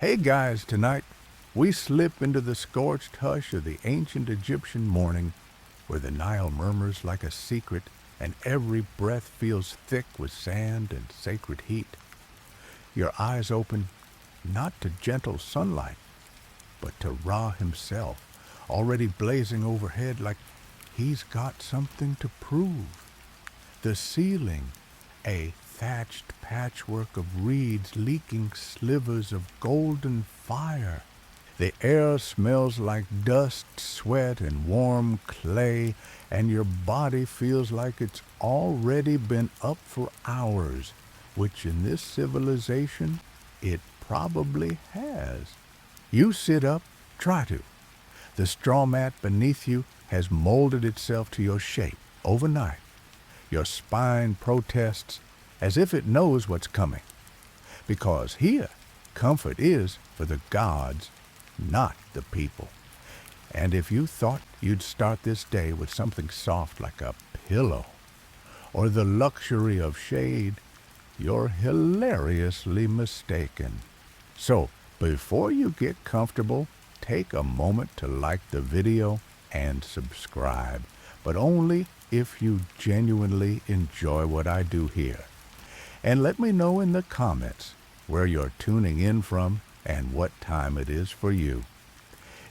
Hey guys, tonight we slip into the scorched hush of the ancient Egyptian morning where the Nile murmurs like a secret and every breath feels thick with sand and sacred heat. Your eyes open not to gentle sunlight, but to Ra himself, already blazing overhead like he's got something to prove. The ceiling, a thatched patchwork of reeds leaking slivers of golden fire. The air smells like dust, sweat, and warm clay, and your body feels like it's already been up for hours, which in this civilization it probably has. You sit up, try to. The straw mat beneath you has molded itself to your shape overnight. Your spine protests as if it knows what's coming. Because here, comfort is for the gods, not the people. And if you thought you'd start this day with something soft like a pillow, or the luxury of shade, you're hilariously mistaken. So, before you get comfortable, take a moment to like the video and subscribe, but only if you genuinely enjoy what I do here. And let me know in the comments where you're tuning in from and what time it is for you.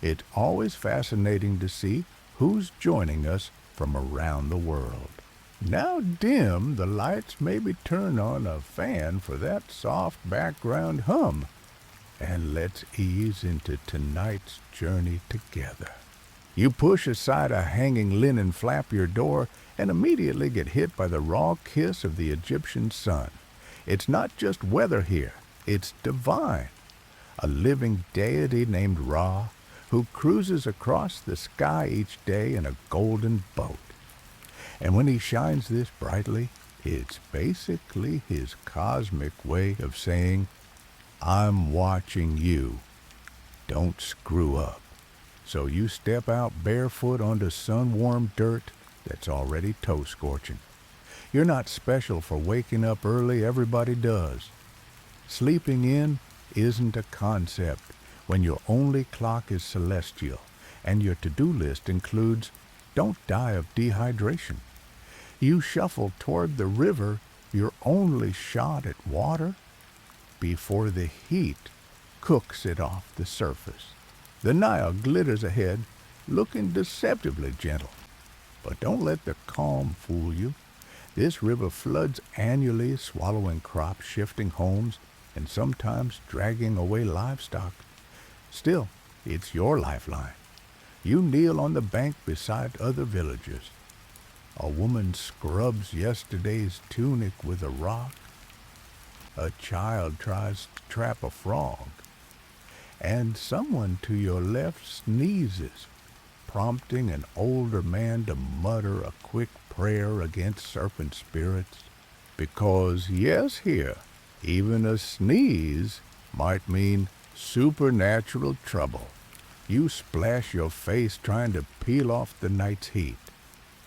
It's always fascinating to see who's joining us from around the world. Now dim the lights, maybe turn on a fan for that soft background hum, and let's ease into tonight's journey together. You push aside a hanging linen flap your door and immediately get hit by the raw kiss of the Egyptian sun. It's not just weather here, it's divine. A living deity named Ra who cruises across the sky each day in a golden boat. And when he shines this brightly, it's basically his cosmic way of saying, I'm watching you. Don't screw up. So you step out barefoot onto sun-warmed dirt that's already toe-scorching. You're not special for waking up early, everybody does. Sleeping in isn't a concept when your only clock is celestial and your to-do list includes don't die of dehydration. You shuffle toward the river, your only shot at water, before the heat cooks it off the surface. The Nile glitters ahead, looking deceptively gentle. But don't let the calm fool you. This river floods annually, swallowing crops, shifting homes, and sometimes dragging away livestock. Still, it's your lifeline. You kneel on the bank beside other villagers. A woman scrubs yesterday's tunic with a rock. A child tries to trap a frog. And someone to your left sneezes, prompting an older man to mutter a quick prayer against serpent spirits. Because, yes, here, even a sneeze might mean supernatural trouble. You splash your face trying to peel off the night's heat.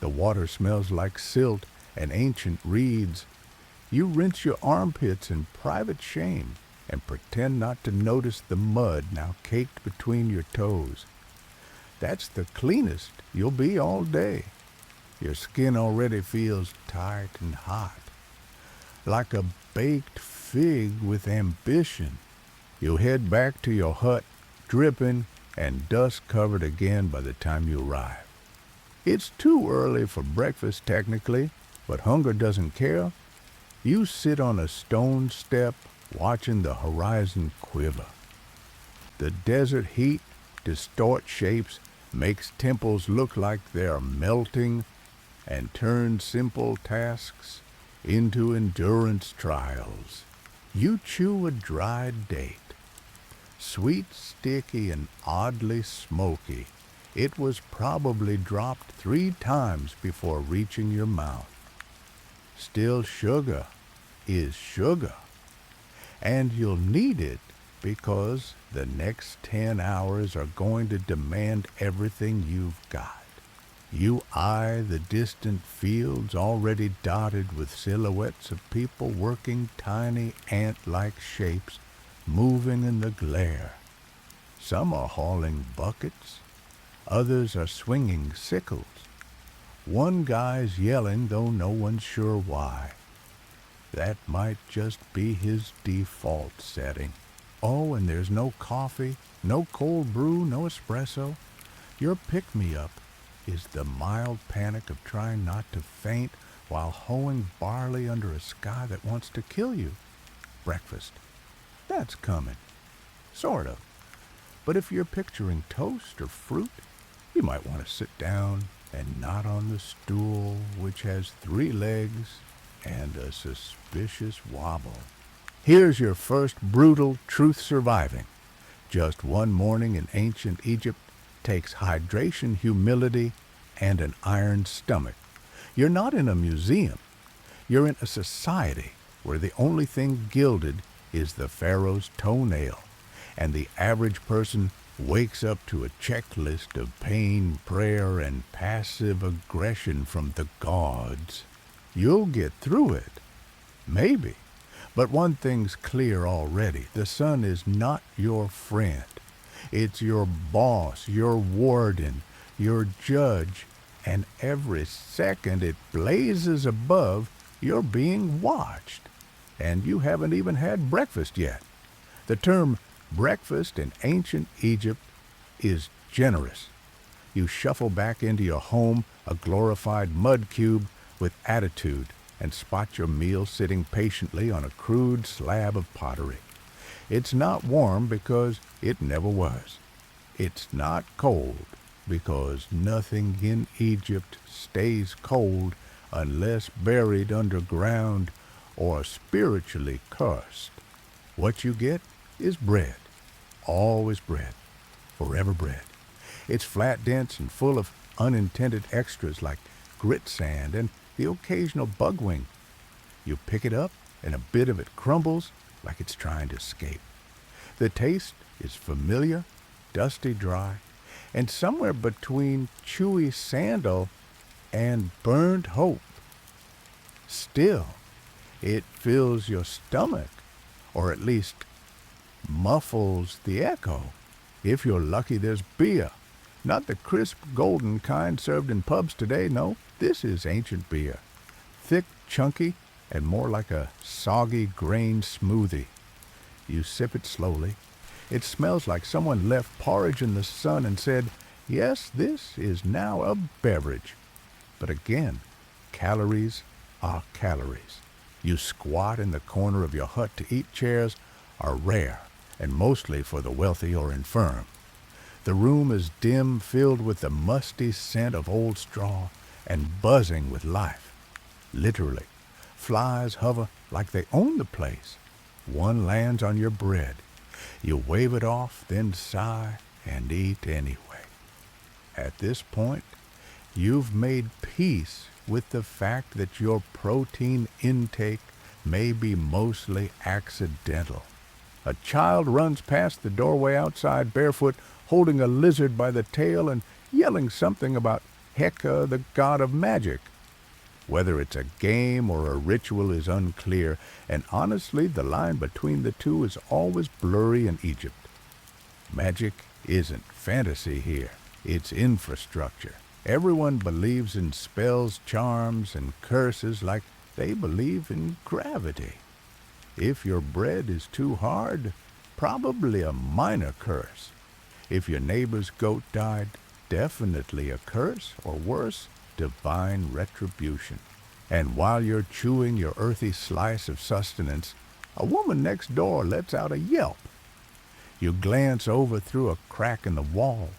The water smells like silt and ancient reeds. You rinse your armpits in private shame and pretend not to notice the mud now caked between your toes. That's the cleanest you'll be all day. Your skin already feels tight and hot, like a baked fig with ambition. You head back to your hut, dripping and dust-covered again by the time you arrive. It's too early for breakfast technically, but hunger doesn't care. You sit on a stone step, watching the horizon quiver. The desert heat distorts shapes, makes temples look like they're melting, and turns simple tasks into endurance trials. You chew a dried date. Sweet, sticky, and oddly smoky, it was probably dropped 3 times before reaching your mouth. Still, sugar is sugar. And you'll need it because the next 10 hours are going to demand everything you've got. You eye the distant fields already dotted with silhouettes of people working tiny ant-like shapes moving in the glare. Some are hauling buckets, others are swinging sickles. One guy's yelling, though no one's sure why. That might just be his default setting. Oh, and there's no coffee, no cold brew, no espresso. Your pick-me-up is the mild panic of trying not to faint while hoeing barley under a sky that wants to kill you. Breakfast. That's coming. Sort of. But if you're picturing toast or fruit, you might want to sit down and not on the stool, which has 3 legs and a suspicious wobble. Here's your first brutal truth surviving. Just one morning in ancient Egypt takes hydration, humility, and an iron stomach. You're not in a museum. You're in a society where the only thing gilded is the pharaoh's toenail, and the average person wakes up to a checklist of pain, prayer, and passive aggression from the gods. You'll get through it. Maybe. But one thing's clear already. The sun is not your friend. It's your boss, your warden, your judge, and every second it blazes above, you're being watched. And you haven't even had breakfast yet. The term breakfast in ancient Egypt is generous. You shuffle back into your home, a glorified mud cube, with attitude, and spot your meal sitting patiently on a crude slab of pottery. It's not warm because it never was. It's not cold because nothing in Egypt stays cold unless buried underground or spiritually cursed. What you get is bread. Always bread. Forever bread. It's flat, dense, and full of unintended extras like grit sand and the occasional bug wing. You pick it up, and a bit of it crumbles like it's trying to escape. The taste is familiar, dusty dry, and somewhere between chewy sandal and burned hope. Still, it fills your stomach, or at least muffles the echo. If you're lucky, there's beer. Not the crisp, golden kind served in pubs today, no. This is ancient beer. Thick, chunky, and more like a soggy grain smoothie. You sip it slowly. It smells like someone left porridge in the sun and said, yes, this is now a beverage. But again, calories are calories. You squat in the corner of your hut to eat. Chairs are rare, and mostly for the wealthy or infirm. The room is dim, filled with the musty scent of old straw, and buzzing with life. Literally, flies hover like they own the place. One lands on your bread. You wave it off, then sigh and eat anyway. At this point, you've made peace with the fact that your protein intake may be mostly accidental. A child runs past the doorway outside barefoot, holding a lizard by the tail and yelling something about Heka, the god of magic. Whether it's a game or a ritual is unclear, and honestly, the line between the two is always blurry in Egypt. Magic isn't fantasy here. It's infrastructure. Everyone believes in spells, charms, and curses like they believe in gravity. If your bread is too hard, probably a minor curse. If your neighbor's goat died, definitely a curse, or worse, divine retribution. And while you're chewing your earthy slice of sustenance, a woman next door lets out a yelp. You glance over through a crack in the wall.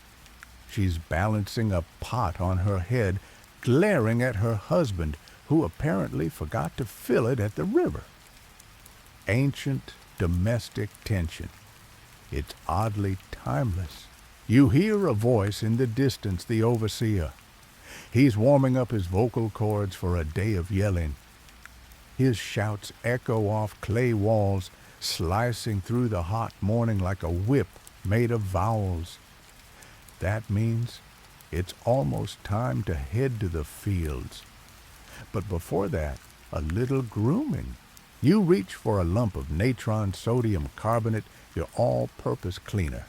She's balancing a pot on her head, glaring at her husband, who apparently forgot to fill it at the river. Ancient domestic tension. It's oddly timeless. You hear a voice in the distance, the overseer. He's warming up his vocal cords for a day of yelling. His shouts echo off clay walls, slicing through the hot morning like a whip made of vowels. That means it's almost time to head to the fields. But before that, a little grooming. You reach for a lump of natron sodium carbonate, your all-purpose cleaner.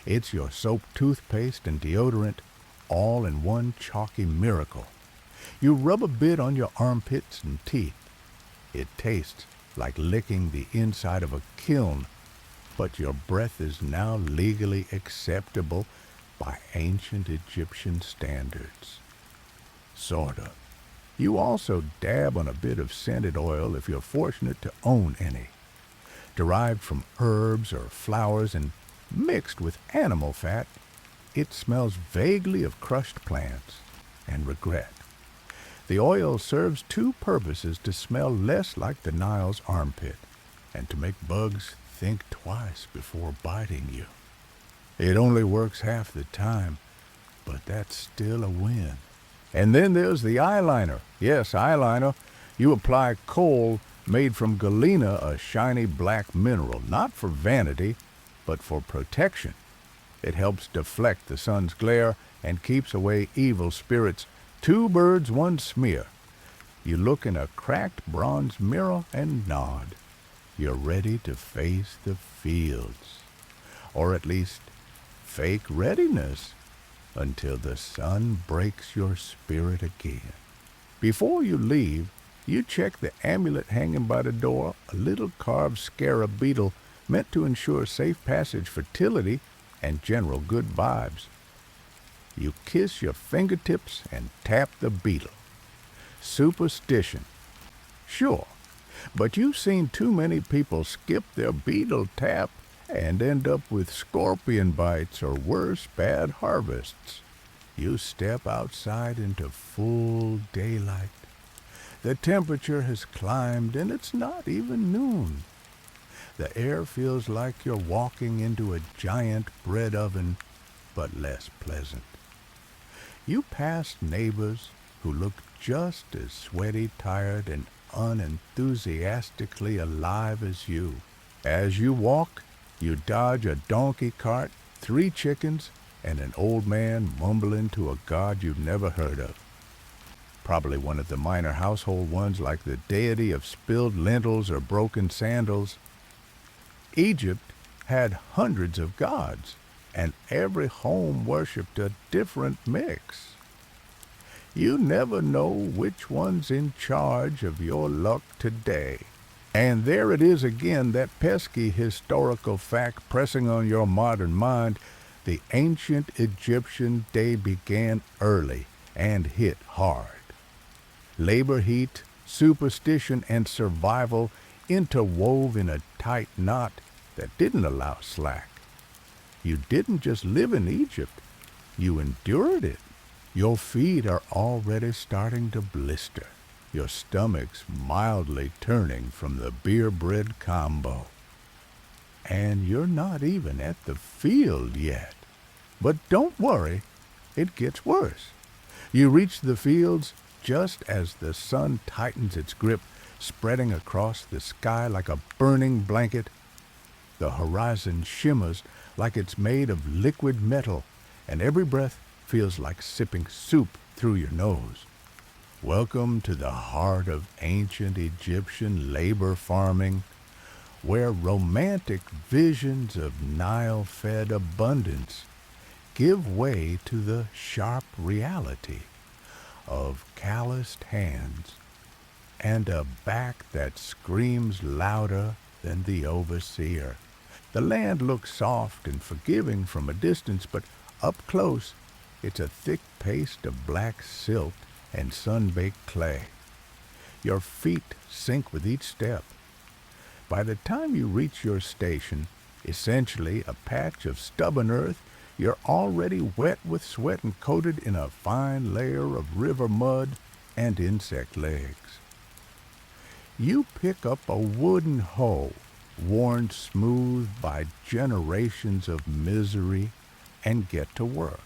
It's your soap, toothpaste, and deodorant all in one chalky miracle. You rub a bit on your armpits and teeth. It tastes like licking the inside of a kiln, but your breath is now legally acceptable by ancient Egyptian standards. Sort of. You also dab on a bit of scented oil if you're fortunate to own any. Derived from herbs or flowers and mixed with animal fat, it smells vaguely of crushed plants and regret. The oil serves two purposes: to smell less like the Nile's armpit and to make bugs think twice before biting you. It only works half the time, but that's still a win. And then there's the eyeliner. Yes, eyeliner. You apply kohl made from galena, a shiny black mineral, not for vanity, but for protection. It helps deflect the sun's glare and keeps away evil spirits. Two birds, one smear. You look in a cracked bronze mirror and nod. You're ready to face the fields. Or at least fake readiness until the sun breaks your spirit again. Before you leave, you check the amulet hanging by the door, a little carved scarab beetle meant to ensure safe passage, fertility, and general good vibes. You kiss your fingertips and tap the beetle. Superstition. Sure, but you've seen too many people skip their beetle tap and end up with scorpion bites or worse, bad harvests. You step outside into full daylight. The temperature has climbed and it's not even noon. The air feels like you're walking into a giant bread oven, but less pleasant. You pass neighbors who look just as sweaty, tired, and unenthusiastically alive as you. As you walk, you dodge a donkey cart, 3 chickens, and an old man mumbling to a god you've never heard of. Probably one of the minor household ones like the deity of spilled lentils or broken sandals. Egypt had hundreds of gods, and every home worshipped a different mix. You never know which one's in charge of your luck today. And there it is again, that pesky historical fact pressing on your modern mind. The ancient Egyptian day began early and hit hard. Labor heat, superstition, and survival interwove in a tight knot that didn't allow slack. You didn't just live in Egypt, you endured it. Your feet are already starting to blister, your stomach's mildly turning from the beer-bread combo. And you're not even at the field yet. But don't worry, it gets worse. You reach the fields just as the sun tightens its grip, spreading across the sky like a burning blanket. The horizon shimmers like it's made of liquid metal, and every breath feels like sipping soup through your nose. Welcome to the heart of ancient Egyptian labor farming, where romantic visions of Nile-fed abundance give way to the sharp reality of calloused hands and a back that screams louder than the overseer. The land looks soft and forgiving from a distance, but up close it's a thick paste of black silt and sun-baked clay. Your feet sink with each step. By the time you reach your station, essentially a patch of stubborn earth, you're already wet with sweat and coated in a fine layer of river mud and insect legs. You pick up a wooden hoe, worn smooth by generations of misery, and get to work.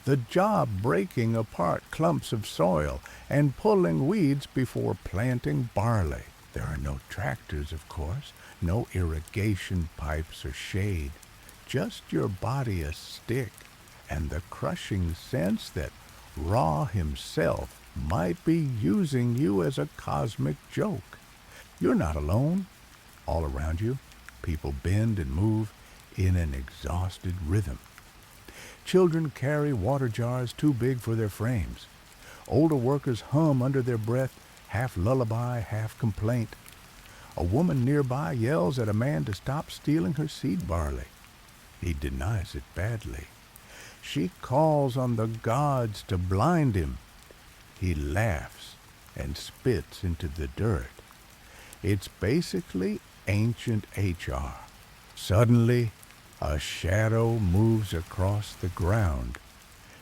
The job breaking apart clumps of soil and pulling weeds before planting barley. There are no tractors, of course, no irrigation pipes or shade, just your body a stick and the crushing sense that Ra himself might be using you as a cosmic joke. You're not alone. All around you, people bend and move in an exhausted rhythm. Children carry water jars too big for their frames. Older workers hum under their breath, half lullaby, half complaint. A woman nearby yells at a man to stop stealing her seed barley. He denies it badly. She calls on the gods to blind him. He laughs and spits into the dirt. It's basically ancient HR. Suddenly, a shadow moves across the ground.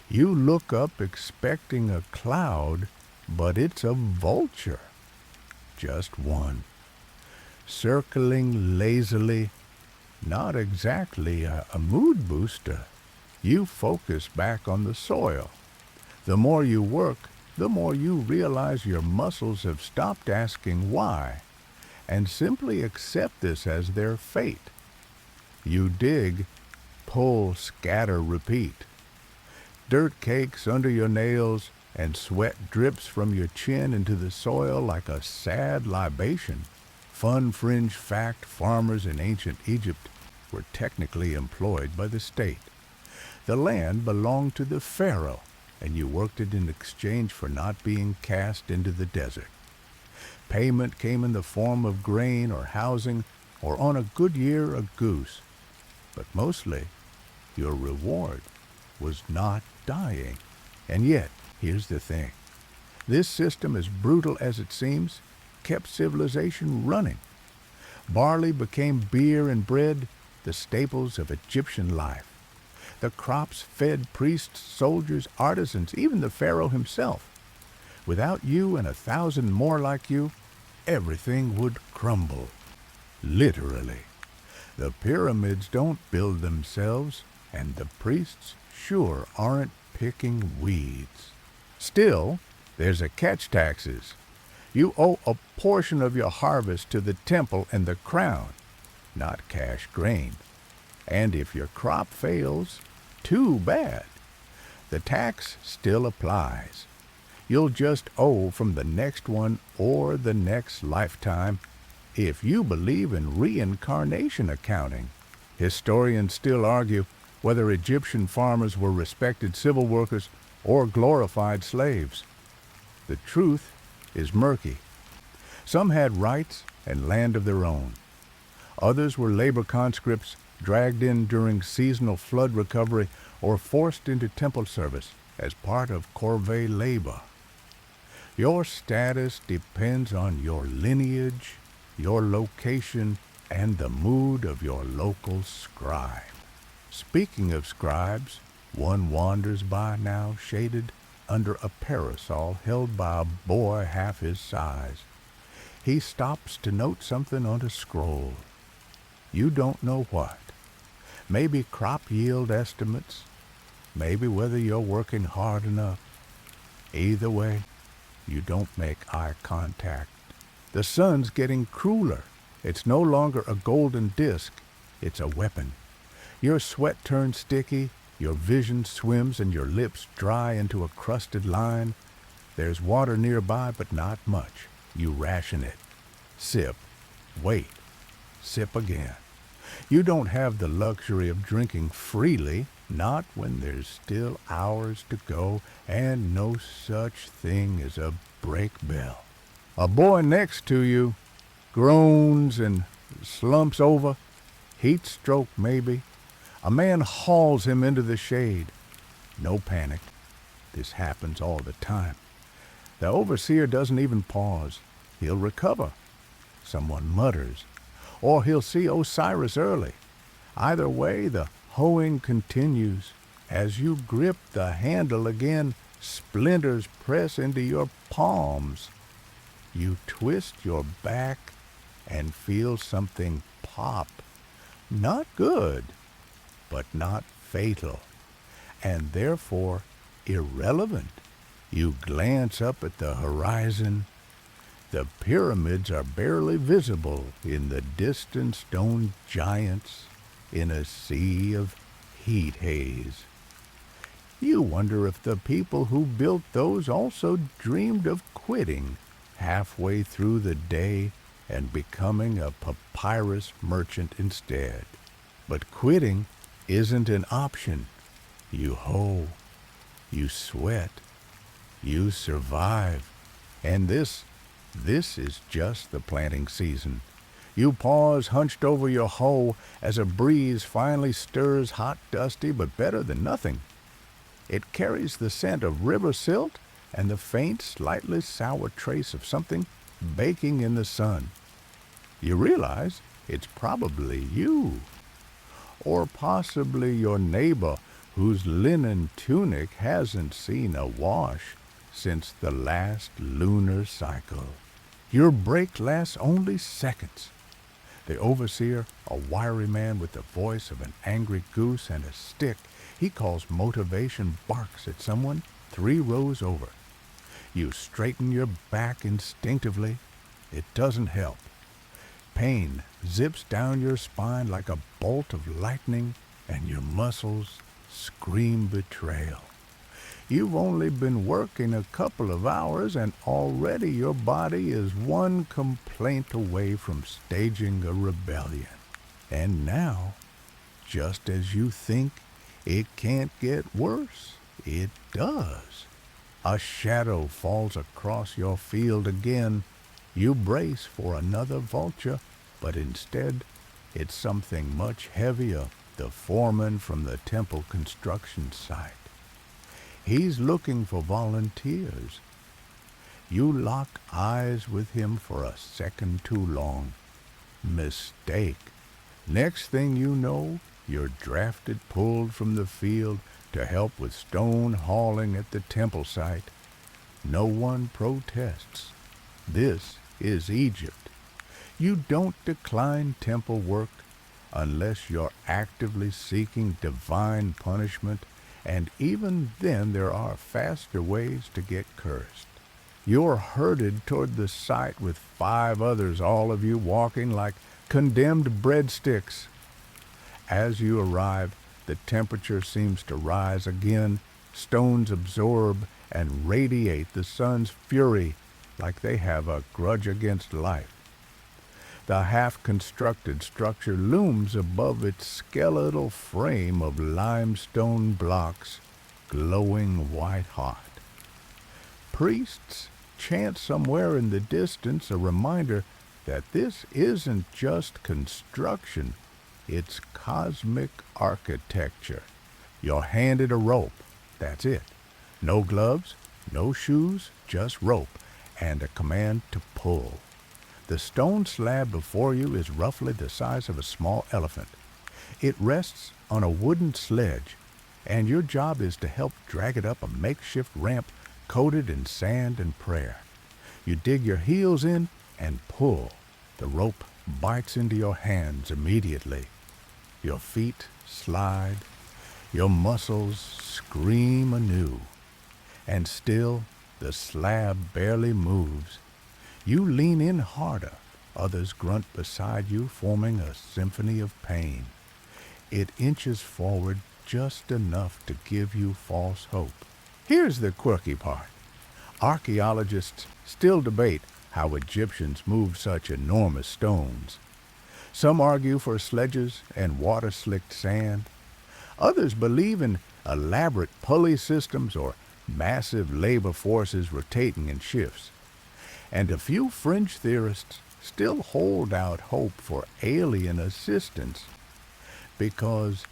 You look up expecting a cloud, but it's a vulture. Just one. Circling lazily, not exactly a mood booster. You focus back on the soil. The more you work, the more you realize your muscles have stopped asking why and simply accept this as their fate. You dig, pull, scatter, repeat. Dirt cakes under your nails and sweat drips from your chin into the soil like a sad libation. Fun fringe fact, farmers in ancient Egypt were technically employed by the state. The land belonged to the pharaoh, and you worked it in exchange for not being cast into the desert. Payment came in the form of grain or housing, or on a good year, a goose. But mostly, your reward was not dying. And yet, here's the thing. This system, as brutal as it seems, kept civilization running. Barley became beer and bread, the staples of Egyptian life. The crops fed priests, soldiers, artisans, even the pharaoh himself. Without you and 1,000 more like you, everything would crumble. Literally. The pyramids don't build themselves, and the priests sure aren't picking weeds. Still, there's a catch: taxes. You owe a portion of your harvest to the temple and the crown, not cash grain. And if your crop fails, too bad. The tax still applies. You'll just owe from the next one or the next lifetime if you believe in reincarnation accounting. Historians still argue whether Egyptian farmers were respected civil workers or glorified slaves. The truth is murky. Some had rights and land of their own. Others were labor conscripts dragged in during seasonal flood recovery or forced into temple service as part of corvée labor. Your status depends on your lineage, your location, and the mood of your local scribe. Speaking of scribes, one wanders by now shaded under a parasol held by a boy half his size. He stops to note something on a scroll. You don't know what. Maybe crop yield estimates, maybe whether you're working hard enough. Either way, you don't make eye contact. The sun's getting crueler. It's no longer a golden disk, it's a weapon. Your sweat turns sticky, your vision swims, and your lips dry into a crusted line. There's water nearby, but not much. You ration it. Sip. Wait. Sip again. You don't have the luxury of drinking freely, not when there's still hours to go and no such thing as a break bell. A boy next to you groans and slumps over. Heat stroke, maybe. A man hauls him into the shade. No panic. This happens all the time. The overseer doesn't even pause. He'll recover. Someone mutters. Or he'll see Osiris early. Either way, the hoeing continues. As you grip the handle again, splinters press into your palms. You twist your back and feel something pop. Not good, but not fatal, and therefore irrelevant. You glance up at the horizon. The pyramids are barely visible in the distant stone giants in a sea of heat haze. You wonder if the people who built those also dreamed of quitting halfway through the day and becoming a papyrus merchant instead. But quitting isn't an option. You hoe, you sweat, you survive. And this is just the planting season. You pause hunched over your hoe as a breeze finally stirs hot, dusty, but better than nothing. It carries the scent of river silt and the faint, slightly sour trace of something baking in the sun. You realize it's probably you, or possibly your neighbor whose linen tunic hasn't seen a wash since the last lunar cycle. Your break lasts only seconds. The overseer, a wiry man with the voice of an angry goose and a stick he calls motivation, barks at someone 3 rows over. You straighten your back instinctively. It doesn't help. Pain zips down your spine like a bolt of lightning, and your muscles scream betrayal. You've only been working a couple of hours, and already your body is one complaint away from staging a rebellion. And now, just as you think it can't get worse, it does. A shadow falls across your field again. You brace for another vulture, but instead it's something much heavier, the foreman from the temple construction site. He's looking for volunteers. You lock eyes with him for a second too long. Mistake. Next thing you know, you're drafted, pulled from the field to help with stone hauling at the temple site. No one protests. This is Egypt. You don't decline temple work unless you're actively seeking divine punishment, and even then there are faster ways to get cursed. You're herded toward the site with 5 others, all of you walking like condemned breadsticks. As you arrive, the temperature seems to rise again. Stones absorb and radiate the sun's fury like they have a grudge against life. The half-constructed structure looms above its skeletal frame of limestone blocks, glowing white-hot. Priests chant somewhere in the distance a reminder that this isn't just construction, it's cosmic architecture. You're handed a rope, that's it. No gloves, no shoes, just rope, and a command to pull. The stone slab before you is roughly the size of a small elephant. It rests on a wooden sledge, and your job is to help drag it up a makeshift ramp coated in sand and prayer. You dig your heels in and pull. The rope bites into your hands immediately. Your feet slide. Your muscles scream anew. And still, the slab barely moves. You lean in harder. Others grunt beside you, forming a symphony of pain. It inches forward just enough to give you false hope. Here's the quirky part. Archaeologists still debate how Egyptians moved such enormous stones. Some argue for sledges and water-slicked sand. Others believe in elaborate pulley systems or massive labor forces rotating in shifts. And a few fringe theorists still hold out hope for alien assistance because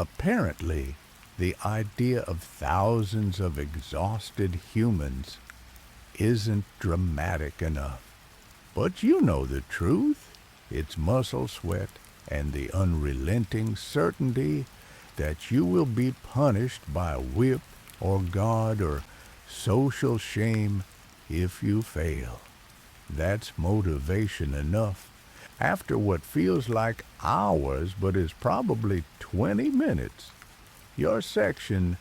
apparently the idea of thousands of exhausted humans isn't dramatic enough. But you know the truth. It's muscle sweat and the unrelenting certainty that you will be punished by a whip or God or social shame if you fail. That's motivation enough. After what feels like hours but is probably 20 minutes, your section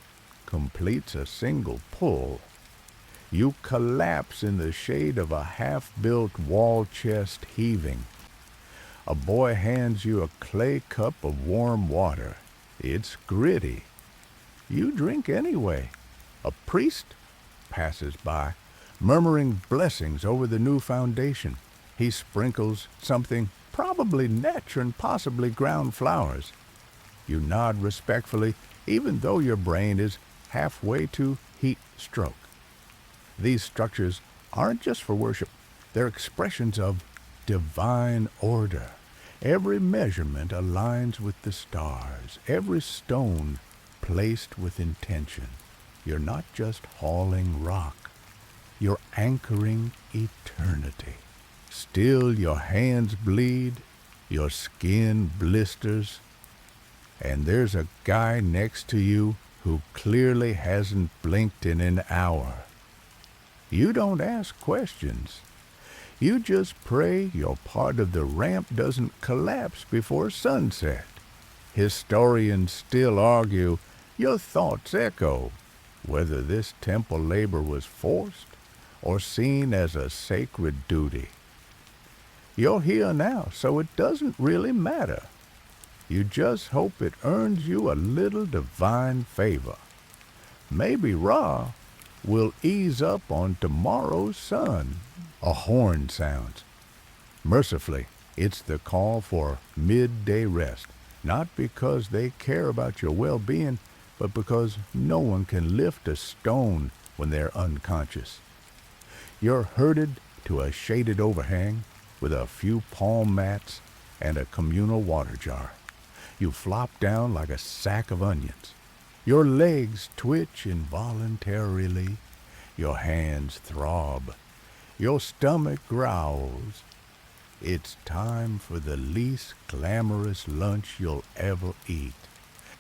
completes a single pull. You collapse in the shade of a half-built wall chest heaving. A boy hands you a clay cup of warm water. It's gritty. You drink anyway. A priest passes by, murmuring blessings over the new foundation. he sprinkles something probably nature and possibly ground flowers. You nod respectfully, even though your brain is halfway to heat stroke. These structures aren't just for worship, they're expressions of divine order. Every measurement aligns with the stars, every stone placed with intention. You're not just hauling rock, you're anchoring eternity. Still, your hands bleed, your skin blisters, and there's a guy next to you who clearly hasn't blinked in an hour. You don't ask questions. You just pray your part of the ramp doesn't collapse before sunset. Historians still argue, your thoughts echo, whether this temple labor was forced or seen as a sacred duty. You're here now, so it doesn't really matter. You just hope it earns you a little divine favor. Maybe Ra will ease up on tomorrow's sun. A horn sounds. Mercifully, it's the call for midday rest, not because they care about your well-being, but because no one can lift a stone when they're unconscious. You're herded to a shaded overhang with a few palm mats and a communal water jar. You flop down like a sack of onions. Your legs twitch involuntarily. Your hands throb. Your stomach growls. It's time for the least glamorous lunch you'll ever eat.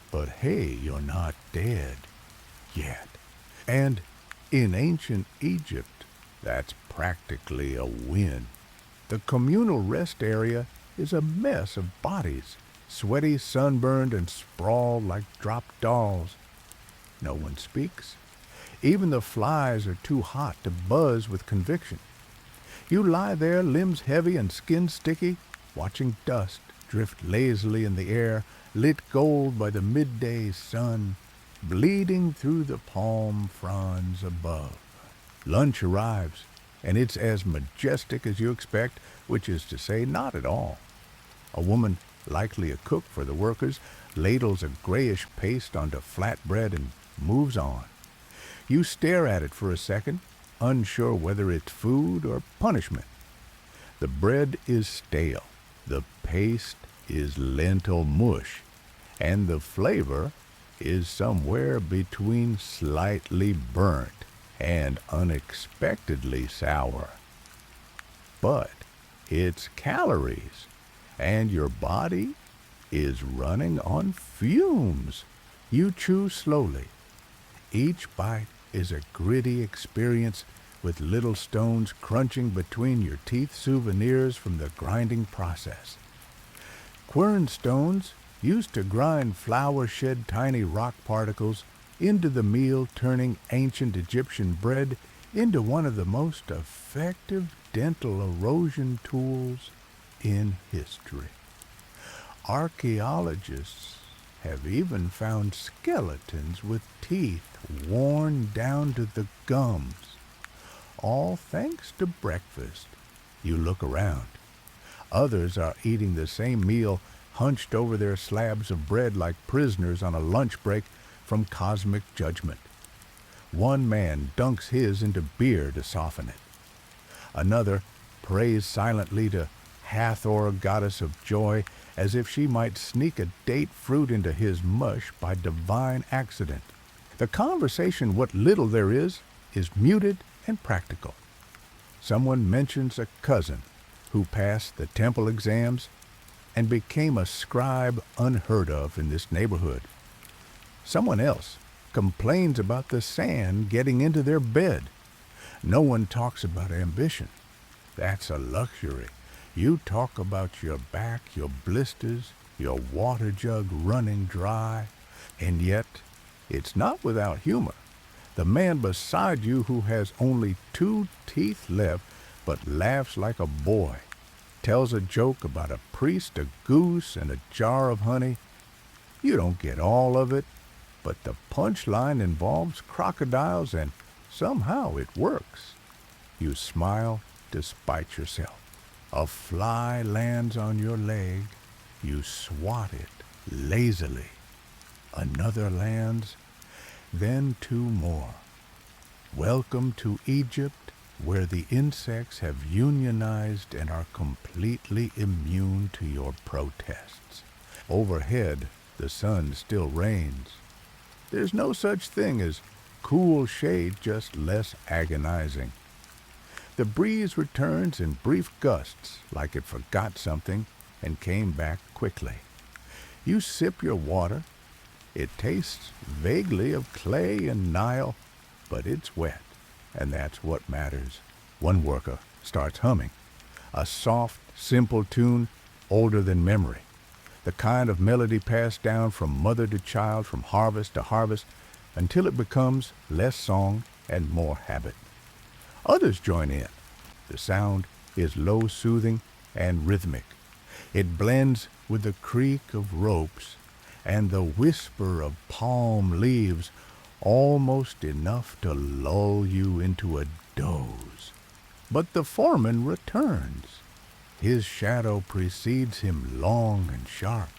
But hey, you're not dead yet. And in ancient Egypt, that's practically a win. The communal rest area is a mess of bodies, sweaty, sunburned, and sprawled like dropped dolls. No one speaks. Even the flies are too hot to buzz with conviction. You lie there, limbs heavy and skin sticky, watching dust drift lazily in the air, lit gold by the midday sun, bleeding through the palm fronds above. Lunch arrives, and it's as majestic as you expect, which is to say, not at all. A woman, likely a cook for the workers, ladles a grayish paste onto flatbread and moves on. You stare at it for a second, unsure whether it's food or punishment. The bread is stale, the paste is lentil mush, and the flavor is somewhere between slightly burnt and unexpectedly sour. But it's calories, and your body is running on fumes. You chew slowly. Each bite is a gritty experience with little stones crunching between your teeth, souvenirs from the grinding process. Quern stones used to grind flour shed tiny rock particles into the meal, turning ancient Egyptian bread into one of the most effective dental erosion tools in history. Archaeologists have even found skeletons with teeth worn down to the gums, all thanks to breakfast. You look around. Others are eating the same meal, hunched over their slabs of bread like prisoners on a lunch break from cosmic judgment. One man dunks his into beer to soften it. Another prays silently to Hathor, goddess of joy, as if she might sneak a date fruit into his mush by divine accident. The conversation, what little there is muted and practical. Someone mentions a cousin who passed the temple exams and became a scribe unheard of in this neighborhood. Someone else complains about the sand getting into their bed. No one talks about ambition. That's a luxury. You talk about your back, your blisters, your water jug running dry, and yet it's not without humor. The man beside you who has only 2 teeth left but laughs like a boy, tells a joke about a priest, a goose, and a jar of honey. You don't get all of it, but the punchline involves crocodiles and somehow it works. You smile despite yourself. A fly lands on your leg. You swat it lazily. Another lands, then two more. Welcome to Egypt, where the insects have unionized and are completely immune to your protests. Overhead, the sun still reigns. There's no such thing as cool shade, just less agonizing. The breeze returns in brief gusts, like it forgot something and came back quickly. You sip your water. It tastes vaguely of clay and Nile, but it's wet, and that's what matters. One worker starts humming, a soft, simple tune older than memory, the kind of melody passed down from mother to child, from harvest to harvest, until it becomes less song and more habit. Others join in. The sound is low, soothing, and rhythmic. It blends with the creak of ropes and the whisper of palm leaves, almost enough to lull you into a doze. But the foreman returns. His shadow precedes him long and sharp.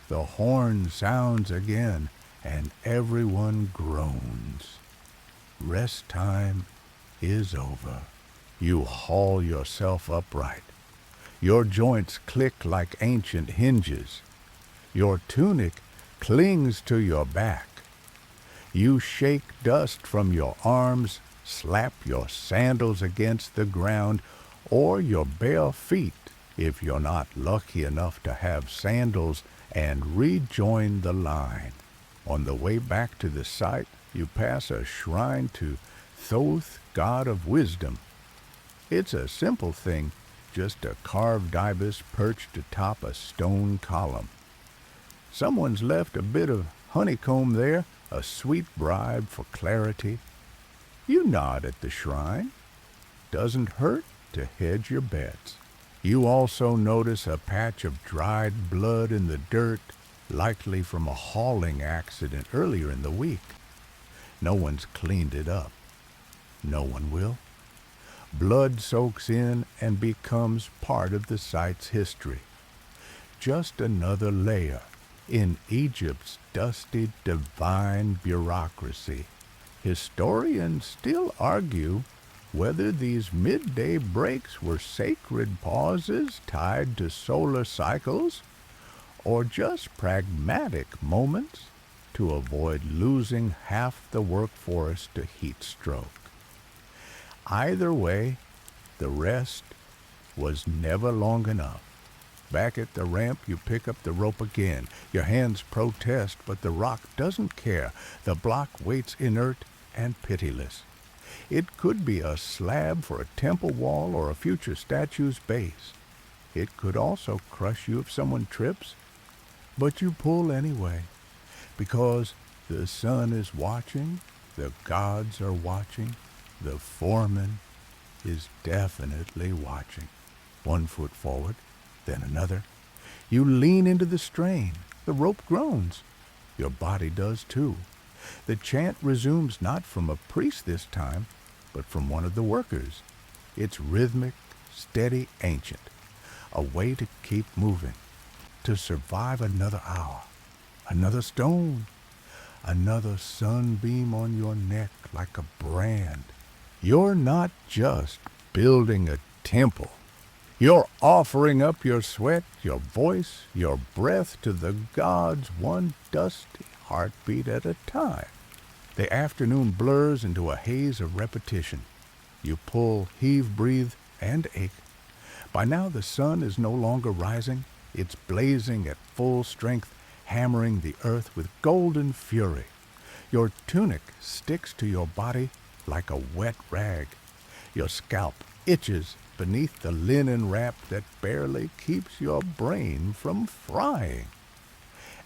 The horn sounds again, and everyone groans. Rest time is over. You haul yourself upright. Your joints click like ancient hinges. Your tunic clings to your back. You shake dust from your arms, slap your sandals against the ground, or your bare feet, if you're not lucky enough to have sandals, and rejoin the line. On the way back to the site, you pass a shrine to Thoth, god of wisdom. It's a simple thing, just a carved ibis perched atop a stone column. Someone's left a bit of honeycomb there, a sweet bribe for clarity. You nod at the shrine. Doesn't hurt to hedge your bets. You also notice a patch of dried blood in the dirt, likely from a hauling accident earlier in the week. No one's cleaned it up. No one will. Blood soaks in and becomes part of the site's history. Just another layer in Egypt's dusty divine bureaucracy. Historians still argue whether these midday breaks were sacred pauses tied to solar cycles or just pragmatic moments to avoid losing half the workforce to heat stroke. Either way, the rest was never long enough. Back at the ramp, you pick up the rope again. Your hands protest, but the rock doesn't care. The block waits inert and pitiless. It could be a slab for a temple wall or a future statue's base. It could also crush you if someone trips. But you pull anyway, because the sun is watching, the gods are watching, the foreman is definitely watching. 1 foot forward, then another. You lean into the strain. The rope groans. Your body does too. The chant resumes not from a priest this time, but from one of the workers. It's rhythmic, steady, ancient. A way to keep moving, to survive another hour, another stone, another sunbeam on your neck like a brand. You're not just building a temple. You're offering up your sweat, your voice, your breath to the gods, one dusty heartbeat at a time. The afternoon blurs into a haze of repetition. You pull, heave, breathe, and ache. By now the sun is no longer rising. It's blazing at full strength, hammering the earth with golden fury. Your tunic sticks to your body like a wet rag. Your scalp itches beneath the linen wrap that barely keeps your brain from frying.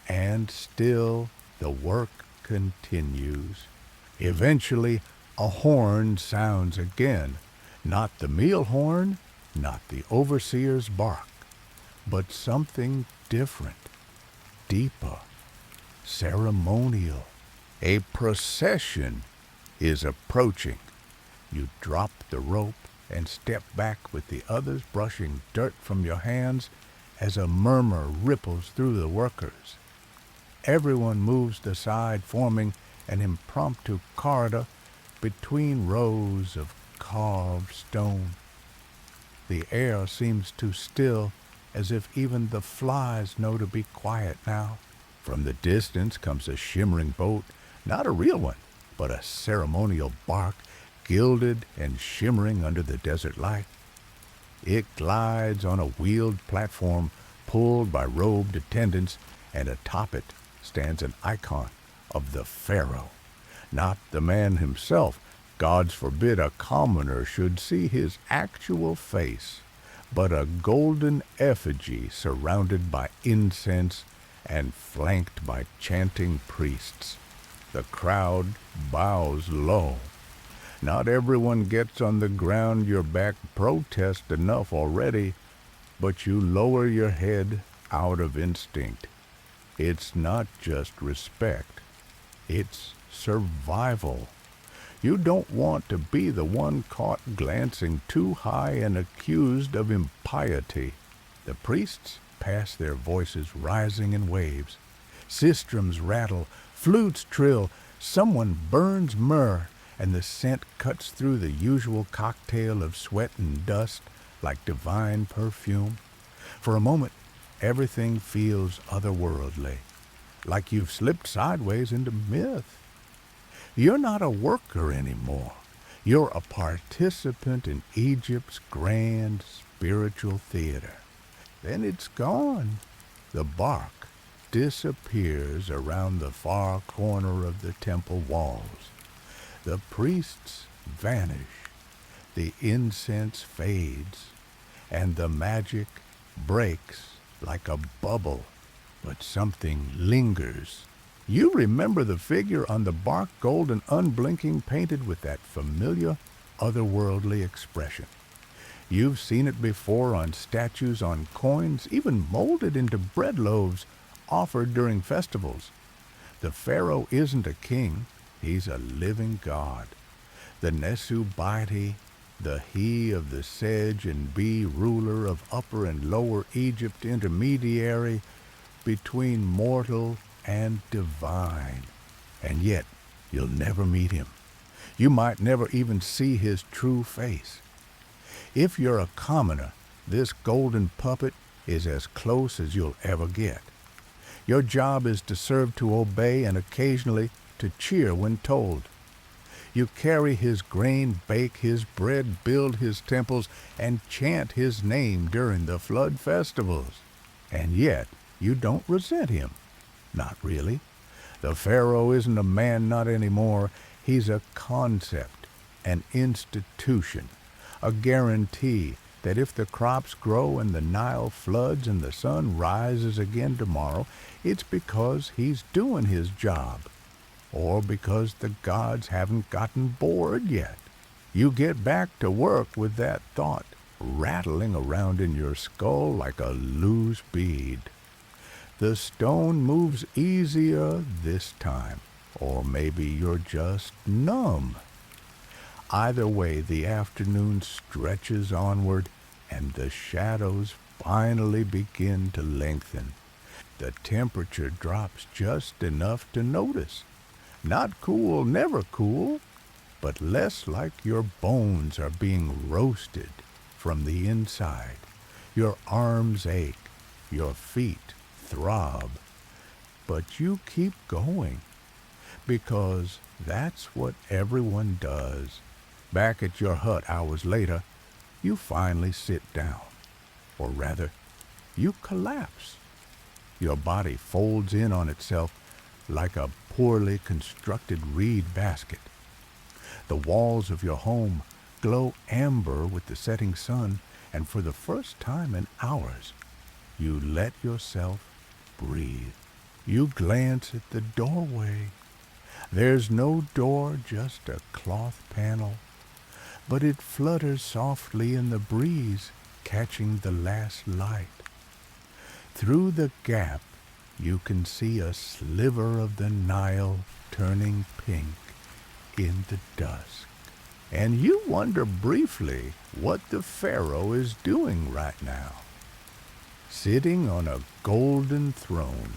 And still the work continues. Eventually, a horn sounds again. Not the meal horn, not the overseer's bark, but something different, deeper, ceremonial. A procession is approaching. You drop the rope and step back with the others brushing dirt from your hands as a murmur ripples through the workers. Everyone moves aside, forming an impromptu corridor between rows of carved stone. The air seems too still, as if even the flies know to be quiet now. From the distance comes a shimmering boat, not a real one, but a ceremonial bark, gilded and shimmering under the desert light. It glides on a wheeled platform pulled by robed attendants, and atop it stands an icon of the pharaoh. Not the man himself. Gods forbid a commoner should see his actual face, but a golden effigy surrounded by incense and flanked by chanting priests. The crowd bows low. Not everyone gets on the ground your back protest enough already, but you lower your head out of instinct. It's not just respect, it's survival. You don't want to be the one caught glancing too high and accused of impiety. The priests pass, their voices rising in waves. Sistrums rattle, flutes trill, someone burns myrrh, and the scent cuts through the usual cocktail of sweat and dust like divine perfume. For a moment, everything feels otherworldly, like you've slipped sideways into myth. You're not a worker anymore. You're a participant in Egypt's grand spiritual theater. Then it's gone. The bark disappears around the far corner of the temple walls. The priests vanish. The incense fades, and the magic breaks like a bubble, but something lingers. You remember the figure on the bark, gold and unblinking, painted with that familiar, otherworldly expression. You've seen it before on statues, on coins, even molded into bread loaves offered during festivals. The pharaoh isn't a king, he's a living god. The Nesubite, the he of the sedge and bee, ruler of Upper and Lower Egypt, intermediary between mortal and divine. And yet, you'll never meet him. You might never even see his true face. If you're a commoner, this golden puppet is as close as you'll ever get. Your job is to serve, to obey, and occasionally to cheer when told. You carry his grain, bake his bread, build his temples, and chant his name during the flood festivals. And yet, you don't resent him. Not really. The pharaoh isn't a man, not anymore. He's a concept, an institution, a guarantee that if the crops grow and the Nile floods and the sun rises again tomorrow, it's because he's doing his job, or because the gods haven't gotten bored yet. You get back to work with that thought rattling around in your skull like a loose bead. The stone moves easier this time, or maybe you're just numb. Either way, the afternoon stretches onward, and the shadows finally begin to lengthen. The temperature drops just enough to notice. Not cool, never cool, but less like your bones are being roasted from the inside. Your arms ache, your feet throb, but you keep going, because that's what everyone does. Back at your hut hours later, you finally sit down, or rather, you collapse. Your body folds in on itself like a poorly constructed reed basket. The walls of your home glow amber with the setting sun, and for the first time in hours, you let yourself breathe. You glance at the doorway. There's no door, just a cloth panel, but it flutters softly in the breeze, catching the last light. Through the gap, you can see a sliver of the Nile turning pink in the dusk. And you wonder briefly what the Pharaoh is doing right now. Sitting on a golden throne,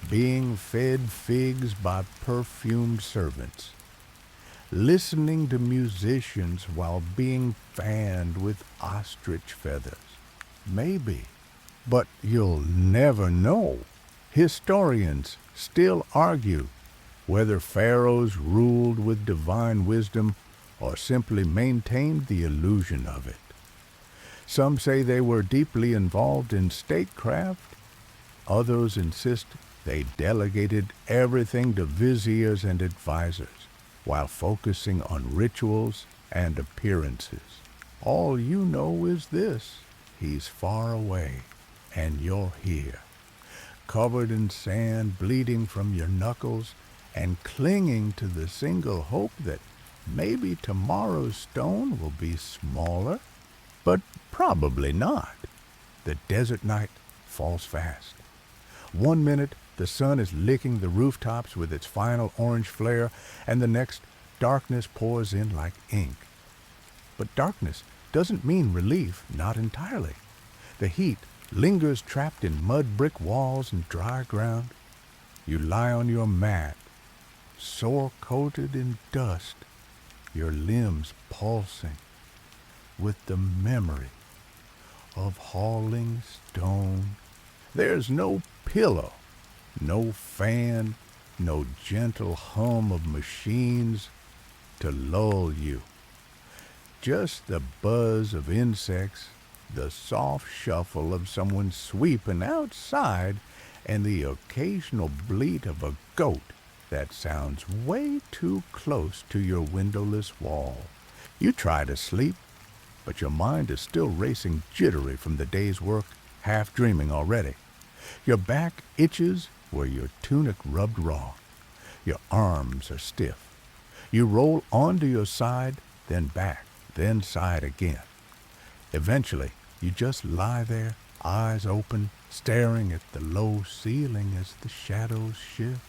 being fed figs by perfumed servants, listening to musicians while being fanned with ostrich feathers. Maybe, but you'll never know. Historians still argue whether pharaohs ruled with divine wisdom or simply maintained the illusion of it. Some say they were deeply involved in statecraft. Others insist they delegated everything to viziers and advisors while focusing on rituals and appearances. All you know is this: he's far away, and you're here, covered in sand, bleeding from your knuckles, and clinging to the single hope that maybe tomorrow's stone will be smaller, but probably not. The desert night falls fast. One minute, the sun is licking the rooftops with its final orange flare, and the next, darkness pours in like ink. But darkness doesn't mean relief, not entirely. The heat lingers trapped in mud brick walls and dry ground. You lie on your mat, sore-coated in dust, your limbs pulsing with the memory of hauling stone. There's no pillow, no fan, no gentle hum of machines to lull you. Just the buzz of insects, the soft shuffle of someone sweeping outside, and the occasional bleat of a goat that sounds way too close to your windowless wall. You try to sleep, but your mind is still racing jittery from the day's work, half dreaming already. Your back itches where your tunic rubbed raw. Your arms are stiff. You roll onto your side, then back, then side again. Eventually, you just lie there, eyes open, staring at the low ceiling as the shadows shift.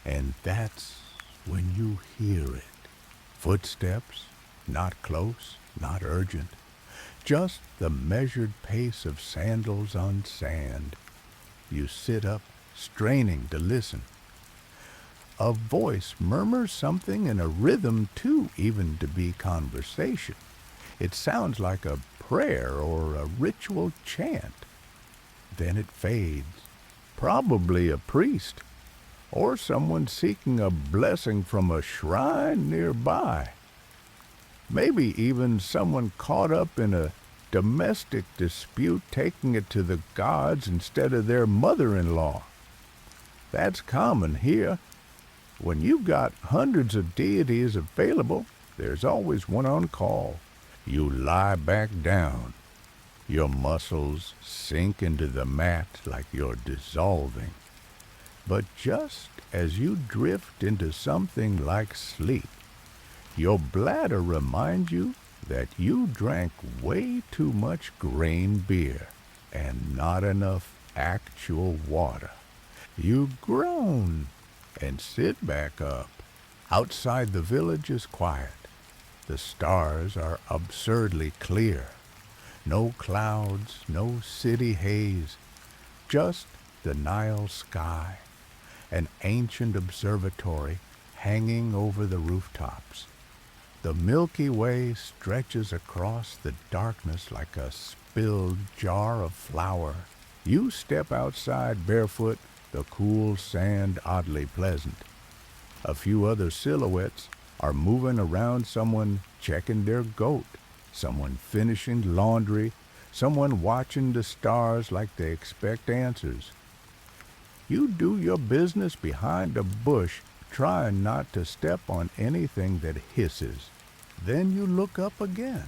And that's when you hear it. Footsteps, not close, not urgent, just the measured pace of sandals on sand. You sit up, straining to listen. A voice murmurs something in a rhythm too even to be conversation. It sounds like a prayer or a ritual chant. Then it fades. Probably a priest, or someone seeking a blessing from a shrine nearby. Maybe even someone caught up in a domestic dispute taking it to the gods instead of their mother-in-law. That's common here. When you've got hundreds of deities available, there's always one on call. You lie back down. Your muscles sink into the mat like you're dissolving. But just as you drift into something like sleep, your bladder reminds you that you drank way too much grain beer and not enough actual water. You groan and sit back up. Outside, the village is quiet. The stars are absurdly clear. No clouds, no city haze, just the Nile sky, an ancient observatory hanging over the rooftops. The Milky Way stretches across the darkness like a spilled jar of flour. You step outside barefoot, the cool sand oddly pleasant. A few other silhouettes are moving around, someone checking their goat, someone finishing laundry, someone watching the stars like they expect answers. You do your business behind a bush, trying not to step on anything that hisses. Then you look up again.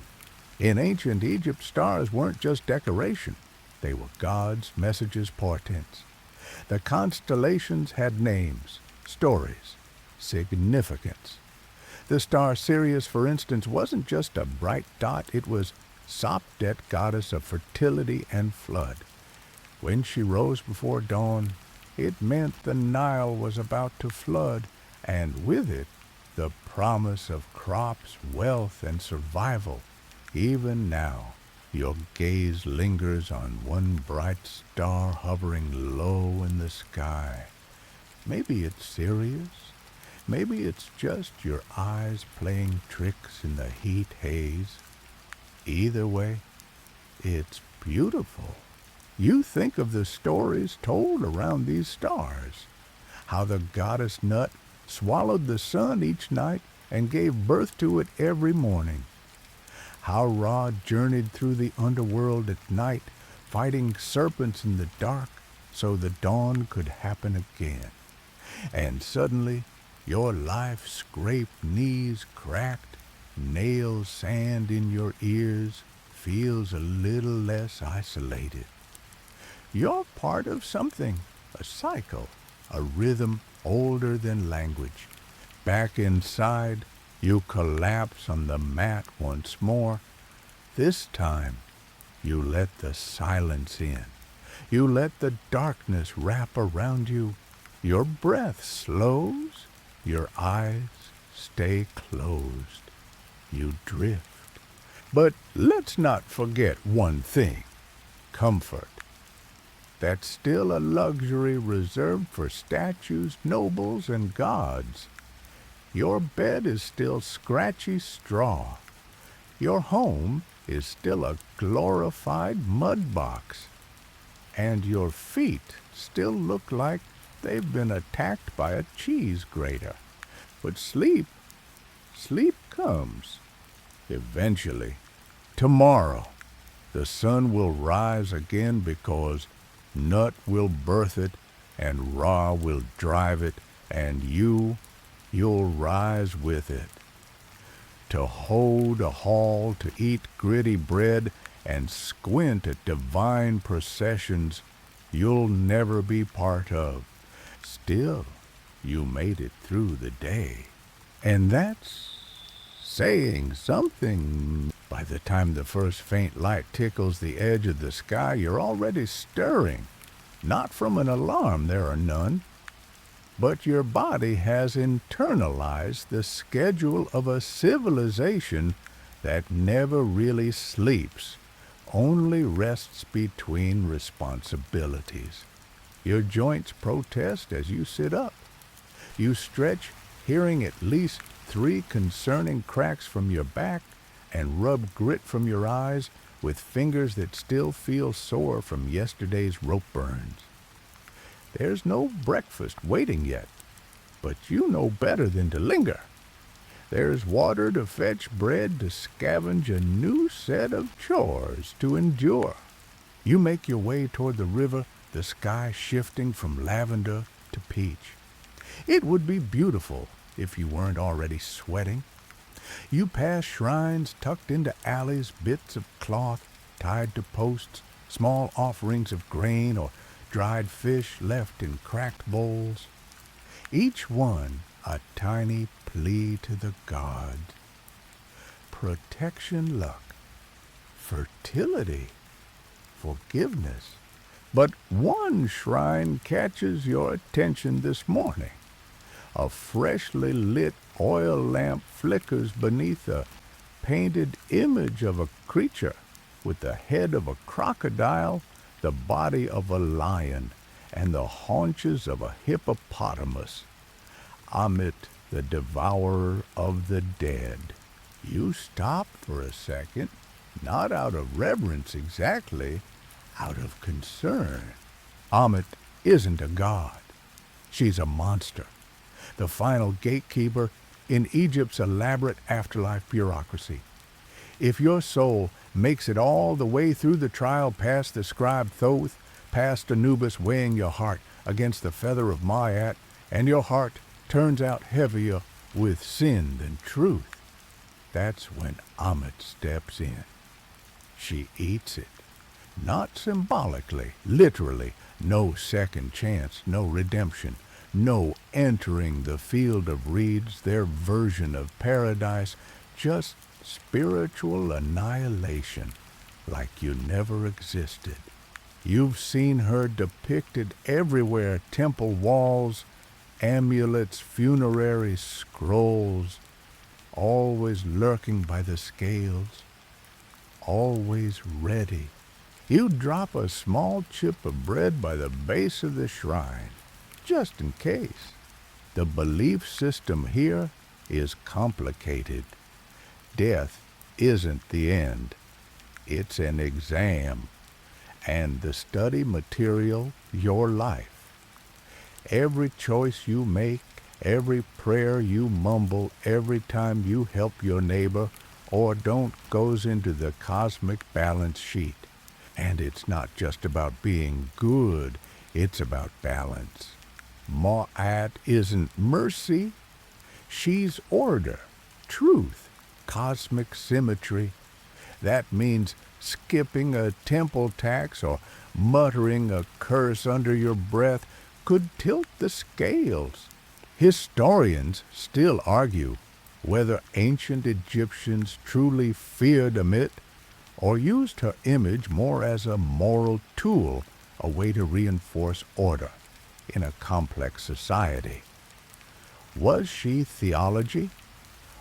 In ancient Egypt, stars weren't just decoration. They were gods, messages, portents. The constellations had names, stories, significance. The star Sirius, for instance, wasn't just a bright dot. It was Sopdet, goddess of fertility and flood. When she rose before dawn, it meant the Nile was about to flood, and with it, the promise of crops, wealth, and survival. Even now, your gaze lingers on one bright star hovering low in the sky. Maybe it's serious. Maybe it's just your eyes playing tricks in the heat haze. Either way, it's beautiful. You think of the stories told around these stars, how the goddess nut swallowed the sun each night and gave birth to it every morning, how Ra journeyed through the underworld at night, fighting serpents in the dark so the dawn could happen again. And suddenly, your life scraped, knees cracked, nails sand in your ears, feels a little less isolated. You're part of something, a cycle, a rhythm older than language. Back inside, you collapse on the mat once more. This time, you let the silence in. You let the darkness wrap around you. Your breath slows. Your eyes stay closed. You drift. But let's not forget one thing: comfort. That's still a luxury reserved for statues, nobles, and gods. Your bed is still scratchy straw. Your home is still a glorified mud box. And your feet still look like they've been attacked by a cheese grater. But sleep comes. Eventually. Tomorrow, the sun will rise again because Nut will birth it, and Ra will drive it, and you'll rise with it. To hold a haul, to eat gritty bread, and squint at divine processions you'll never be part of. Still, you made it through the day. And that's saying something. By the time the first faint light tickles the edge of the sky, you're already stirring. Not from an alarm, there are none, but your body has internalized the schedule of a civilization that never really sleeps, only rests between responsibilities. Your joints protest as you sit up. You stretch, hearing at least 3 concerning cracks from your back, and rub grit from your eyes with fingers that still feel sore from yesterday's rope burns. There's no breakfast waiting yet, but you know better than to linger. There's water to fetch, bread to scavenge, a new set of chores to endure. You make your way toward the river, the sky shifting from lavender to peach. It would be beautiful if you weren't already sweating. You pass shrines tucked into alleys, bits of cloth tied to posts, small offerings of grain or dried fish left in cracked bowls. Each one a tiny plea to the gods. Protection, luck, fertility, forgiveness. But one shrine catches your attention this morning. A freshly lit oil lamp flickers beneath a painted image of a creature with the head of a crocodile, the body of a lion, and the haunches of a hippopotamus. Amit, the devourer of the dead. You stop for a second, not out of reverence exactly, out of concern. Amit isn't a god. She's a monster, the final gatekeeper in Egypt's elaborate afterlife bureaucracy. If your soul makes it all the way through the trial past the scribe Thoth, past Anubis weighing your heart against the feather of Maat, and your heart turns out heavier with sin than truth, that's when Amit steps in. She eats it. Not symbolically, literally. No second chance, no redemption, no entering the field of reeds, their version of paradise, just spiritual annihilation, like you never existed. You've seen her depicted everywhere, temple walls, amulets, funerary scrolls, always lurking by the scales, always ready. You drop a small chip of bread by the base of the shrine, just in case. The belief system here is complicated. Death isn't the end. It's an exam, and the study material, your life. Every choice you make, every prayer you mumble, every time you help your neighbor or don't goes into the cosmic balance sheet. And it's not just about being good, it's about balance. Ma'at isn't mercy, she's order, truth, cosmic symmetry. That means skipping a temple tax or muttering a curse under your breath could tilt the scales. Historians still argue whether ancient Egyptians truly feared Amit or used her image more as a moral tool, a way to reinforce order in a complex society. Was she theology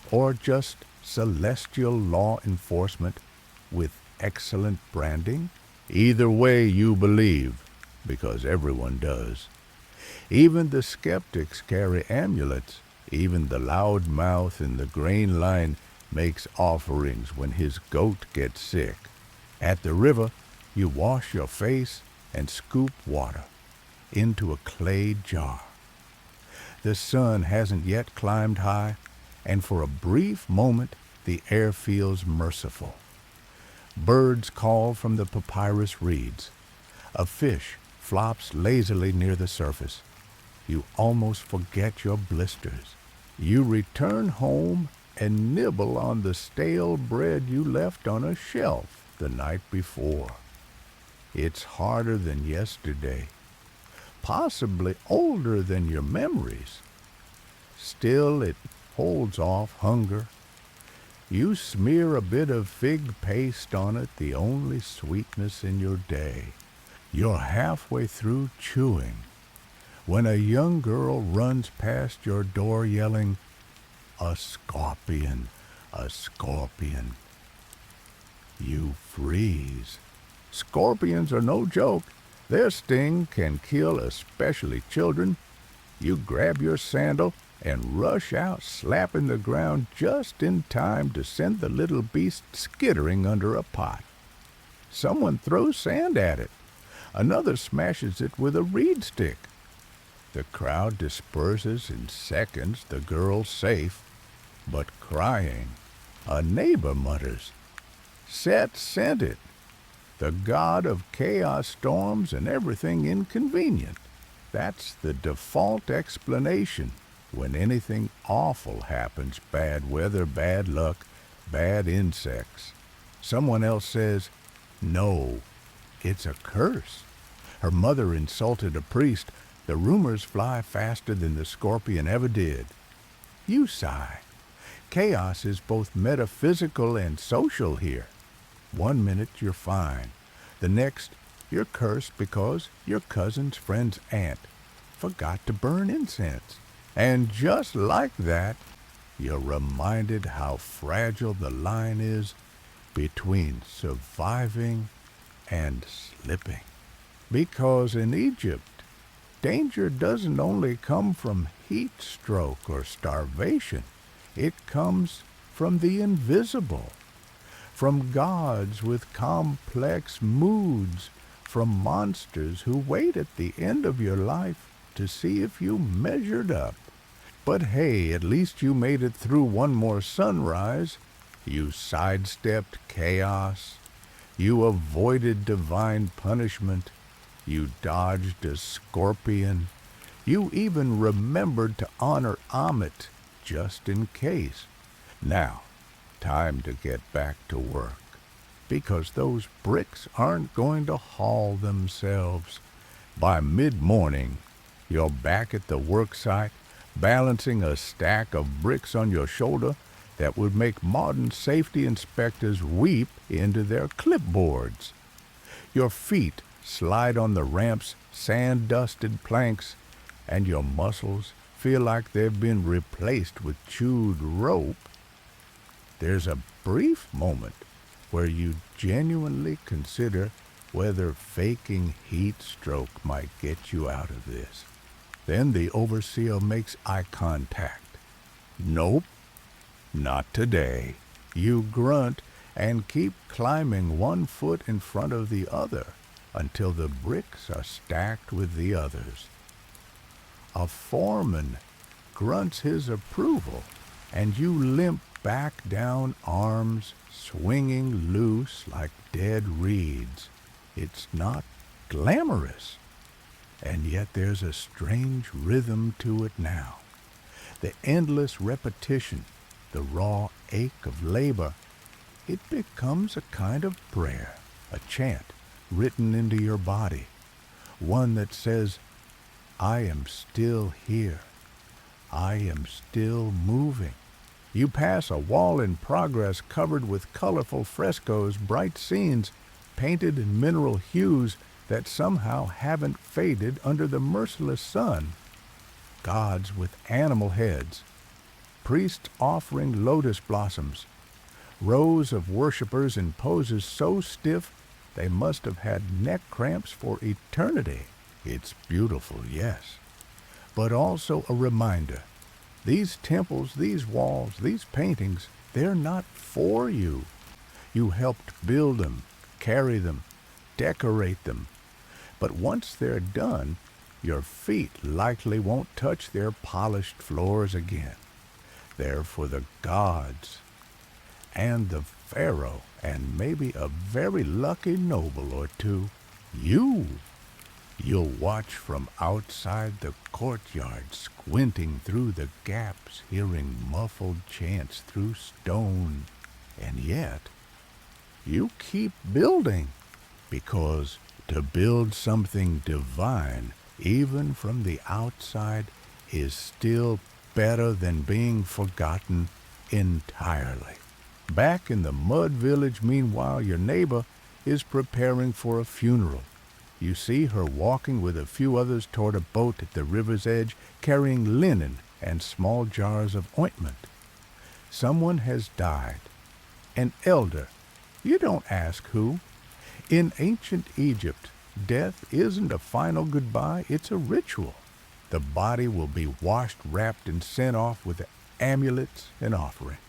or just celestial law enforcement with excellent branding? Either way you believe, because everyone does. Even the skeptics carry amulets. Even the loudmouth in the grain line makes offerings when his goat gets sick. At the river, you wash your face and scoop water into a clay jar. The sun hasn't yet climbed high, and for a brief moment the air feels merciful. Birds call from the papyrus reeds. A fish flops lazily near the surface. You almost forget your blisters. You return home and nibble on the stale bread you left on a shelf the night before. It's harder than yesterday, possibly older than your memories. Still, it holds off hunger. You smear a bit of fig paste on it, the only sweetness in your day. You're halfway through chewing when a young girl runs past your door yelling, "A scorpion, a scorpion." You freeze. Scorpions are no joke. Their sting can kill especially children. You grab your sandal and rush out, slapping the ground just in time to send the little beast skittering under a pot. Someone throws sand at it. Another smashes it with a reed stick. The crowd disperses in seconds, the girl's safe, but crying. A neighbor mutters, "Set sent it. The god of chaos storms and everything inconvenient." That's the default explanation when anything awful happens. Bad weather, bad luck, bad insects. Someone else says, "No, it's a curse. Her mother insulted a priest. The rumors fly faster than the scorpion ever did." You sigh. Chaos is both metaphysical and social here. One minute you're fine. The next, you're cursed because your cousin's friend's aunt forgot to burn incense. And just like that, you're reminded how fragile the line is between surviving and slipping. Because in Egypt, danger doesn't only come from heat stroke or starvation. It comes from the invisible, from gods with complex moods, from monsters who wait at the end of your life to see if you measured up. But hey, at least you made it through one more sunrise. You sidestepped chaos. You avoided divine punishment. You dodged a scorpion. You even remembered to honor Amit just in case. Now, time to get back to work, because those bricks aren't going to haul themselves. By mid-morning, you're back at the work site, balancing a stack of bricks on your shoulder that would make modern safety inspectors weep into their clipboards. Your feet slide on the ramp's sand-dusted planks, and your muscles feel like they've been replaced with chewed rope, there's a brief moment where you genuinely consider whether faking heat stroke might get you out of this. Then the overseer makes eye contact. Nope, not today. You grunt and keep climbing one foot in front of the other until the bricks are stacked with the others. A foreman grunts his approval, and you limp back down, arms swinging loose like dead reeds. It's not glamorous, and yet there's a strange rhythm to it now. The endless repetition, the raw ache of labor, it becomes a kind of prayer, a chant written into your body, one that says, I am still here. I am still moving. You pass a wall in progress covered with colorful frescoes, bright scenes, painted in mineral hues that somehow haven't faded under the merciless sun. Gods with animal heads, priests offering lotus blossoms, rows of worshippers in poses so stiff they must have had neck cramps for eternity. It's beautiful, yes, but also a reminder. These temples, these walls, these paintings, they're not for you. You helped build them, carry them, decorate them. But once they're done, your feet likely won't touch their polished floors again. They're for the gods and the pharaoh and maybe a very lucky noble or two. You'll watch from outside the courtyard, squinting through the gaps, hearing muffled chants through stone. And yet, you keep building, because to build something divine, even from the outside, is still better than being forgotten entirely. Back in the mud village, meanwhile, your neighbor is preparing for a funeral. You see her walking with a few others toward a boat at the river's edge, carrying linen and small jars of ointment. Someone has died. An elder. You don't ask who. In ancient Egypt, death isn't a final goodbye, it's a ritual. The body will be washed, wrapped, and sent off with amulets and offerings.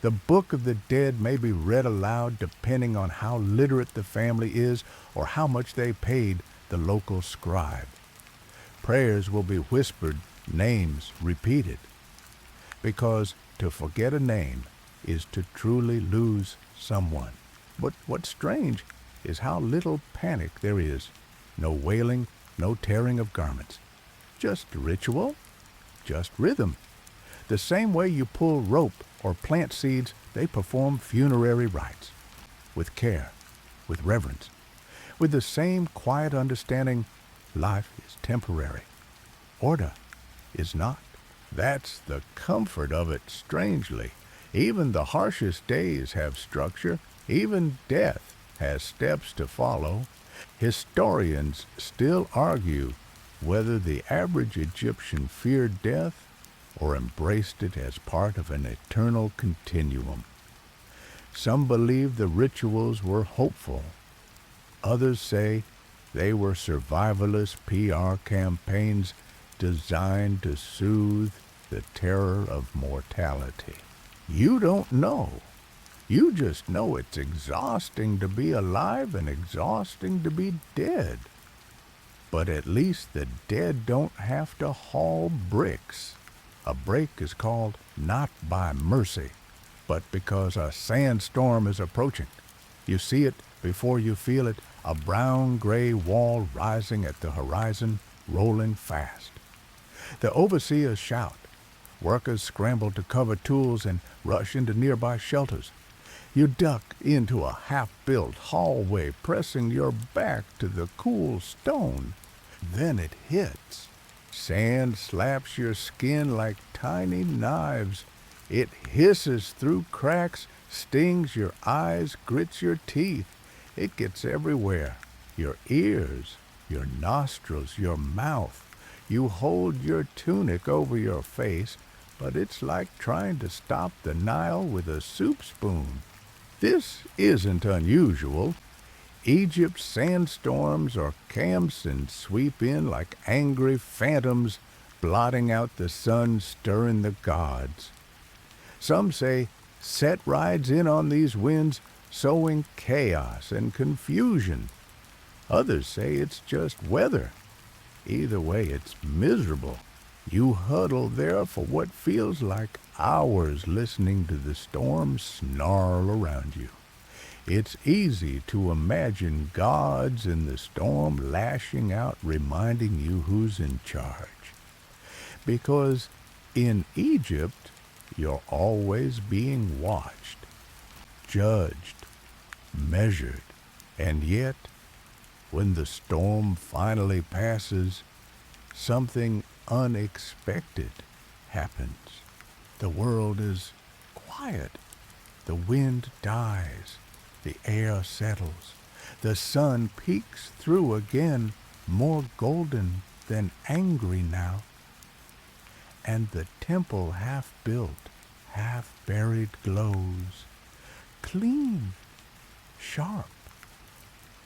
The Book of the Dead may be read aloud depending on how literate the family is or how much they paid the local scribe. Prayers will be whispered, names repeated. Because to forget a name is to truly lose someone. But what's strange is how little panic there is. No wailing, no tearing of garments. Just ritual, just rhythm. The same way you pull rope or plant seeds, they perform funerary rites. With care, with reverence, with the same quiet understanding, life is temporary. Order is not. That's the comfort of it, strangely. Even the harshest days have structure. Even death has steps to follow. Historians still argue whether the average Egyptian feared death or embraced it as part of an eternal continuum. Some believe the rituals were hopeful. Others say they were survivalist PR campaigns designed to soothe the terror of mortality. You don't know. You just know it's exhausting to be alive and exhausting to be dead. But at least the dead don't have to haul bricks. A break is called not by mercy, but because a sandstorm is approaching. You see it before you feel it, a brown-gray wall rising at the horizon, rolling fast. The overseers shout. Workers scramble to cover tools and rush into nearby shelters. You duck into a half-built hallway, pressing your back to the cool stone. Then it hits. Sand slaps your skin like tiny knives. It hisses through cracks, stings your eyes, grits your teeth. It gets everywhere. Your ears, your nostrils, your mouth. You hold your tunic over your face, but it's like trying to stop the Nile with a soup spoon. This isn't unusual. Egypt's sandstorms or camps and sweep in like angry phantoms, blotting out the sun, stirring the gods. Some say Set rides in on these winds, sowing chaos and confusion. Others say it's just weather. Either way, it's miserable. You huddle there for what feels like hours listening to the storm snarl around you. It's easy to imagine gods in the storm lashing out, reminding you who's in charge. Because in Egypt, you're always being watched, judged, measured, and yet, when the storm finally passes, something unexpected happens. The world is quiet. The wind dies. The air settles. The sun peeks through again, more golden than angry now. And the temple half built, half buried glows, clean, sharp,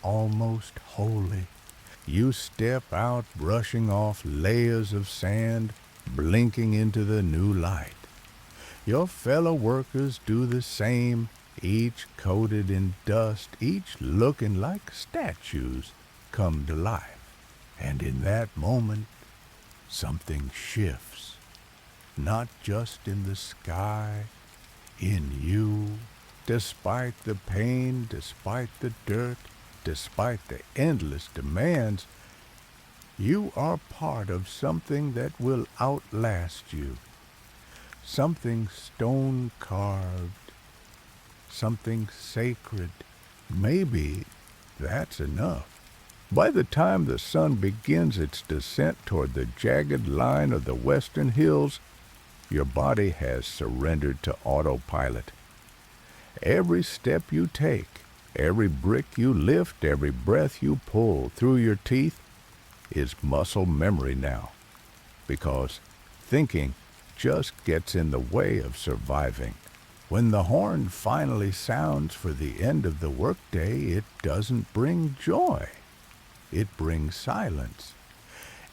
almost holy. You step out, brushing off layers of sand, blinking into the new light. Your fellow workers do the same, each coated in dust, each looking like statues come to life. And in that moment, something shifts, not just in the sky, in you. Despite the pain, despite the dirt, despite the endless demands, you are part of something that will outlast you. Something stone carved, something sacred. Maybe that's enough. By the time the sun begins its descent toward the jagged line of the western hills, your body has surrendered to autopilot. Every step you take, every brick you lift, every breath you pull through your teeth is muscle memory now, because thinking just gets in the way of surviving. When the horn finally sounds for the end of the workday, it doesn't bring joy. It brings silence.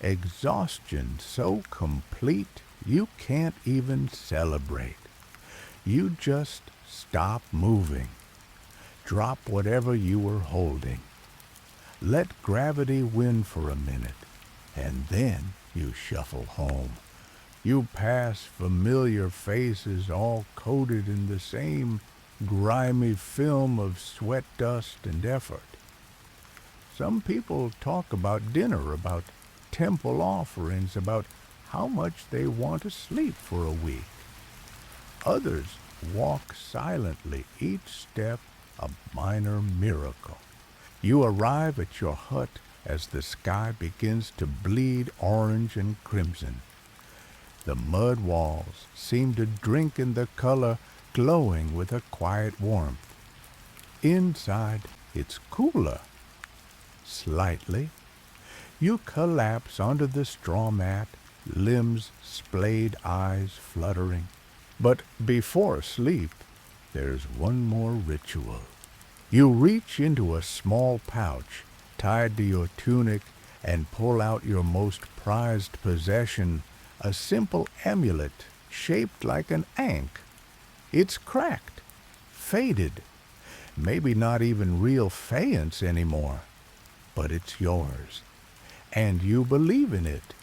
Exhaustion so complete you can't even celebrate. You just stop moving. Drop whatever you were holding. Let gravity win for a minute, and then you shuffle home. You pass familiar faces all coated in the same grimy film of sweat, dust, and effort. Some people talk about dinner, about temple offerings, about how much they want to sleep for a week. Others walk silently, each step a minor miracle. You arrive at your hut as the sky begins to bleed orange and crimson. The mud walls seem to drink in the color, glowing with a quiet warmth. Inside, it's cooler. Slightly. You collapse onto the straw mat, limbs splayed, eyes fluttering. But before sleep, there's one more ritual. You reach into a small pouch tied to your tunic and pull out your most prized possession, a simple amulet shaped like an ankh. It's cracked, faded, maybe not even real faience anymore, but it's yours, and you believe in it.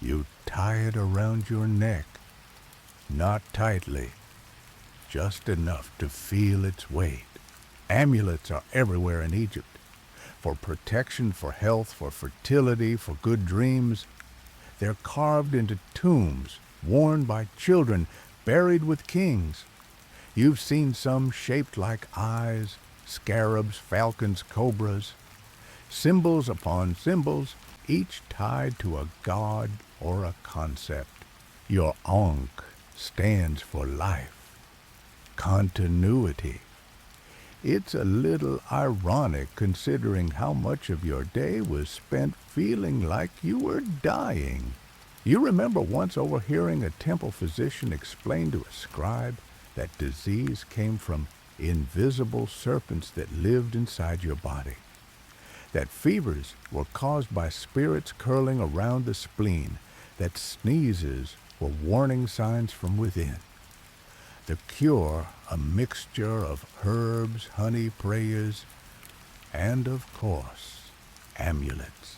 You tie it around your neck, not tightly, just enough to feel its weight. Amulets are everywhere in Egypt, for protection, for health, for fertility, for good dreams. They're carved into tombs, worn by children, buried with kings. You've seen some shaped like eyes, scarabs, falcons, cobras. Symbols upon symbols, each tied to a god or a concept. Your ankh stands for life, continuity. It's a little ironic considering how much of your day was spent feeling like you were dying. You remember once overhearing a temple physician explain to a scribe that disease came from invisible serpents that lived inside your body, that fevers were caused by spirits curling around the spleen, that sneezes were warning signs from within. The cure, a mixture of herbs, honey, prayers, and, of course, amulets.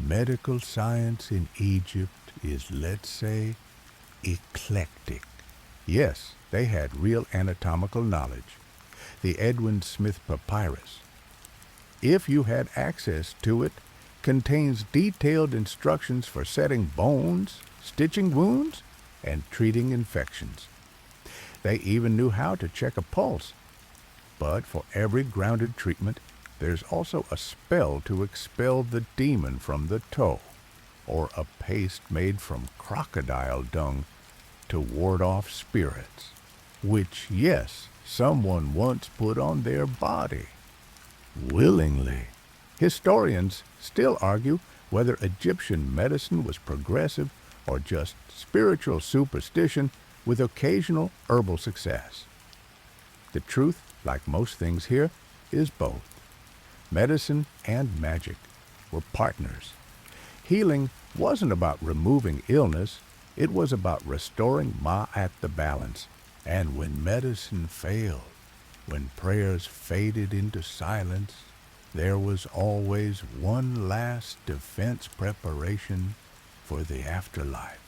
Medical science in Egypt is, let's say, eclectic. Yes, they had real anatomical knowledge. The Edwin Smith Papyrus, if you had access to it, contains detailed instructions for setting bones, stitching wounds, and treating infections. They even knew how to check a pulse. But for every grounded treatment, there's also a spell to expel the demon from the toe, or a paste made from crocodile dung to ward off spirits, which, yes, someone once put on their body. Willingly. Historians still argue whether Egyptian medicine was progressive or just spiritual superstition with occasional herbal success. The truth, like most things here, is both. Medicine and magic were partners. Healing wasn't about removing illness, it was about restoring Ma'at the balance. And when medicine failed, when prayers faded into silence, there was always one last defense preparation for the afterlife.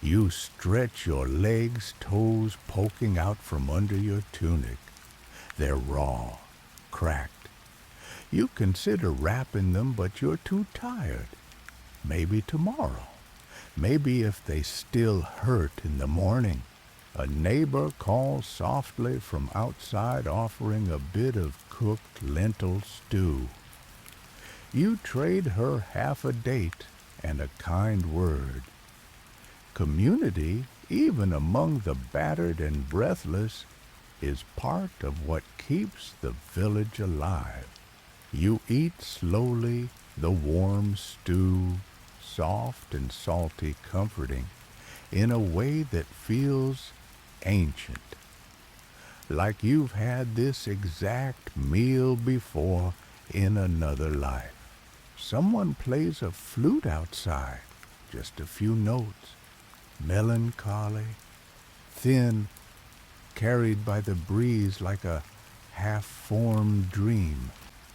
You stretch your legs, toes poking out from under your tunic. They're raw, cracked. You consider wrapping them, but you're too tired. Maybe tomorrow. Maybe if they still hurt in the morning. A neighbor calls softly from outside offering a bit of cooked lentil stew. You trade her half a date and a kind word. Community, even among the battered and breathless, is part of what keeps the village alive. You eat slowly the warm stew, soft and salty, comforting, in a way that feels ancient, like you've had this exact meal before in another life. Someone plays a flute outside, just a few notes, melancholy, thin, carried by the breeze like a half-formed dream.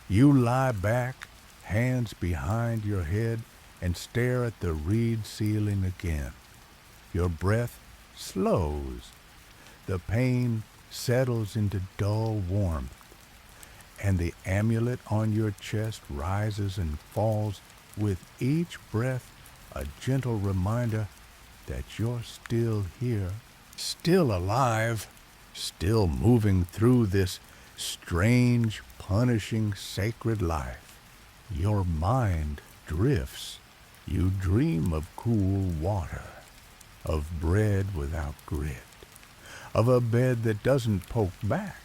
You lie back, hands behind your head, and stare at the reed ceiling again. Your breath slows. The pain settles into dull warmth, and the amulet on your chest rises and falls with each breath, a gentle reminder that you're still here, still alive, still moving through this strange, punishing, sacred life. Your mind drifts. You dream of cool water, of bread without grit, of a bed that doesn't poke back.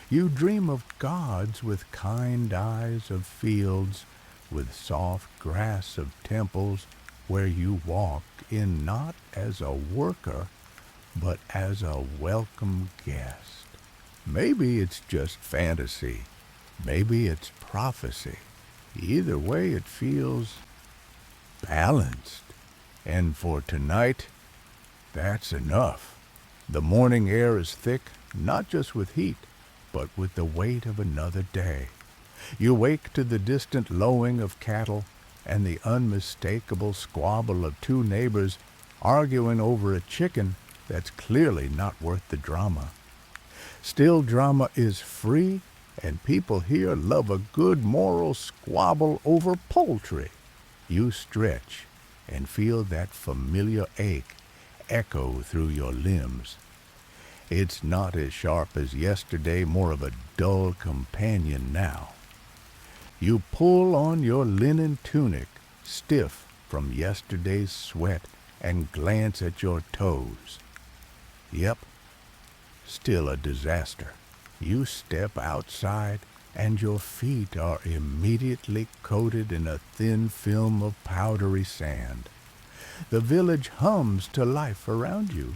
You dream of gods with kind eyes, of fields with soft grass, of temples where you walk in not as a worker, but as a welcome guest. Maybe it's just fantasy. Maybe it's prophecy. Either way, it feels balanced. And for tonight, that's enough. The morning air is thick, not just with heat, but with the weight of another day. You wake to the distant lowing of cattle and the unmistakable squabble of two neighbors arguing over a chicken that's clearly not worth the drama. Still, drama is free, and people here love a good moral squabble over poultry. You stretch and feel that familiar ache echo through your limbs. It's not as sharp as yesterday, more of a dull companion now. You pull on your linen tunic, stiff from yesterday's sweat, and glance at your toes. Yep, still a disaster. You step outside, and your feet are immediately coated in a thin film of powdery sand. The village hums to life around you.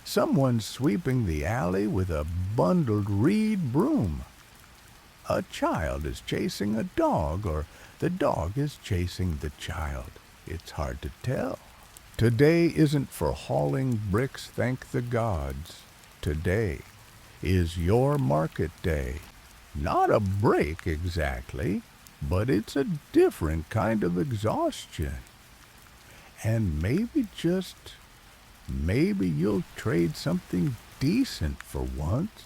Someone's sweeping the alley with a bundled reed broom. A child is chasing a dog, or the dog is chasing the child. It's hard to tell. Today isn't for hauling bricks, thank the gods. Today is your market day. Not a break exactly, but it's a different kind of exhaustion. And maybe you'll trade something decent for once.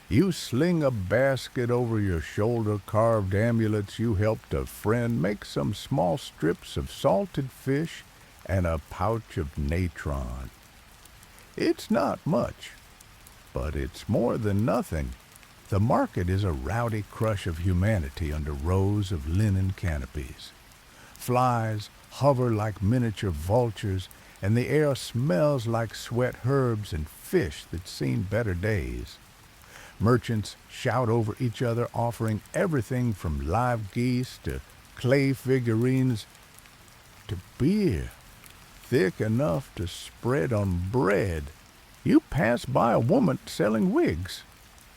You sling a basket over your shoulder, carved amulets you helped a friend make, some small strips of salted fish, and a pouch of natron. It's not much, but it's more than nothing. The market is a rowdy crush of humanity under rows of linen canopies. Flies hover like miniature vultures, and the air smells like sweat herbs and fish that's seen better days. Merchants shout over each other, offering everything from live geese to clay figurines to beer, thick enough to spread on bread. You pass by a woman selling wigs.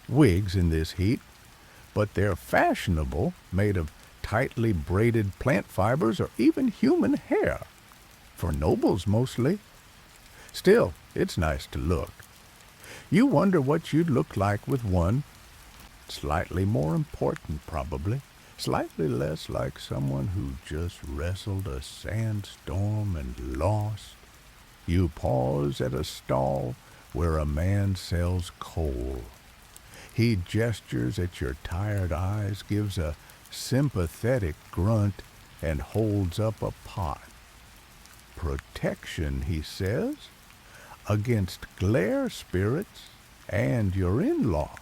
Wigs in this heat, but they're fashionable, made of tightly braided plant fibers or even human hair. For nobles mostly. Still, it's nice to look. You wonder what you'd look like with one. Slightly more important, probably. Slightly less like someone who just wrestled a sandstorm and lost. You pause at a stall where a man sells coal. He gestures at your tired eyes, gives a sympathetic grunt, and holds up a pot. Protection, he says, against glare spirits and your in-laws.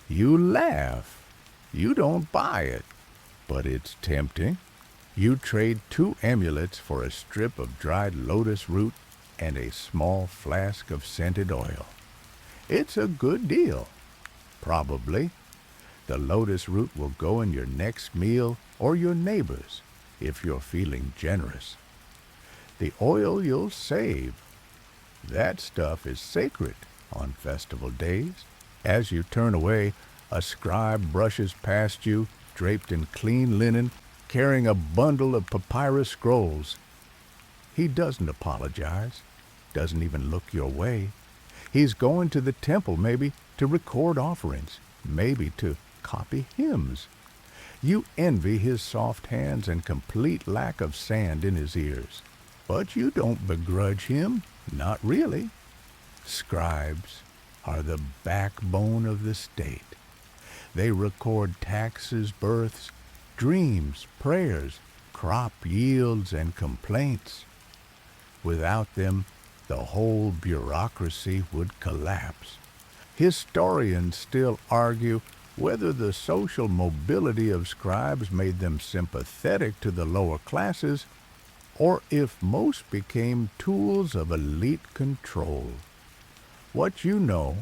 You laugh. You don't buy it, but it's tempting. You trade 2 amulets for a strip of dried lotus root and a small flask of scented oil. It's a good deal. Probably. The lotus root will go in your next meal or your neighbor's if you're feeling generous. The oil you'll save. That stuff is sacred on festival days. As you turn away, a scribe brushes past you, draped in clean linen, carrying a bundle of papyrus scrolls. He doesn't apologize, doesn't even look your way. He's going to the temple, maybe to record offerings, maybe to copy hymns. You envy his soft hands and complete lack of sand in his ears. But you don't begrudge him, not really. Scribes are the backbone of the state. They record taxes, births, dreams, prayers, crop yields, and complaints. Without them, the whole bureaucracy would collapse. Historians still argue whether the social mobility of scribes made them sympathetic to the lower classes, or if most became tools of elite control. What you know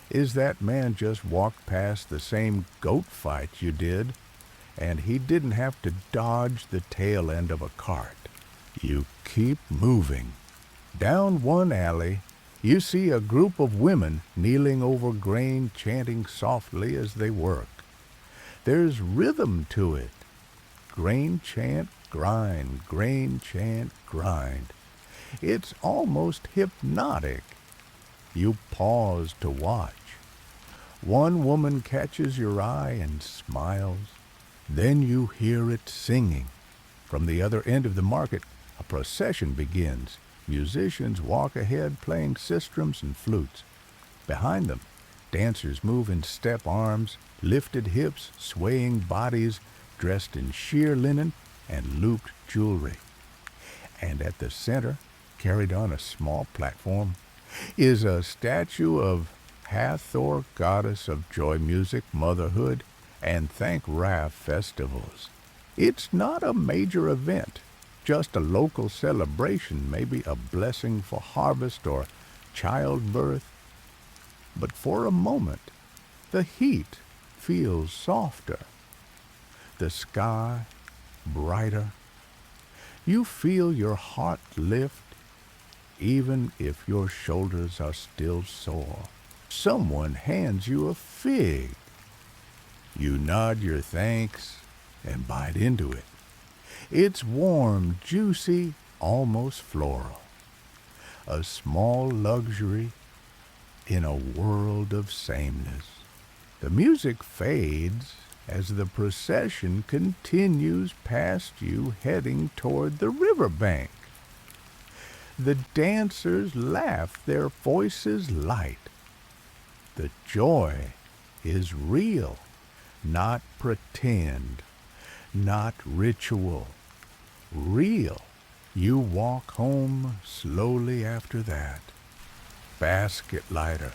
is that man just walked past the same goat fight you did, and he didn't have to dodge the tail end of a cart. You keep moving. Down one alley, you see a group of women kneeling over grain, chanting softly as they work. There's rhythm to it. Grain chant, grind, grain chant, grind. It's almost hypnotic. You pause to watch. One woman catches your eye and smiles. Then you hear it singing. From the other end of the market, a procession begins. Musicians walk ahead playing sistrums and flutes. Behind them, dancers move in step arms, lifted hips, swaying bodies, dressed in sheer linen and looped jewelry. And at the center, carried on a small platform, is a statue of Hathor, goddess of joy, music, motherhood, and thank Ra festivals. It's not a major event, just a local celebration, maybe a blessing for harvest or childbirth. But for a moment, the heat feels softer, the sky brighter. You feel your heart lift even if your shoulders are still sore. Someone hands you a fig. You nod your thanks and bite into it. It's warm, juicy, almost floral. A small luxury in a world of sameness. The music fades as the procession continues past you heading toward the riverbank. The dancers laugh, their voices light. The joy is real, not pretend, not ritual. Real. You walk home slowly after that. Basket lighter,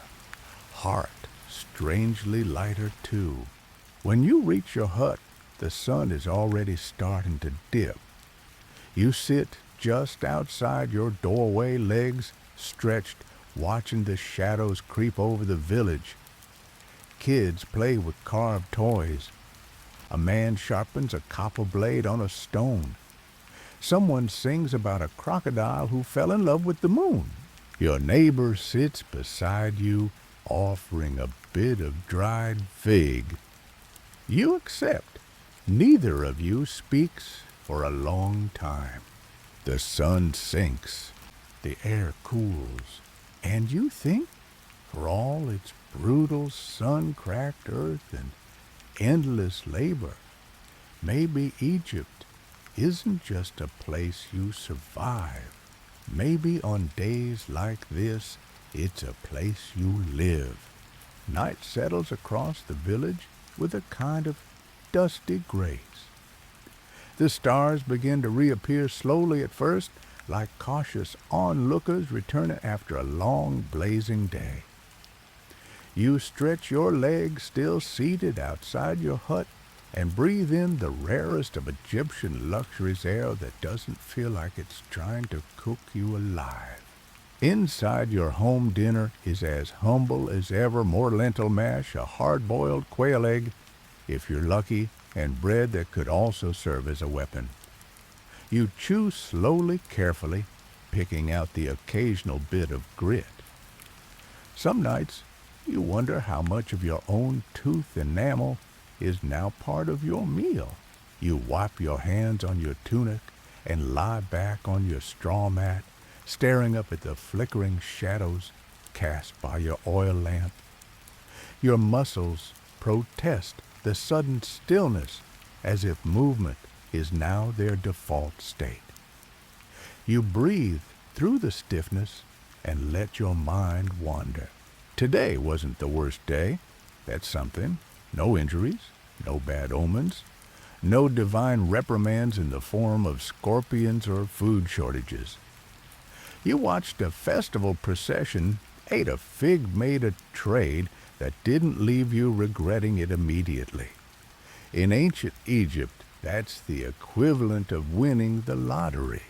heart strangely lighter too. When you reach your hut, the sun is already starting to dip. You sit just outside your doorway, legs stretched, watching the shadows creep over the village. Kids play with carved toys. A man sharpens a copper blade on a stone. Someone sings about a crocodile who fell in love with the moon. Your neighbor sits beside you, offering a bit of dried fig. You accept. Neither of you speaks for a long time. The sun sinks, the air cools, and you think, for all its brutal sun-cracked earth and endless labor, maybe Egypt isn't just a place you survive. Maybe on days like this, it's a place you live. Night settles across the village with a kind of dusty grace. The stars begin to reappear slowly at first, like cautious onlookers returning after a long blazing day. You stretch your legs still seated outside your hut and breathe in the rarest of Egyptian luxuries, air that doesn't feel like it's trying to cook you alive. Inside your home dinner is as humble as ever, more lentil mash, a hard-boiled quail egg, if you're lucky, and bread that could also serve as a weapon. You chew slowly, carefully, picking out the occasional bit of grit. Some nights, you wonder how much of your own tooth enamel is now part of your meal. You wipe your hands on your tunic and lie back on your straw mat, staring up at the flickering shadows cast by your oil lamp. Your muscles protest the sudden stillness as if movement is now their default state. You breathe through the stiffness and let your mind wander. Today wasn't the worst day. That's something. No injuries, no bad omens, no divine reprimands in the form of scorpions or food shortages. You watched a festival procession, ate a fig made a trade that didn't leave you regretting it immediately. In ancient Egypt, that's the equivalent of winning the lottery.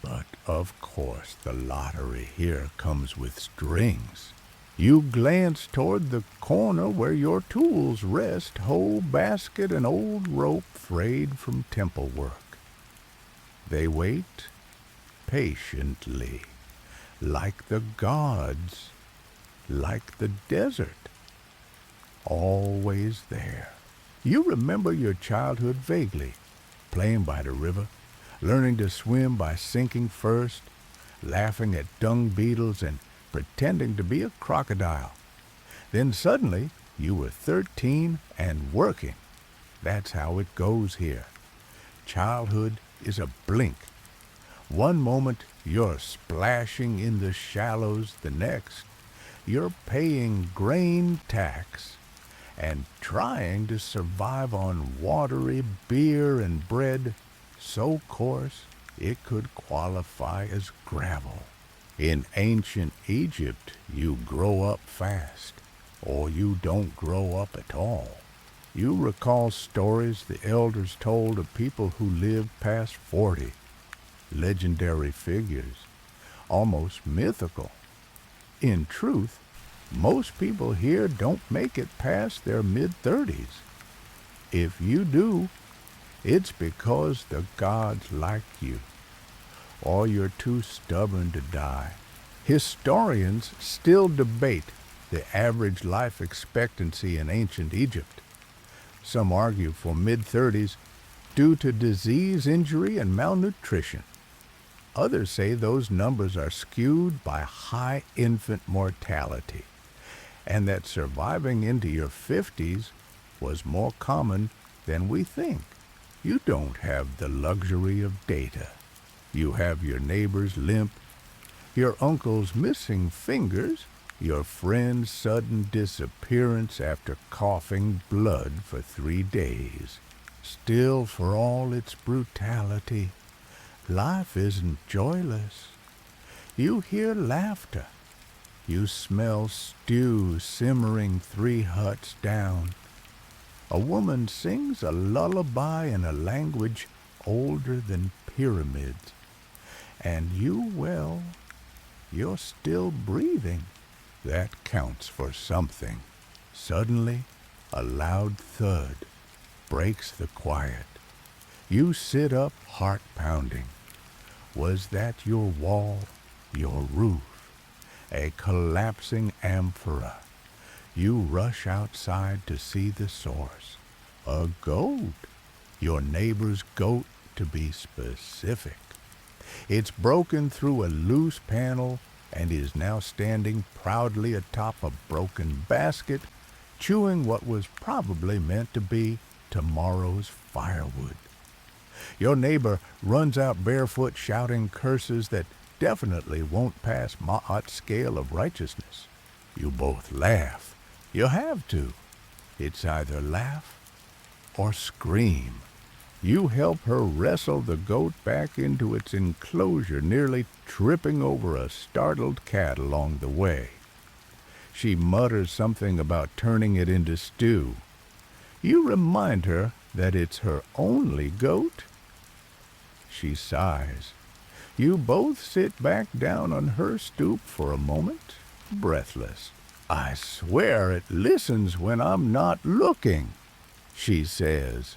But of course, the lottery here comes with strings. You glance toward the corner where your tools rest, hoe, basket, and old rope frayed from temple work. They wait patiently, like the gods, like the desert, always there. You remember your childhood vaguely, playing by the river, learning to swim by sinking first, laughing at dung beetles and pretending to be a crocodile. Then suddenly, you were 13 and working. That's how it goes here. Childhood is a blink. One moment, you're splashing in the shallows. The next, you're paying grain tax and trying to survive on watery beer and bread so coarse it could qualify as gravel. In ancient Egypt, you grow up fast, or you don't grow up at all. You recall stories the elders told of people who lived past 40, legendary figures, almost mythical. In truth, most people here don't make it past their mid-30s. If you do, it's because the gods like you. or you're too stubborn to die. Historians still debate the average life expectancy in ancient Egypt. Some argue for mid-30s due to disease, injury, and malnutrition. Others say those numbers are skewed by high infant mortality, and that surviving into your 50s was more common than we think. You don't have the luxury of data. You have your neighbor's limp, your uncle's missing fingers, your friend's sudden disappearance after coughing blood for 3 days. Still, for all its brutality, life isn't joyless. You hear laughter. You smell stew simmering 3 huts down. A woman sings a lullaby in a language older than pyramids. And you, well, you're still breathing. That counts for something. Suddenly, a loud thud breaks the quiet. You sit up, heart pounding. Was that your wall, your roof, a collapsing amphora? You rush outside to see the source. A goat. Your neighbor's goat, to be specific. It's broken through a loose panel and is now standing proudly atop a broken basket, chewing what was probably meant to be tomorrow's firewood. Your neighbor runs out barefoot shouting curses that definitely won't pass Ma'at's scale of righteousness. You both laugh. You have to. It's either laugh or scream. You help her wrestle the goat back into its enclosure, nearly tripping over a startled cat along the way. She mutters something about turning it into stew. You remind her that it's her only goat. She sighs. You both sit back down on her stoop for a moment, breathless. I swear it listens when I'm not looking, she says.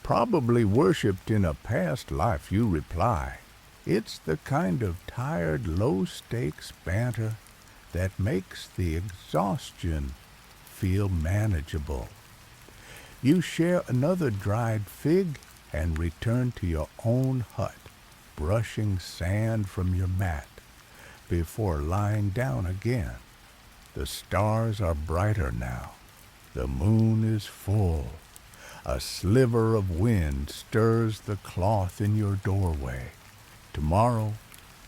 Probably worshipped in a past life, you reply. It's the kind of tired, low-stakes banter that makes the exhaustion feel manageable. You share another dried fig and return to your own hut, brushing sand from your mat before lying down again. The stars are brighter now. The moon is full. A sliver of wind stirs the cloth in your doorway. Tomorrow,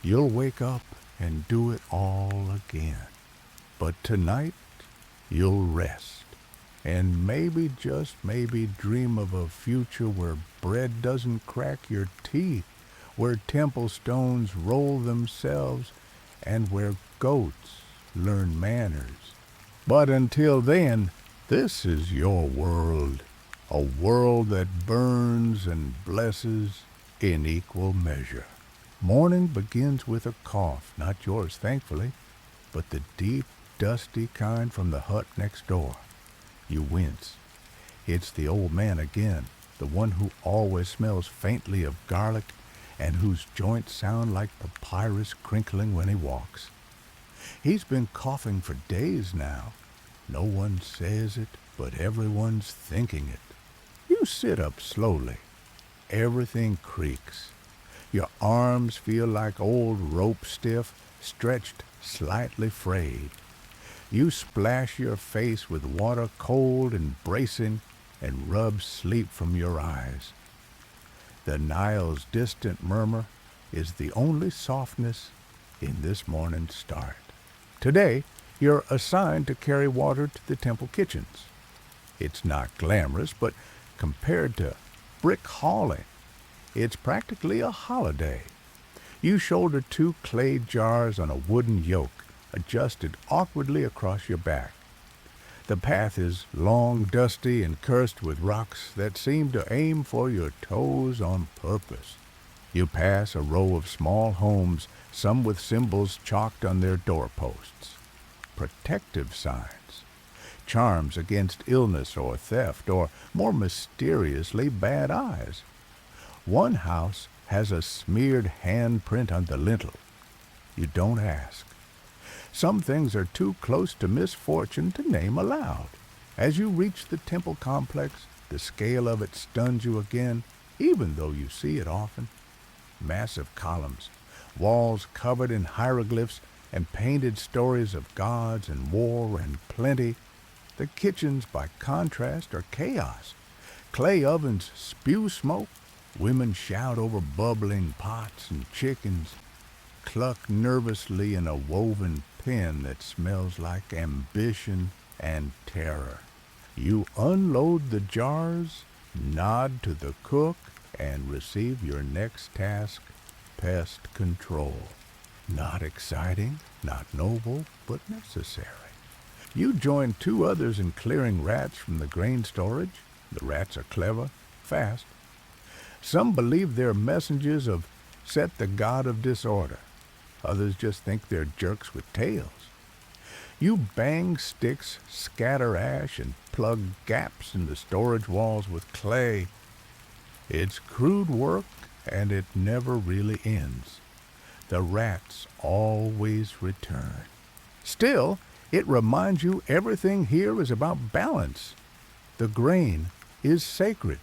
you'll wake up and do it all again. But tonight, you'll rest. And maybe, just maybe, dream of a future where bread doesn't crack your teeth, where temple stones roll themselves, and where goats learn manners. But until then, this is your world, a world that burns and blesses in equal measure. Morning begins with a cough, not yours, thankfully, but the deep, dusty kind from the hut next door. You wince. It's the old man again, the one who always smells faintly of garlic and whose joints sound like papyrus crinkling when he walks. He's been coughing for days now. No one says it, but everyone's thinking it. You sit up slowly. Everything creaks. Your arms feel like old rope stiff, stretched, slightly frayed. You splash your face with water cold and bracing and rub sleep from your eyes. The Nile's distant murmur is the only softness in this morning's start. Today, you're assigned to carry water to the temple kitchens. It's not glamorous, but compared to brick hauling, it's practically a holiday. You shoulder 2 clay jars on a wooden yoke, adjusted awkwardly across your back. The path is long, dusty, and cursed with rocks that seem to aim for your toes on purpose. You pass a row of small homes, some with symbols chalked on their doorposts. Protective signs. Charms against illness or theft, or more mysteriously, bad eyes. One house has a smeared handprint on the lintel. You don't ask. Some things are too close to misfortune to name aloud. As you reach the temple complex, the scale of it stuns you again, even though you see it often. Massive columns, walls covered in hieroglyphs and painted stories of gods and war and plenty. The kitchens, by contrast, are chaos. Clay ovens spew smoke. Women shout over bubbling pots and chickens, cluck nervously in a woven pen that smells like ambition and terror. You unload the jars, nod to the cook, and receive your next task, pest control. Not exciting, not noble, but necessary. You join two others in clearing rats from the grain storage. The rats are clever, fast. Some believe they're messengers of Set, the god of disorder. Others just think they're jerks with tails. You bang sticks, scatter ash, and plug gaps in the storage walls with clay. It's crude work, and it never really ends. The rats always return. Still, it reminds you everything here is about balance. The grain is sacred.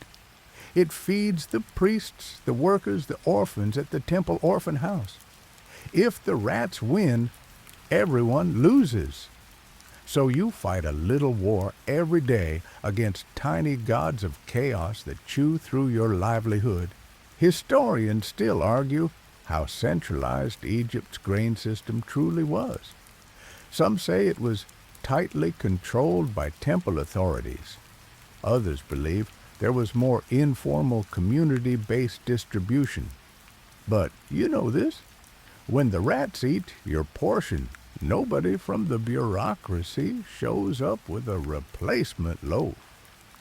It feeds the priests, the workers, the orphans at the temple orphan house. If the rats win, everyone loses. So you fight a little war every day against tiny gods of chaos that chew through your livelihood. Historians still argue how centralized Egypt's grain system truly was. Some say it was tightly controlled by temple authorities. Others believe there was more informal community-based distribution. But you know this. When the rats eat your portion, nobody from the bureaucracy shows up with a replacement loaf.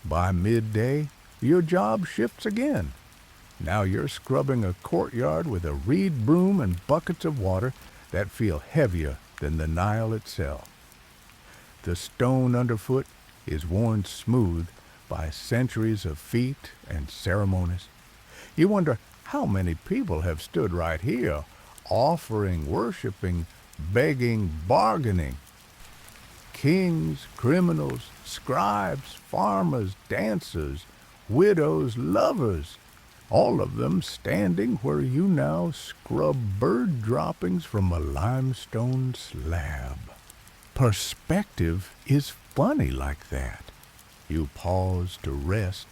By midday, your job shifts again. Now you're scrubbing a courtyard with a reed broom and buckets of water that feel heavier than the Nile itself. The stone underfoot is worn smooth by centuries of feet and ceremonies. You wonder how many people have stood right here, offering, worshiping, begging, bargaining. Kings, criminals, scribes, farmers, dancers, widows, lovers, all of them standing where you now scrub bird droppings from a limestone slab. Perspective is funny like that. You pause to rest,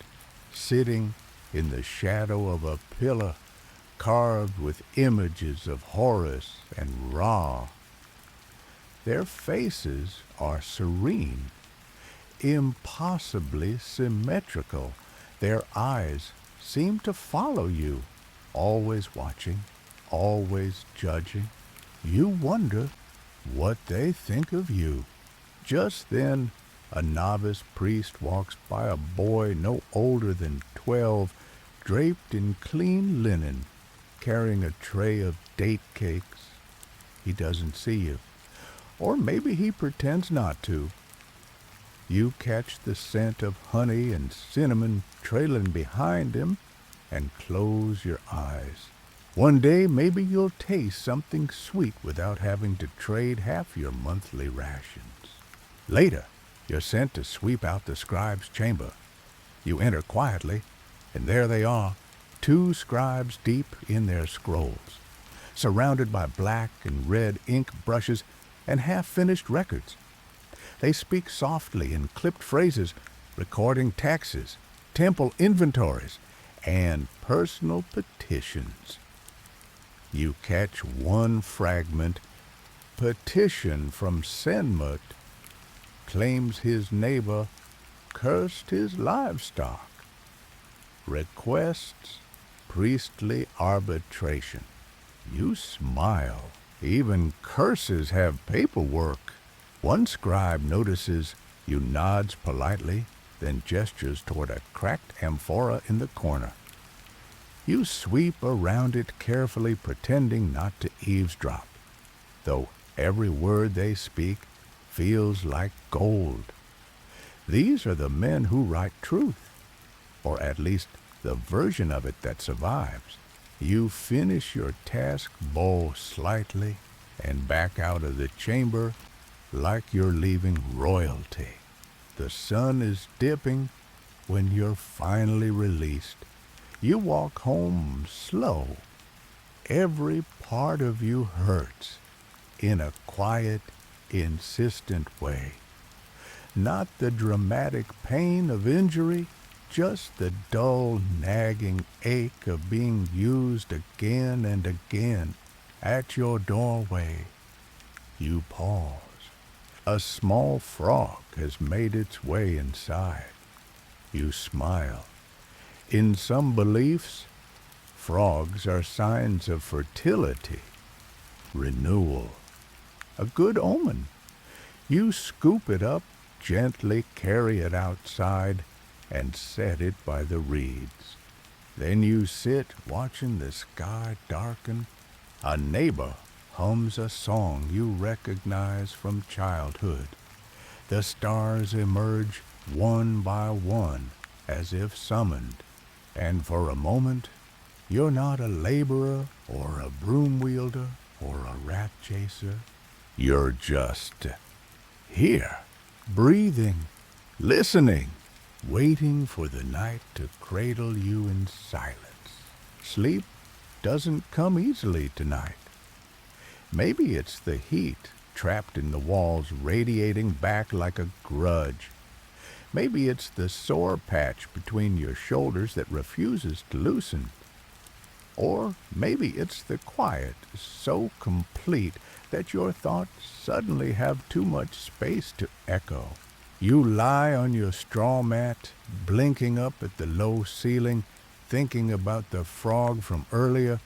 sitting in the shadow of a pillar carved with images of Horus and Ra. Their faces are serene, impossibly symmetrical. Their eyes seem to follow you, always watching, always judging. You wonder what they think of you. Just then, a novice priest walks by a boy no older than 12, draped in clean linen, carrying a tray of date cakes. He doesn't see you, or maybe he pretends not to. You catch the scent of honey and cinnamon trailing behind him and close your eyes. One day, maybe you'll taste something sweet without having to trade half your monthly rations. Later, you're sent to sweep out the scribe's chamber. You enter quietly, and there they are, two scribes deep in their scrolls, surrounded by black and red ink brushes and half-finished records. They speak softly in clipped phrases, recording taxes, temple inventories, and personal petitions. You catch one fragment, petition from Senmut, claims his neighbor cursed his livestock, requests priestly arbitration. You smile. Even curses have paperwork. One scribe notices you, nods politely, then gestures toward a cracked amphora in the corner. You sweep around it carefully, pretending not to eavesdrop, though every word they speak feels like gold. These are the men who write truth, or at least the version of it that survives. You finish your task, bow slightly, and back out of the chamber like you're leaving royalty. The sun is dipping when you're finally released. You walk home slow. Every part of you hurts in a quiet, insistent way. Not the dramatic pain of injury, just the dull, nagging ache of being used again and again. At your doorway, you pause. A small frog has made its way inside. You smile. In some beliefs, frogs are signs of fertility, renewal, a good omen. You scoop it up, gently carry it outside, and set it by the reeds. Then you sit watching the sky darken. A neighbor hums a song you recognize from childhood. The stars emerge one by one as if summoned, and for a moment you're not a laborer or a broom wielder or a rat chaser. You're just here, breathing, listening, waiting for the night to cradle you in silence. Sleep doesn't come easily tonight. Maybe it's the heat trapped in the walls radiating back like a grudge. Maybe it's the sore patch between your shoulders that refuses to loosen. Or maybe it's the quiet so complete that your thoughts suddenly have too much space to echo. You lie on your straw mat, blinking up at the low ceiling, thinking about the frog from earlier,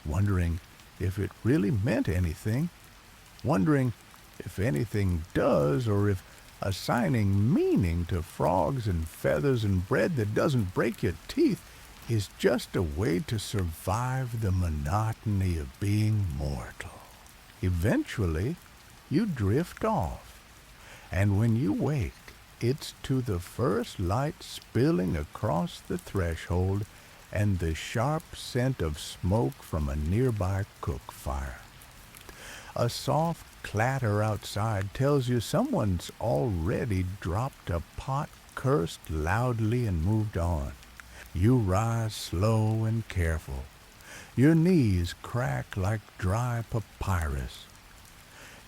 wondering if it really meant anything, wondering if anything does, or if assigning meaning to frogs and feathers and bread that doesn't break your teeth is just a way to survive the monotony of being mortal. Eventually, you drift off, and when you wake, it's to the first light spilling across the threshold and the sharp scent of smoke from a nearby cook fire. A soft clatter outside tells you someone's already dropped a pot, cursed loudly, and moved on. You rise slow and careful. Your knees crack like dry papyrus.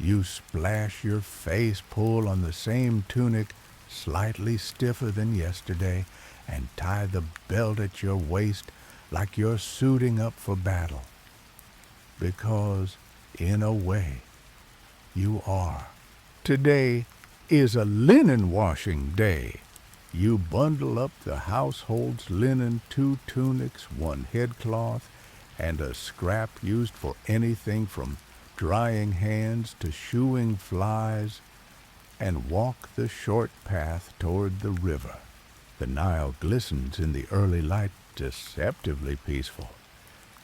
You splash your face pull on the same tunic, slightly stiffer than yesterday, and tie the belt at your waist like you're suiting up for battle. Because, in a way, you are. Today is a linen washing day. You bundle up the household's linen, 2 tunics, 1 headcloth, and a scrap used for anything from drying hands to shooing flies, and walk the short path toward the river. The Nile glistens in the early light, deceptively peaceful.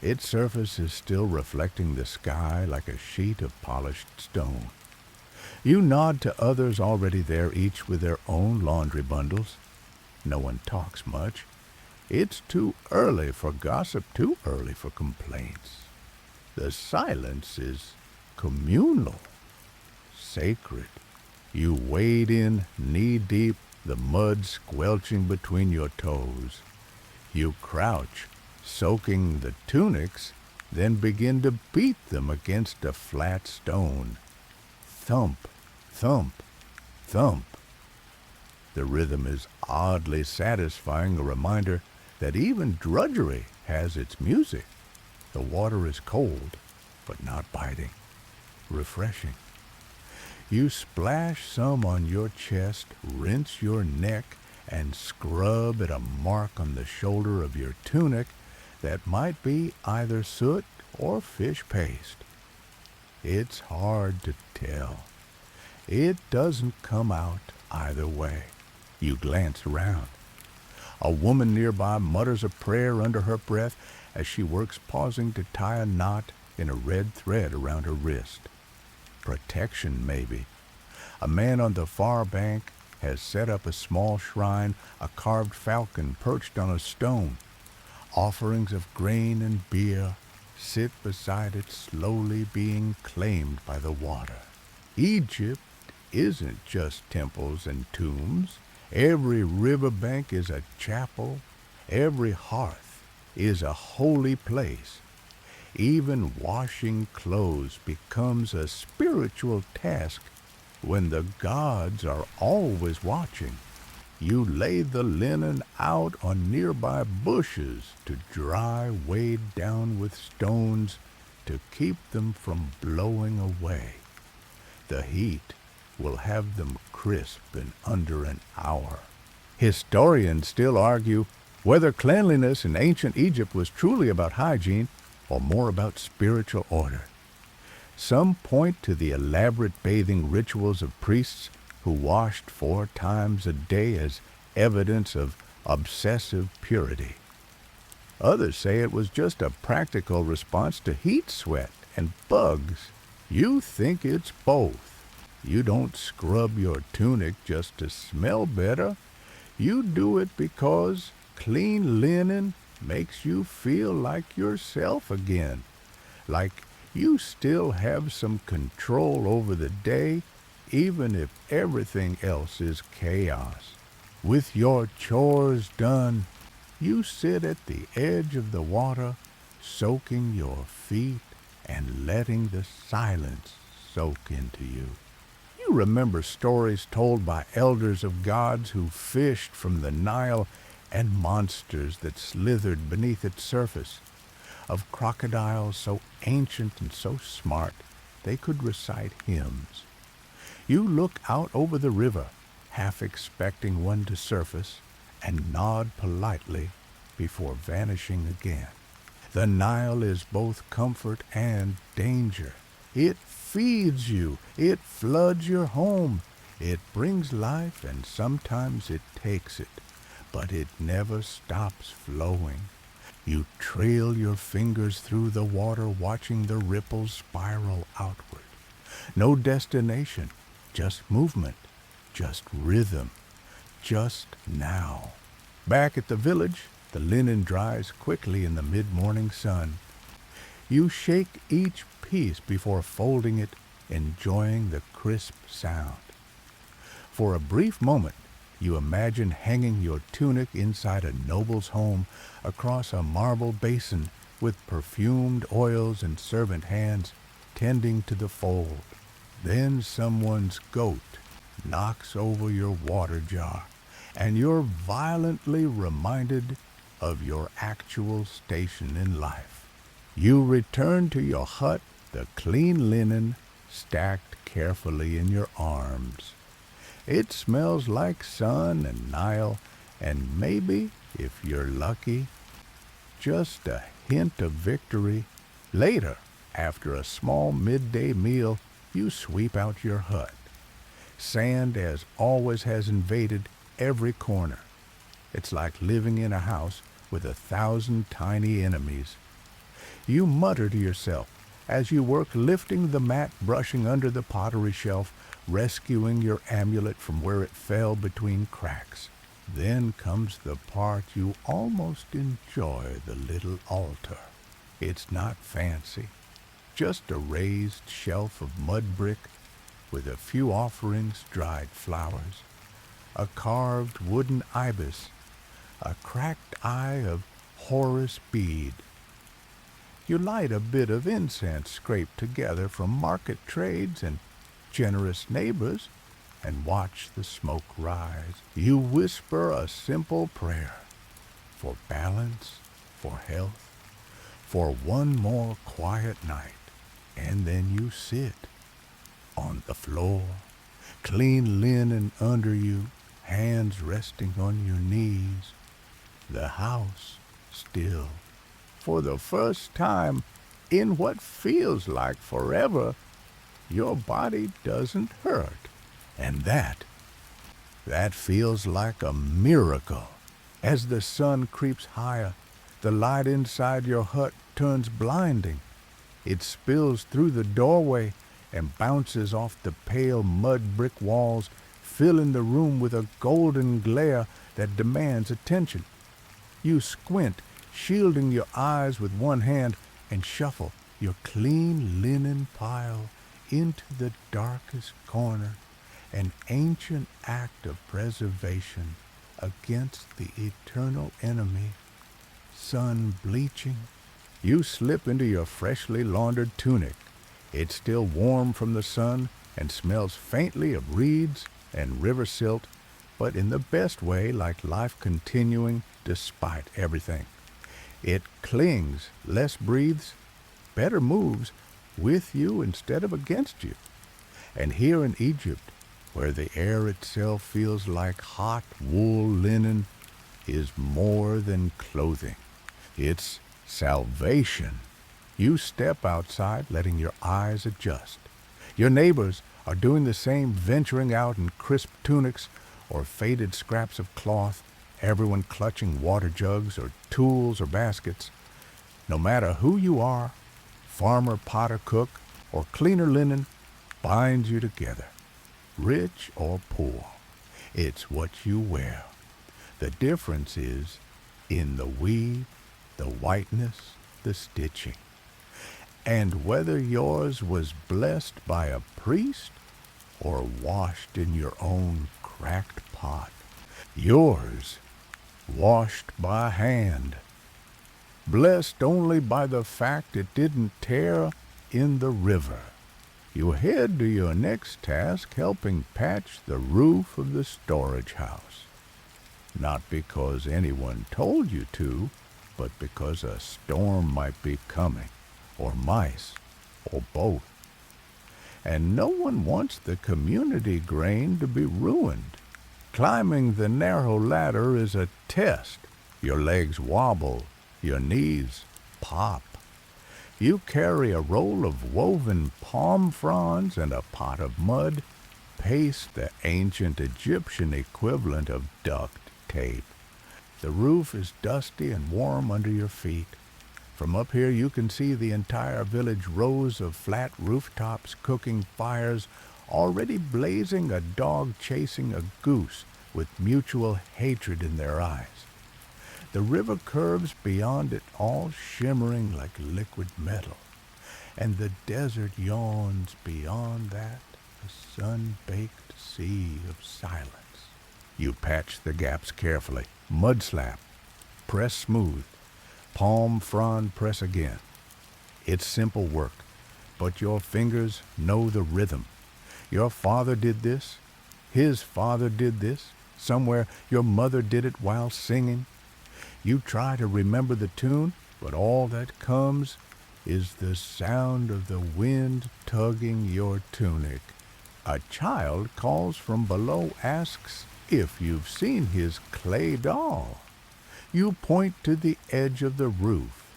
Its surface is still reflecting the sky like a sheet of polished stone. You nod to others already there, each with their own laundry bundles. No one talks much. It's too early for gossip, too early for complaints. The silence is communal, sacred. You wade in knee-deep, the mud squelching between your toes. You crouch, soaking the tunics, then begin to beat them against a flat stone. Thump, thump, thump. The rhythm is oddly satisfying, a reminder that even drudgery has its music. The water is cold, but not biting, refreshing. You splash some on your chest, rinse your neck, and scrub at a mark on the shoulder of your tunic that might be either soot or fish paste. It's hard to tell. It doesn't come out either way. You glance around. A woman nearby mutters a prayer under her breath as she works, pausing to tie a knot in a red thread around her wrist. Protection, maybe. A man on the far bank has set up a small shrine, a carved falcon perched on a stone. Offerings of grain and beer sit beside it, slowly being claimed by the water. Egypt isn't just temples and tombs. Every riverbank is a chapel. Every hearth is a holy place. Even washing clothes becomes a spiritual task when the gods are always watching. You lay the linen out on nearby bushes to dry, weighed down with stones to keep them from blowing away. The heat will have them crisp in under an hour. Historians still argue whether cleanliness in ancient Egypt was truly about hygiene or more about spiritual order. Some point to the elaborate bathing rituals of priests who washed 4 times a day as evidence of obsessive purity. Others say it was just a practical response to heat sweat and bugs. You think it's both. You don't scrub your tunic just to smell better. You do it because clean linen makes you feel like yourself again, like you still have some control over the day, even if everything else is chaos. With your chores done, you sit at the edge of the water, soaking your feet and letting the silence soak into you. You remember stories told by elders of gods who fished from the Nile and monsters that slithered beneath its surface, of crocodiles so ancient and so smart they could recite hymns. You look out over the river, half expecting one to surface, and nod politely before vanishing again. The Nile is both comfort and danger. It feeds you, it floods your home, it brings life, and sometimes it takes it, but it never stops flowing. You trail your fingers through the water, watching the ripples spiral outward. No destination, just movement, just rhythm, just now. Back at the village, the linen dries quickly in the mid-morning sun. You shake each piece before folding it, enjoying the crisp sound. For a brief moment, you imagine hanging your tunic inside a noble's home across a marble basin with perfumed oils and servant hands tending to the fold. Then someone's goat knocks over your water jar, and you're violently reminded of your actual station in life. You return to your hut, the clean linen stacked carefully in your arms. It smells like sun and Nile, and maybe, if you're lucky, just a hint of victory. Later, after a small midday meal, you sweep out your hut. Sand, as always, has invaded every corner. It's like living in a house with 1,000 tiny enemies. You mutter to yourself as you work lifting the mat, brushing under the pottery shelf, rescuing your amulet from where it fell between cracks. Then comes the part you almost enjoy, the little altar. It's not fancy, just a raised shelf of mud brick with a few offerings, dried flowers, a carved wooden ibis, a cracked eye of Horus bead. You light a bit of incense scraped together from market trades and generous neighbors and watch the smoke rise. You whisper a simple prayer for balance, for health, for one more quiet night, and then you sit on the floor, clean linen under you, hands resting on your knees, the house still. For the first time in what feels like forever, your body doesn't hurt. And that feels like a miracle. As the sun creeps higher, the light inside your hut turns blinding. It spills through the doorway and bounces off the pale mud brick walls, filling the room with a golden glare that demands attention. You squint, shielding your eyes with one hand, and shuffle your clean linen pile into the darkest corner, an ancient act of preservation against the eternal enemy, sun bleaching. You slip into your freshly laundered tunic. It's still warm from the sun and smells faintly of reeds and river silt, but in the best way, like life continuing despite everything. It clings, less breathes, better moves with you instead of against you. And here in Egypt, where the air itself feels like hot wool linen, is more than clothing. It's salvation. You step outside, letting your eyes adjust. Your neighbors are doing the same, venturing out in crisp tunics or faded scraps of cloth, everyone clutching water jugs or tools or baskets. No matter who you are, farmer, potter, cook, or cleaner linen, binds you together, rich or poor. It's what you wear. The difference is in the weave, the whiteness, the stitching. And whether yours was blessed by a priest or washed in your own cracked pot, yours washed by hand, blessed only by the fact it didn't tear in the river. You head to your next task, helping patch the roof of the storage house. Not because anyone told you to, but because a storm might be coming, or mice, or both. And no one wants the community grain to be ruined. Climbing the narrow ladder is a test. Your legs wobble, your knees pop. You carry a roll of woven palm fronds and a pot of mud, paste the ancient Egyptian equivalent of duct tape. The roof is dusty and warm under your feet. From up here you can see the entire village, rows of flat rooftops cooking fires, already blazing, a dog chasing a goose with mutual hatred in their eyes. The river curves beyond it, all shimmering like liquid metal, and the desert yawns beyond that, a sun-baked sea of silence. You patch the gaps carefully, mud slap, press smooth, palm frond press again. It's simple work, but your fingers know the rhythm. Your father did this, his father did this, somewhere your mother did it while singing. You try to remember the tune, but all that comes is the sound of the wind tugging your tunic. A child calls from below, asks if you've seen his clay doll. You point to the edge of the roof.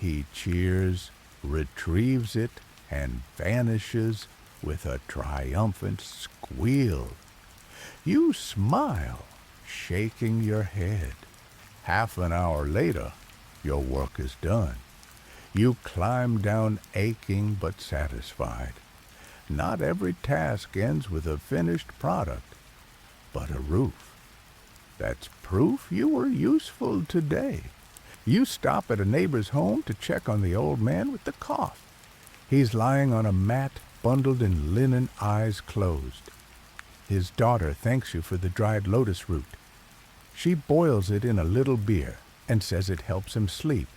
He cheers, retrieves it, and vanishes with a triumphant squeal. You smile, shaking your head. Half an hour later, your work is done. You climb down aching but satisfied. Not every task ends with a finished product, but a roof. That's proof you were useful today. You stop at a neighbor's home to check on the old man with the cough. He's lying on a mat, bundled in linen, eyes closed. His daughter thanks you for the dried lotus root. She boils it in a little beer and says it helps him sleep.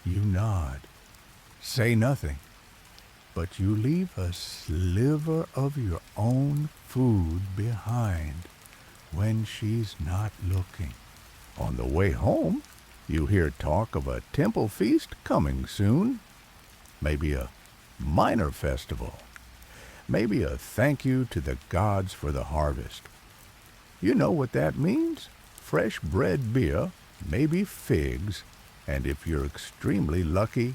You nod, say nothing, but you leave a sliver of your own food behind when she's not looking. On the way home, you hear talk of a temple feast coming soon. Maybe a minor festival. Maybe a thank you to the gods for the harvest. You know what that means? Fresh bread beer, maybe figs, and if you're extremely lucky,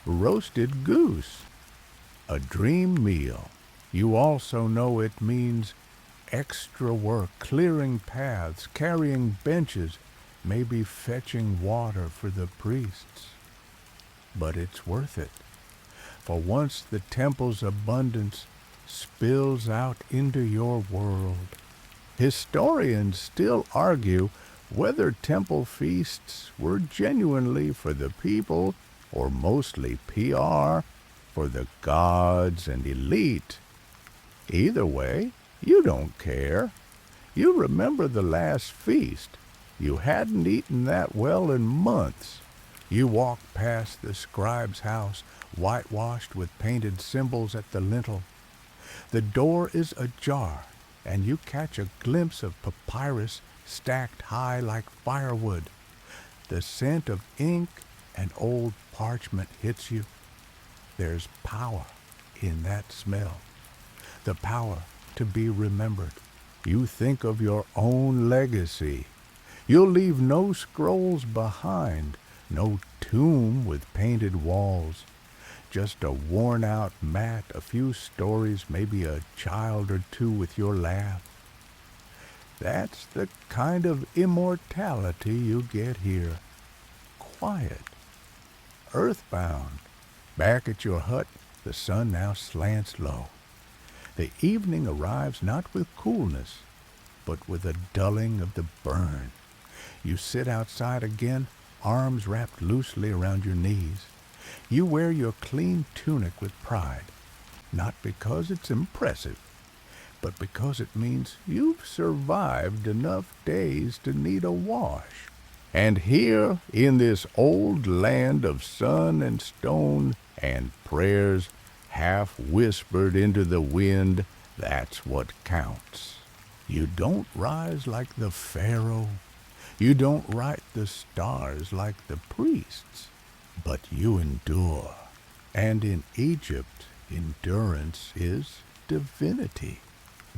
roasted goose. A dream meal. You also know it means extra work, clearing paths, carrying benches, maybe fetching water for the priests. But it's worth it, for once the temple's abundance spills out into your world, historians still argue whether temple feasts were genuinely for the people or mostly PR for the gods and elite. Either way, you don't care. You remember the last feast. You hadn't eaten that well in months. You walk past the scribe's house, whitewashed with painted symbols at the lintel. The door is ajar, and you catch a glimpse of papyrus stacked high like firewood. The scent of ink and old parchment hits you. There's power in that smell, the power to be remembered. You think of your own legacy. You'll leave no scrolls behind, no tomb with painted walls, just a worn-out mat, a few stories, maybe a child or two with your laugh. That's the kind of immortality you get here. Quiet, earthbound. Back at your hut, the sun now slants low. The evening arrives not with coolness, but with a dulling of the burn. You sit outside again, arms wrapped loosely around your knees. You wear your clean tunic with pride, not because it's impressive, but because it means you've survived enough days to need a wash. And here, in this old land of sun and stone and prayers half whispered into the wind, that's what counts. You don't rise like the Pharaoh. You don't write the stars like the priests, but you endure. And in Egypt, endurance is divinity.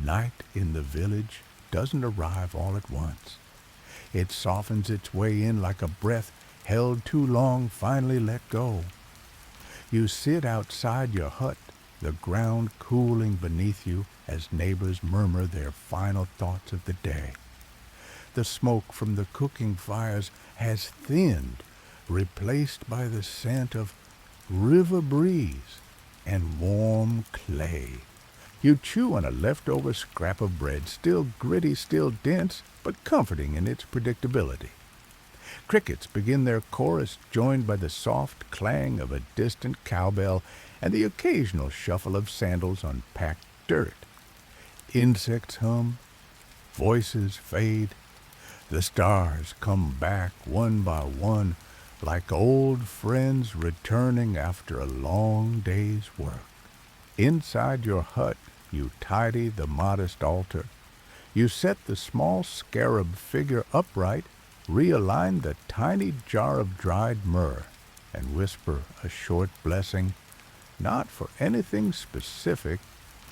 Night in the village doesn't arrive all at once. It softens its way in like a breath held too long, finally let go. You sit outside your hut, the ground cooling beneath you as neighbors murmur their final thoughts of the day. The smoke from the cooking fires has thinned, replaced by the scent of river breeze and warm clay. You chew on a leftover scrap of bread, still gritty, still dense, but comforting in its predictability. Crickets begin their chorus, joined by the soft clang of a distant cowbell and the occasional shuffle of sandals on packed dirt. Insects hum, voices fade. The stars come back one by one, like old friends returning after a long day's work. Inside your hut, you tidy the modest altar. You set the small scarab figure upright, realign the tiny jar of dried myrrh, and whisper a short blessing, not for anything specific,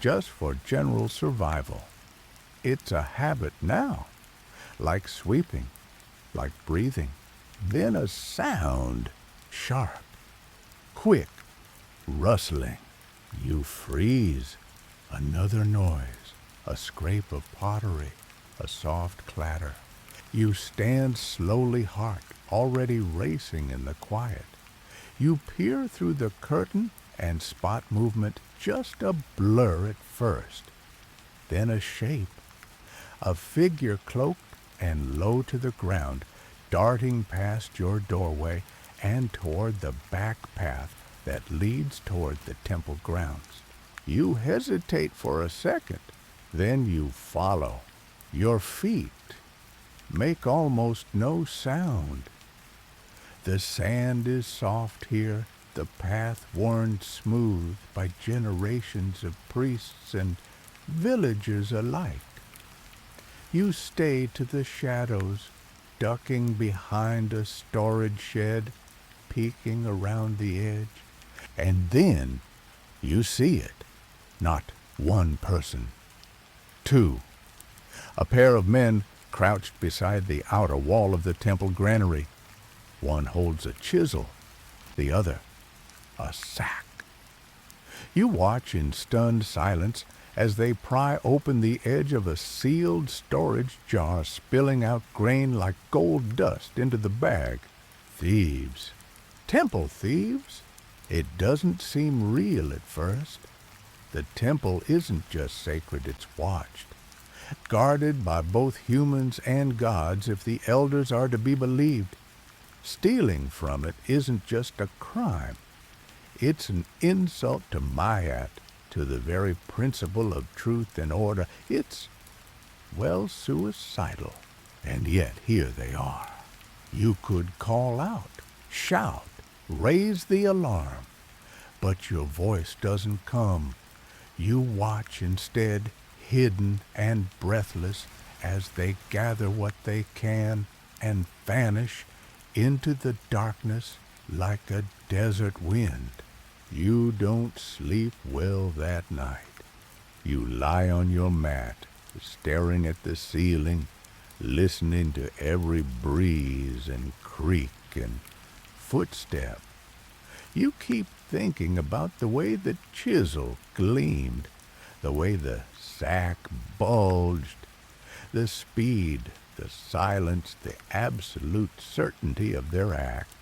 just for general survival. It's a habit now, like sweeping, like breathing. Then a sound, sharp, quick, rustling. You freeze. Another noise, a scrape of pottery, a soft clatter. You stand slowly, heart already racing in the quiet. You peer through the curtain and spot movement, just a blur at first. Then a shape, a figure cloaked and low to the ground, darting past your doorway and toward the back path that leads toward the temple grounds. You hesitate for a second, then you follow. Your feet make almost no sound. The sand is soft here, the path worn smooth by generations of priests and villagers alike. You stay to the shadows, ducking behind a storage shed, peeking around the edge, and then you see it. Not one person. Two. A pair of men crouched beside the outer wall of the temple granary. One holds a chisel, the other a sack. You watch in stunned silence as they pry open the edge of a sealed storage jar, spilling out grain like gold dust into the bag. Thieves. Temple thieves. It doesn't seem real at first. The temple isn't just sacred, it's watched. guarded by both humans and gods if the elders are to be believed. Stealing from it isn't just a crime, it's an insult to Mayat, to the very principle of truth and order. It's, well, suicidal. And yet here they are. You could call out, shout, raise the alarm, but your voice doesn't come. You watch instead, hidden and breathless, as they gather what they can and vanish into the darkness like a desert wind. You don't sleep well that night. You lie on your mat, staring at the ceiling, listening to every breeze and creak and footstep. You keep thinking about the way the chisel gleamed, the way the sack bulged, the speed, the silence, the absolute certainty of their act.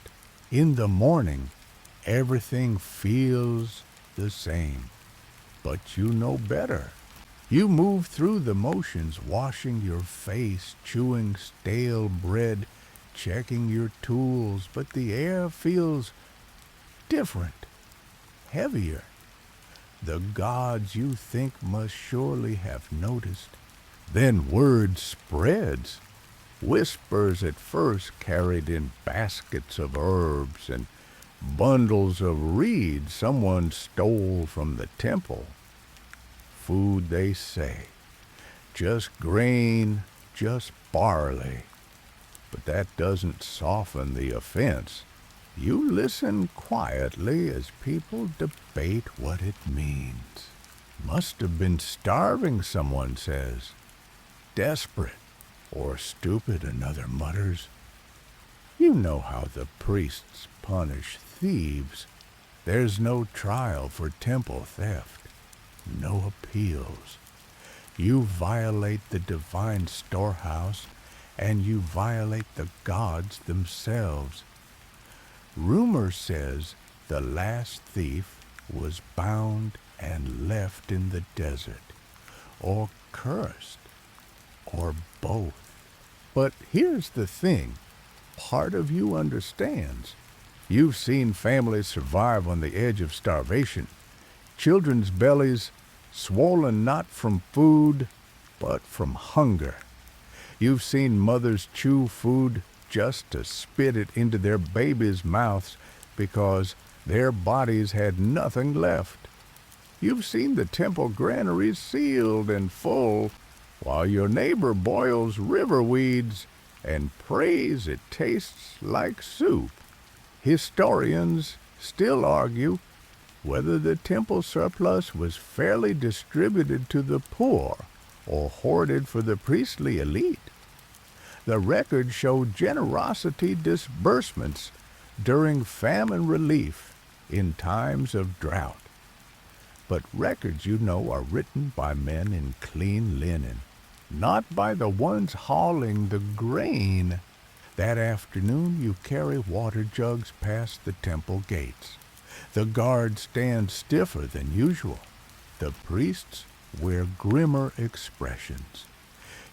In the morning, everything feels the same, but you know better. You move through the motions, washing your face, chewing stale bread, checking your tools, but the air feels different, heavier. The gods you think must surely have noticed. Then word spreads. Whispers at first carried in baskets of herbs and bundles of reeds someone stole from the temple. Food, they say. Just grain, just barley. But that doesn't soften the offense. You listen quietly as people debate what it means. Must have been starving, someone says. Desperate. Or stupid, another mutters. You know how the priests punish thieves. There's no trial for temple theft. No appeals. You violate the divine storehouse, and you violate the gods themselves. Rumor says the last thief was bound and left in the desert, or cursed, or both. But here's the thing. Part of you understands. You've seen families survive on the edge of starvation. Children's bellies swollen not from food, but from hunger. You've seen mothers chew food just to spit it into their babies' mouths because their bodies had nothing left. You've seen the temple granaries sealed and full, while your neighbor boils river weeds and prays it tastes like soup. Historians still argue whether the temple surplus was fairly distributed to the poor or hoarded for the priestly elite. The records show generosity disbursements during famine relief in times of drought. But records, you know, are written by men in clean linen, not by the ones hauling the grain. That afternoon you carry water jugs past the temple gates. The guards stand stiffer than usual. The priests wear grimmer expressions.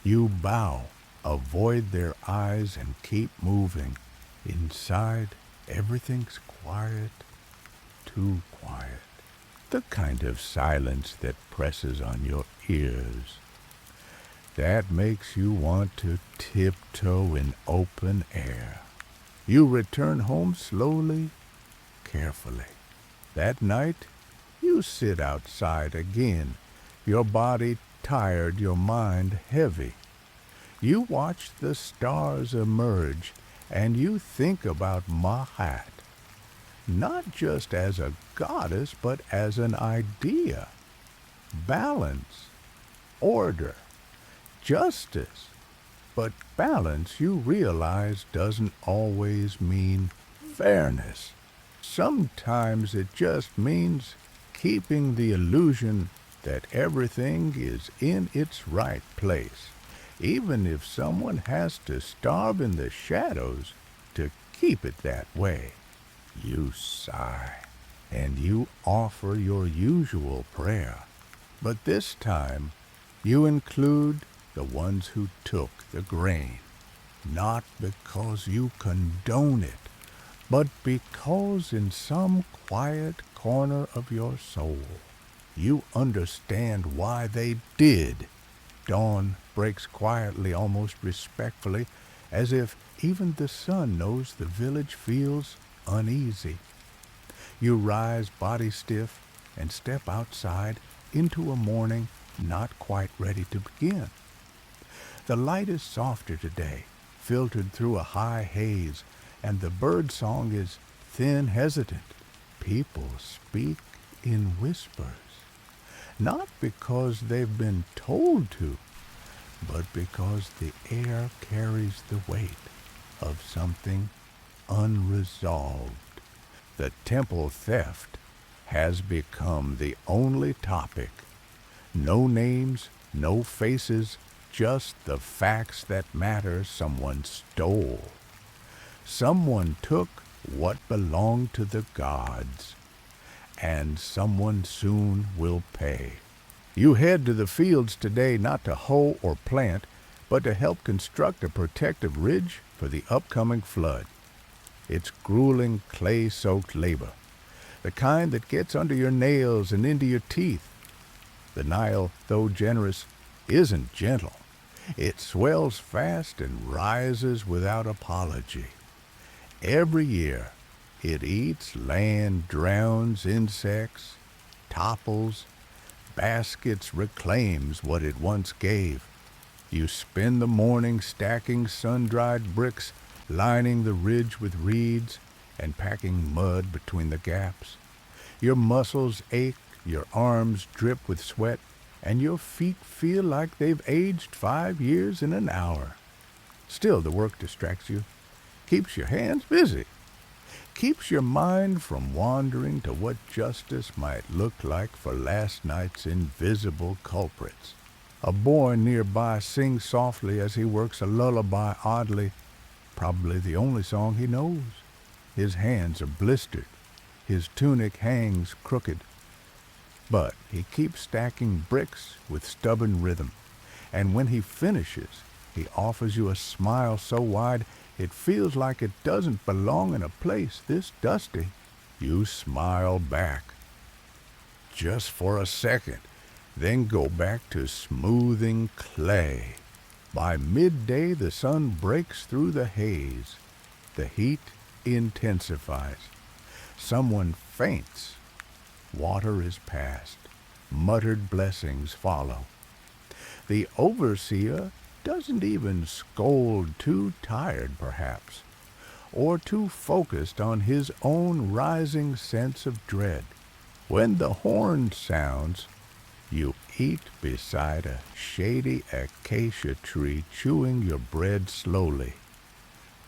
You bow, avoid their eyes, and keep moving. Inside, everything's quiet, too quiet. The kind of silence that presses on your ears. That makes you want to tiptoe in open air. You return home slowly, carefully. That night, you sit outside again, your body tired, your mind heavy. You watch the stars emerge, and you think about Mahat, not just as a goddess, but as an idea. Balance, order, justice. But balance, you realize, doesn't always mean fairness. Sometimes it just means keeping the illusion that everything is in its right place, even if someone has to starve in the shadows to keep it that way. You sigh, and you offer your usual prayer. But this time, you include the ones who took the grain, not because you condone it, but because in some quiet corner of your soul you understand why they did. Dawn breaks quietly, almost respectfully, as if even the sun knows the village feels uneasy. You rise body stiff and step outside into a morning not quite ready to begin. The light is softer today, filtered through a high haze, and the bird song is thin, hesitant. People speak in whispers, not because they've been told to, but because the air carries the weight of something unresolved. The temple theft has become the only topic. No names, no faces, just the facts that matter. Someone stole. Someone took what belonged to the gods, and someone soon will pay. You head to the fields today not to hoe or plant, but to help construct a protective ridge for the upcoming flood. It's grueling, clay-soaked labor, the kind that gets under your nails and into your teeth. The Nile, though generous, isn't gentle. It swells fast and rises without apology. Every year, it eats land, drowns insects, topples, baskets, reclaims what it once gave. You spend the morning stacking sun-dried bricks, lining the ridge with reeds, and packing mud between the gaps. Your muscles ache, your arms drip with sweat, and your feet feel like they've aged 5 years in an hour. Still, the work distracts you, keeps your hands busy, keeps your mind from wandering to what justice might look like for last night's invisible culprits. A boy nearby sings softly as he works a lullaby oddly, probably the only song he knows. His hands are blistered, his tunic hangs crooked, but he keeps stacking bricks with stubborn rhythm, and when he finishes, he offers you a smile so wide it feels like it doesn't belong in a place this dusty. You smile back, just for a second, then go back to smoothing clay. By midday, the sun breaks through the haze. The heat intensifies. Someone faints. Water is passed. Muttered blessings follow. The overseer doesn't even scold, too tired perhaps, or too focused on his own rising sense of dread. When the horn sounds, you eat beside a shady acacia tree, chewing your bread slowly.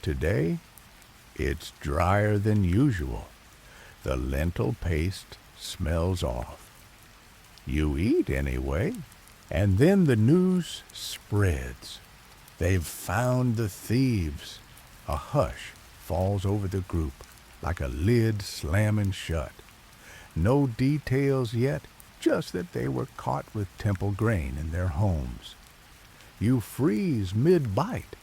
Today, it's drier than usual. The lentil paste smells off. You eat anyway, and then the news spreads. They've found the thieves. A hush falls over the group, like a lid slamming shut. No details yet, just that they were caught with temple grain in their homes. You freeze mid-bite.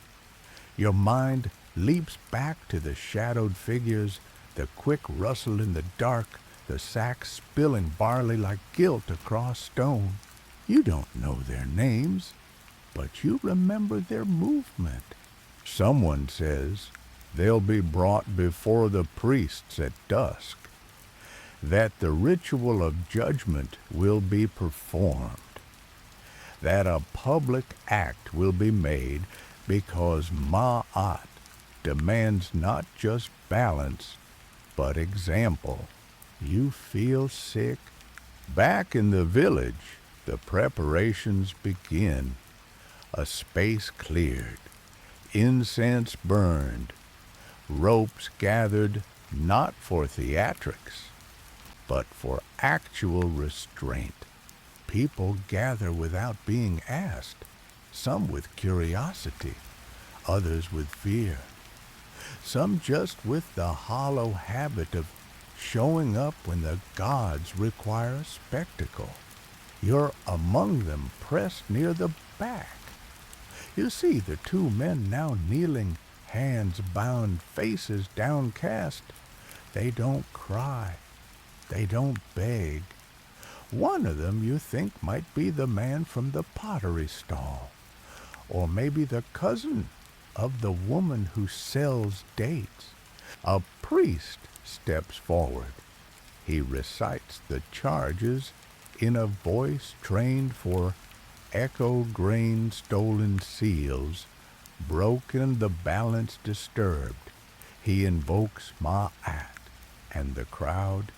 Your mind leaps back to the shadowed figures, the quick rustle in the dark, the sacks spilling barley like gilt across stone. You don't know their names, but you remember their movement. Someone says they'll be brought before the priests at dusk, that the ritual of judgment will be performed, that a public act will be made because Ma'at demands not just balance, but example. You feel sick. Back in the village, the preparations begin. A space cleared, incense burned, ropes gathered not for theatrics, but for actual restraint. People gather without being asked, some with curiosity, others with fear, some just with the hollow habit of showing up when the gods require a spectacle. You're among them, pressed near the back. You see the two men now kneeling, hands bound, faces downcast. They don't cry. They don't beg. One of them you think might be the man from the pottery stall, or maybe the cousin of the woman who sells dates. A priest steps forward. He recites the charges in a voice trained for echo grain stolen seals, broken the balance disturbed. He invokes Ma'at, and the crowd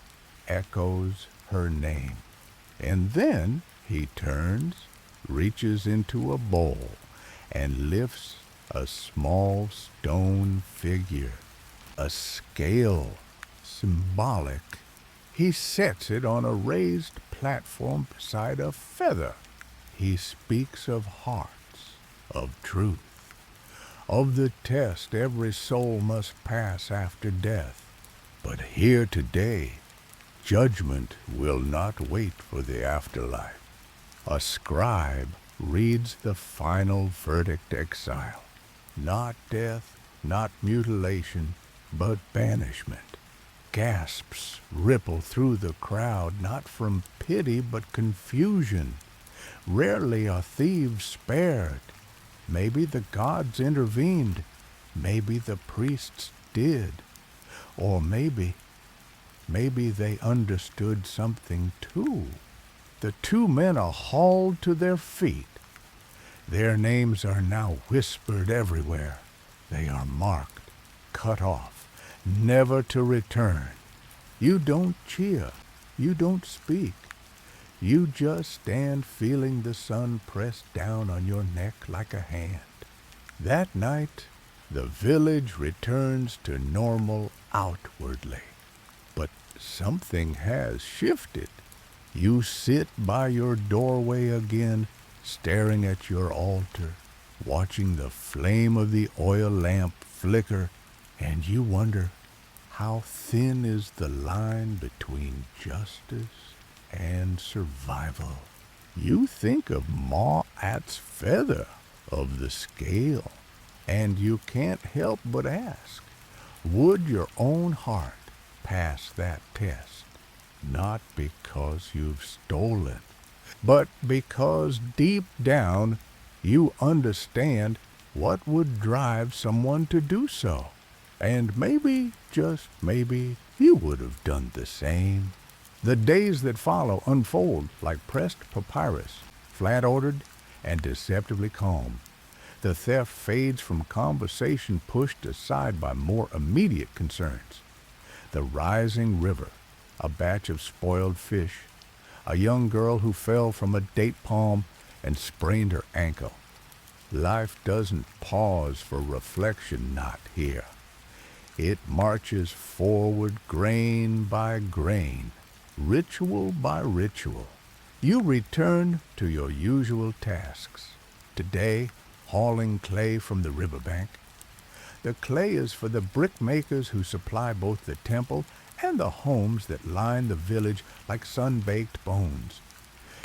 echoes her name. And then he turns, reaches into a bowl, and lifts a small stone figure, a scale symbolic. He sets it on a raised platform beside a feather. He speaks of hearts, of truth, of the test every soul must pass after death. But here today, judgment will not wait for the afterlife. A scribe reads the final verdict: exile. Not death, not mutilation, but banishment. Gasps ripple through the crowd, not from pity but confusion. Rarely are thieves spared. Maybe the gods intervened. Maybe the priests did. Or maybe they understood something too. The two men are hauled to their feet. Their names are now whispered everywhere. They are marked, cut off, never to return. You don't cheer. You don't speak. You just stand feeling the sun press down on your neck like a hand. That night, the village returns to normal outwardly. But something has shifted. You sit by your doorway again, staring at your altar, watching the flame of the oil lamp flicker, and you wonder, how thin is the line between justice and survival? You think of Ma'at's feather, of the scale, and you can't help but ask, would your own heart pass that test? Not because you've stolen, but because deep down you understand what would drive someone to do so. And maybe, just maybe, you would have done the same. The days that follow unfold like pressed papyrus, flat-ordered and deceptively calm. The theft fades from conversation pushed aside by more immediate concerns. The rising river, a batch of spoiled fish, a young girl who fell from a date palm and sprained her ankle. Life doesn't pause for reflection, not here. It marches forward grain by grain, ritual by ritual. You return to your usual tasks. Today, hauling clay from the riverbank. The clay is for the brickmakers who supply both the temple and the homes that line the village like sun-baked bones.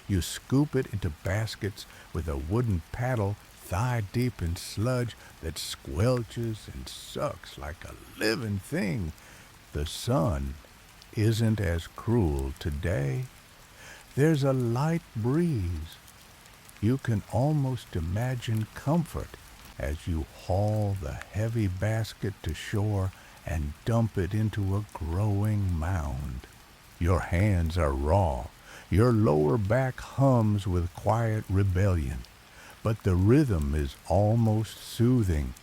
You scoop it into baskets with a wooden paddle thigh-deep in sludge that squelches and sucks like a living thing. The sun isn't as cruel today. There's a light breeze. You can almost imagine comfort as you haul the heavy basket to shore and dump it into a growing mound. Your hands are raw. Your lower back hums with quiet rebellion, but the rhythm is almost soothing.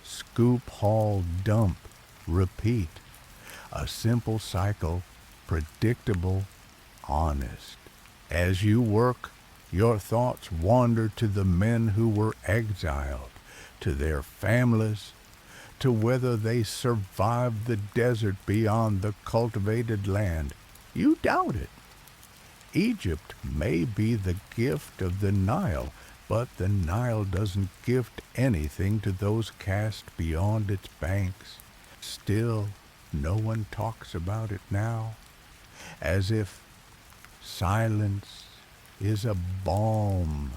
Scoop, haul, dump, repeat. A simple cycle, predictable, honest. As you work, your thoughts wander to the men who were exiled, to their families, to whether they survived the desert beyond the cultivated land. You doubt it. Egypt may be the gift of the Nile, but the Nile doesn't gift anything to those cast beyond its banks. Still, no one talks about it now, as if silence is a balm,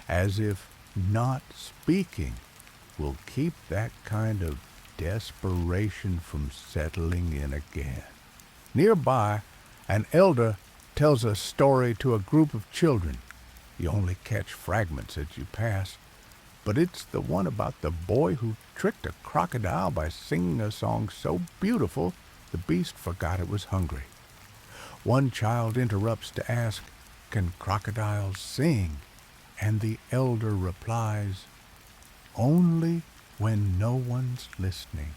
as if not speaking will keep that kind of desperation from settling in again. Nearby, an elder tells a story to a group of children. You only catch fragments as you pass, but it's the one about the boy who tricked a crocodile by singing a song so beautiful the beast forgot it was hungry. One child interrupts to ask, "Can crocodiles sing?" And the elder replies, "Only when no one's listening."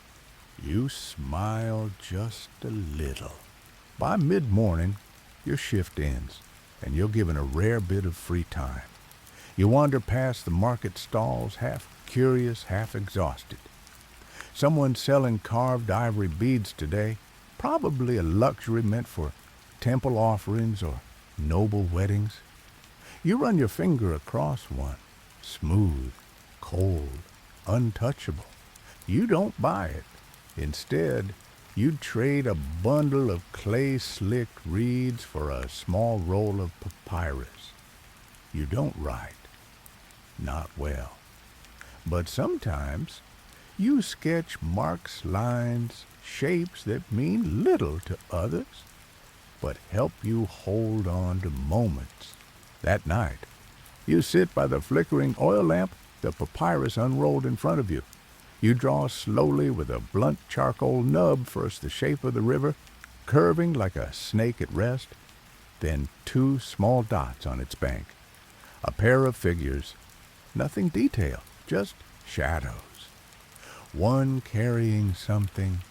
You smile just a little. By mid-morning, your shift ends, and you're given a rare bit of free time. You wander past the market stalls, half curious, half exhausted. Someone's selling carved ivory beads today, probably a luxury meant for temple offerings or noble weddings. You run your finger across one, smooth, cold, untouchable. You don't buy it. Instead, you'd trade a bundle of clay-slicked reeds for a small roll of papyrus. You don't write. Not well. But sometimes you sketch marks, lines, shapes that mean little to others, but help you hold on to moments. That night, you sit by the flickering oil lamp, the papyrus unrolled in front of you. You draw slowly with a blunt charcoal nub first the shape of the river, curving like a snake at rest, then two small dots on its bank. A pair of figures, nothing detailed, just shadows. One carrying something,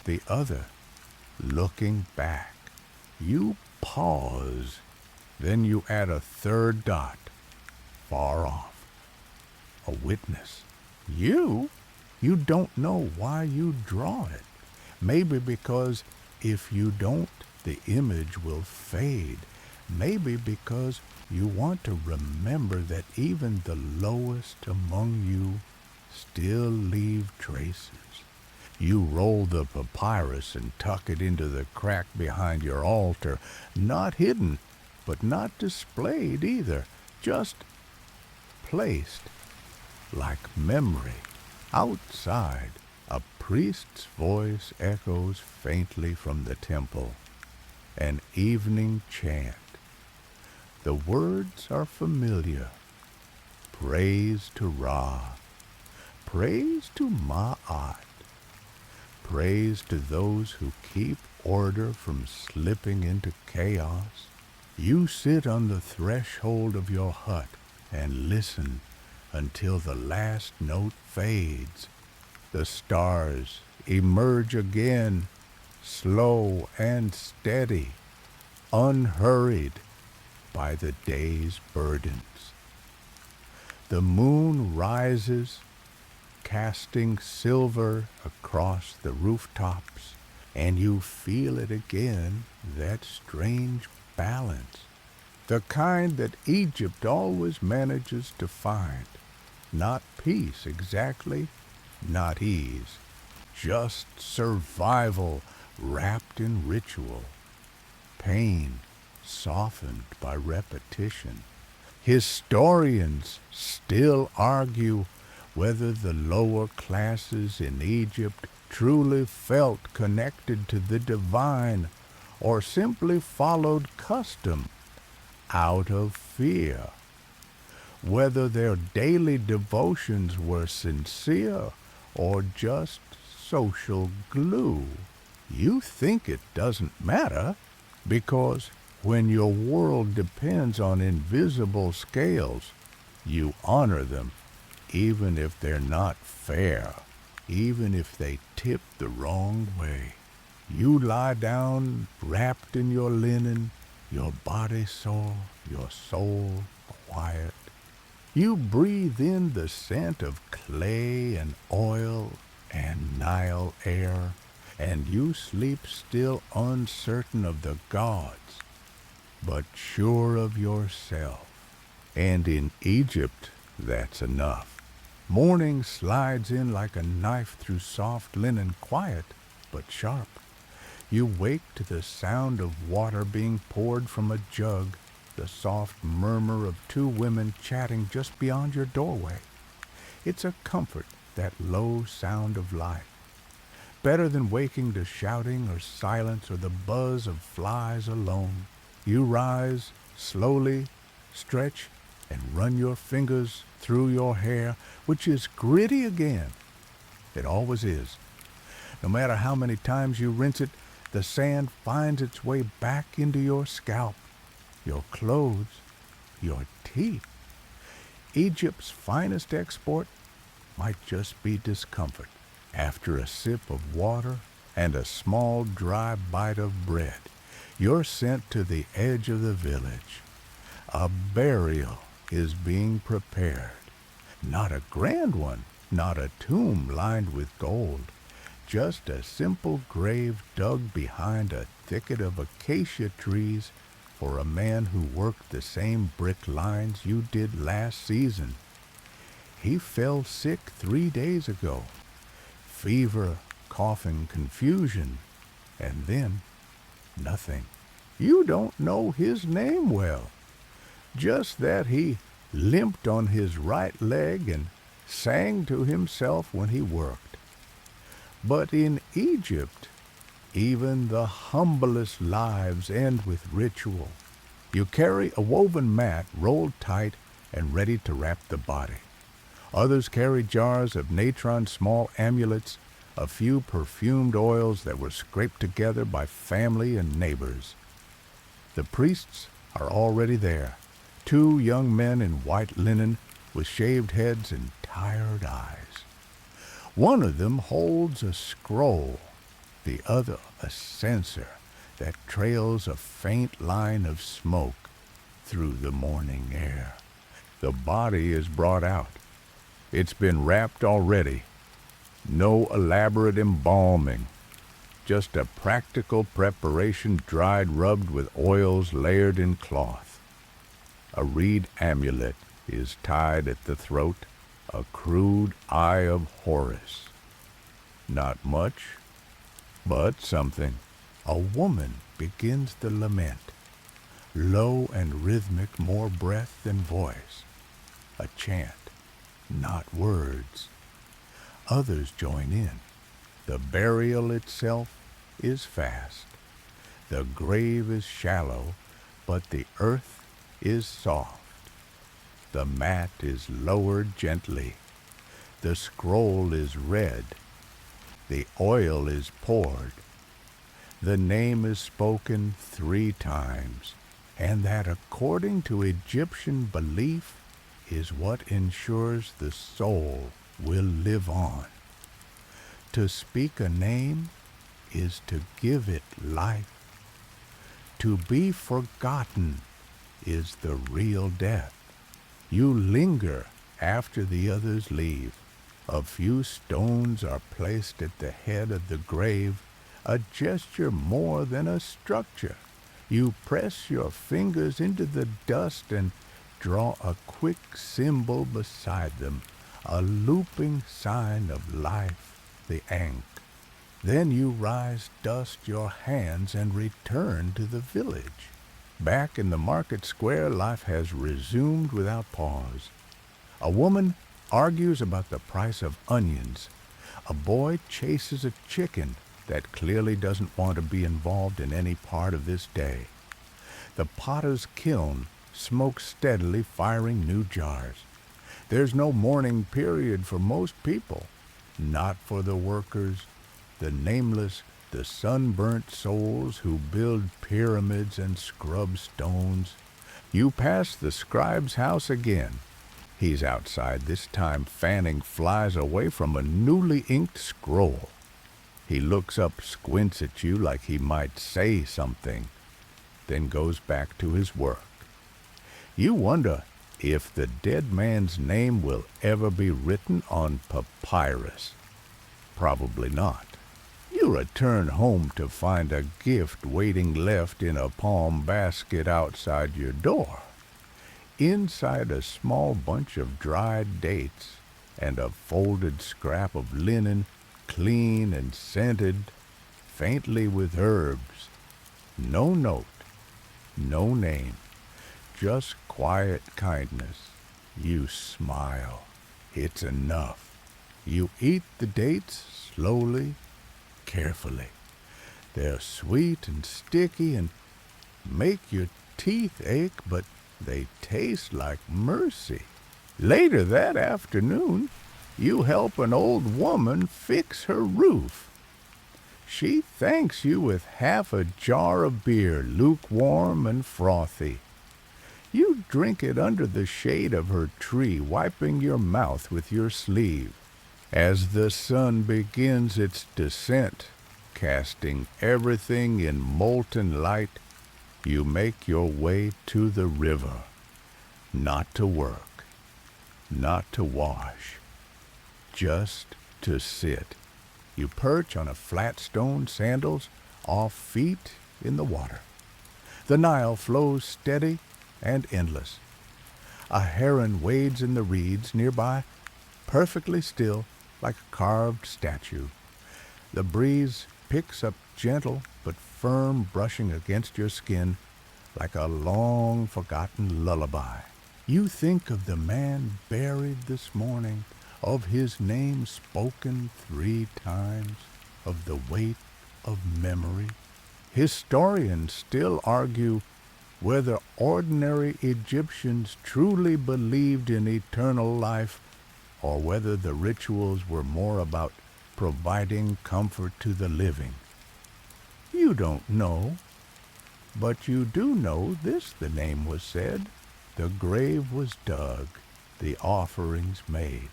the other looking back. You pause, then you add a third dot, far off. A witness. You? You don't know why you draw it. Maybe because if you don't, the image will fade. Maybe because you want to remember that even the lowest among you still leave traces. You roll the papyrus and tuck it into the crack behind your altar, not hidden, but not displayed either, just placed like memory. Outside, a priest's voice echoes faintly from the temple, an evening chant. The words are familiar. Praise to Ra, praise to Ma'at, praise to those who keep order from slipping into chaos. You sit on the threshold of your hut and listen until the last note fades. The stars emerge again, slow and steady, unhurried by the day's burdens. The moon rises, casting silver across the rooftops, and you feel it again, that strange balance, the kind that Egypt always manages to find. Not peace exactly, not ease, just survival wrapped in ritual, pain softened by repetition. Historians still argue whether the lower classes in Egypt truly felt connected to the divine or simply followed custom out of fear, whether their daily devotions were sincere or just social glue. You think it doesn't matter because when your world depends on invisible scales, you honor them even if they're not fair, even if they tip the wrong way. You lie down wrapped in your linen, your body sore, your soul quiet. You breathe in the scent of clay and oil and Nile air, and you sleep still uncertain of the gods, but sure of yourself. And in Egypt, that's enough. Morning slides in like a knife through soft linen, quiet but sharp. You wake to the sound of water being poured from a jug, the soft murmur of two women chatting just beyond your doorway. It's a comfort, that low sound of life. Better than waking to shouting or silence or the buzz of flies alone. You rise slowly, stretch, and run your fingers through your hair, which is gritty again. It always is. No matter how many times you rinse it, the sand finds its way back into your scalp, your clothes, your teeth. Egypt's finest export might just be discomfort after a sip of water and a small dry bite of bread. You're sent to the edge of the village. A burial is being prepared. Not a grand one, not a tomb lined with gold. Just a simple grave dug behind a thicket of acacia trees for a man who worked the same brick lines you did last season. He fell sick 3 days ago. Fever, coughing, confusion, and then nothing. You don't know his name well. Just that he limped on his right leg and sang to himself when he worked. But in Egypt, even the humblest lives end with ritual. You carry a woven mat rolled tight and ready to wrap the body. Others carry jars of natron's small amulets, a few perfumed oils that were scraped together by family and neighbors. The priests are already there, 2 young men in white linen with shaved heads and tired eyes. One of them holds a scroll, the other a censer that trails a faint line of smoke through the morning air. The body is brought out. It's been wrapped already. No elaborate embalming, just a practical preparation dried rubbed with oils layered in cloth. A reed amulet is tied at the throat, a crude eye of Horus. Not much, but something. A woman begins the lament, low and rhythmic, more breath than voice. A chant, not words. Others join in. The burial itself is fast. The grave is shallow, but the earth is soft. The mat is lowered gently. The scroll is read. The oil is poured. The name is spoken 3 times, and that, according to Egyptian belief, is what ensures the soul will live on. To speak a name is to give it life. To be forgotten is the real death. You linger after the others leave. A few stones are placed at the head of the grave, a gesture more than a structure. You press your fingers into the dust and draw a quick symbol beside them, a looping sign of life, the ankh. Then you rise, dust your hands, and return to the village. Back in the market square, life has resumed without pause. A woman argues about the price of onions. A boy chases a chicken that clearly doesn't want to be involved in any part of this day. The potter's kiln smokes steadily, firing new jars. There's no mourning period for most people. Not for the workers, the nameless, the sunburnt souls who build pyramids and scrub stones. You pass the scribe's house again. He's outside, this time fanning flies away from a newly inked scroll. He looks up, squints at you like he might say something, then goes back to his work. You wonder if the dead man's name will ever be written on papyrus. Probably not. You return home to find a gift waiting left in a palm basket outside your door. Inside a small bunch of dried dates and a folded scrap of linen, clean and scented, faintly with herbs. No note, no name, just quiet kindness. You smile. It's enough. You eat the dates slowly, carefully. They're sweet and sticky and make your teeth ache, but they taste like mercy. Later that afternoon, you help an old woman fix her roof. She thanks you with half a jar of beer, lukewarm and frothy. You drink it under the shade of her tree, wiping your mouth with your sleeve. As the sun begins its descent, casting everything in molten light, you make your way to the river, not to work, not to wash, just to sit. You perch on a flat stone, sandals off feet in the water. The Nile flows steady and endless. A heron wades in the reeds nearby, perfectly still like a carved statue. The breeze picks up gentle but firm, brushing against your skin like a long-forgotten lullaby. You think of the man buried this morning, of his name spoken 3 times, of the weight of memory. Historians still argue whether ordinary Egyptians truly believed in eternal life or whether the rituals were more about providing comfort to the living. You don't know, but you do know this, the name was said. The grave was dug, the offerings made.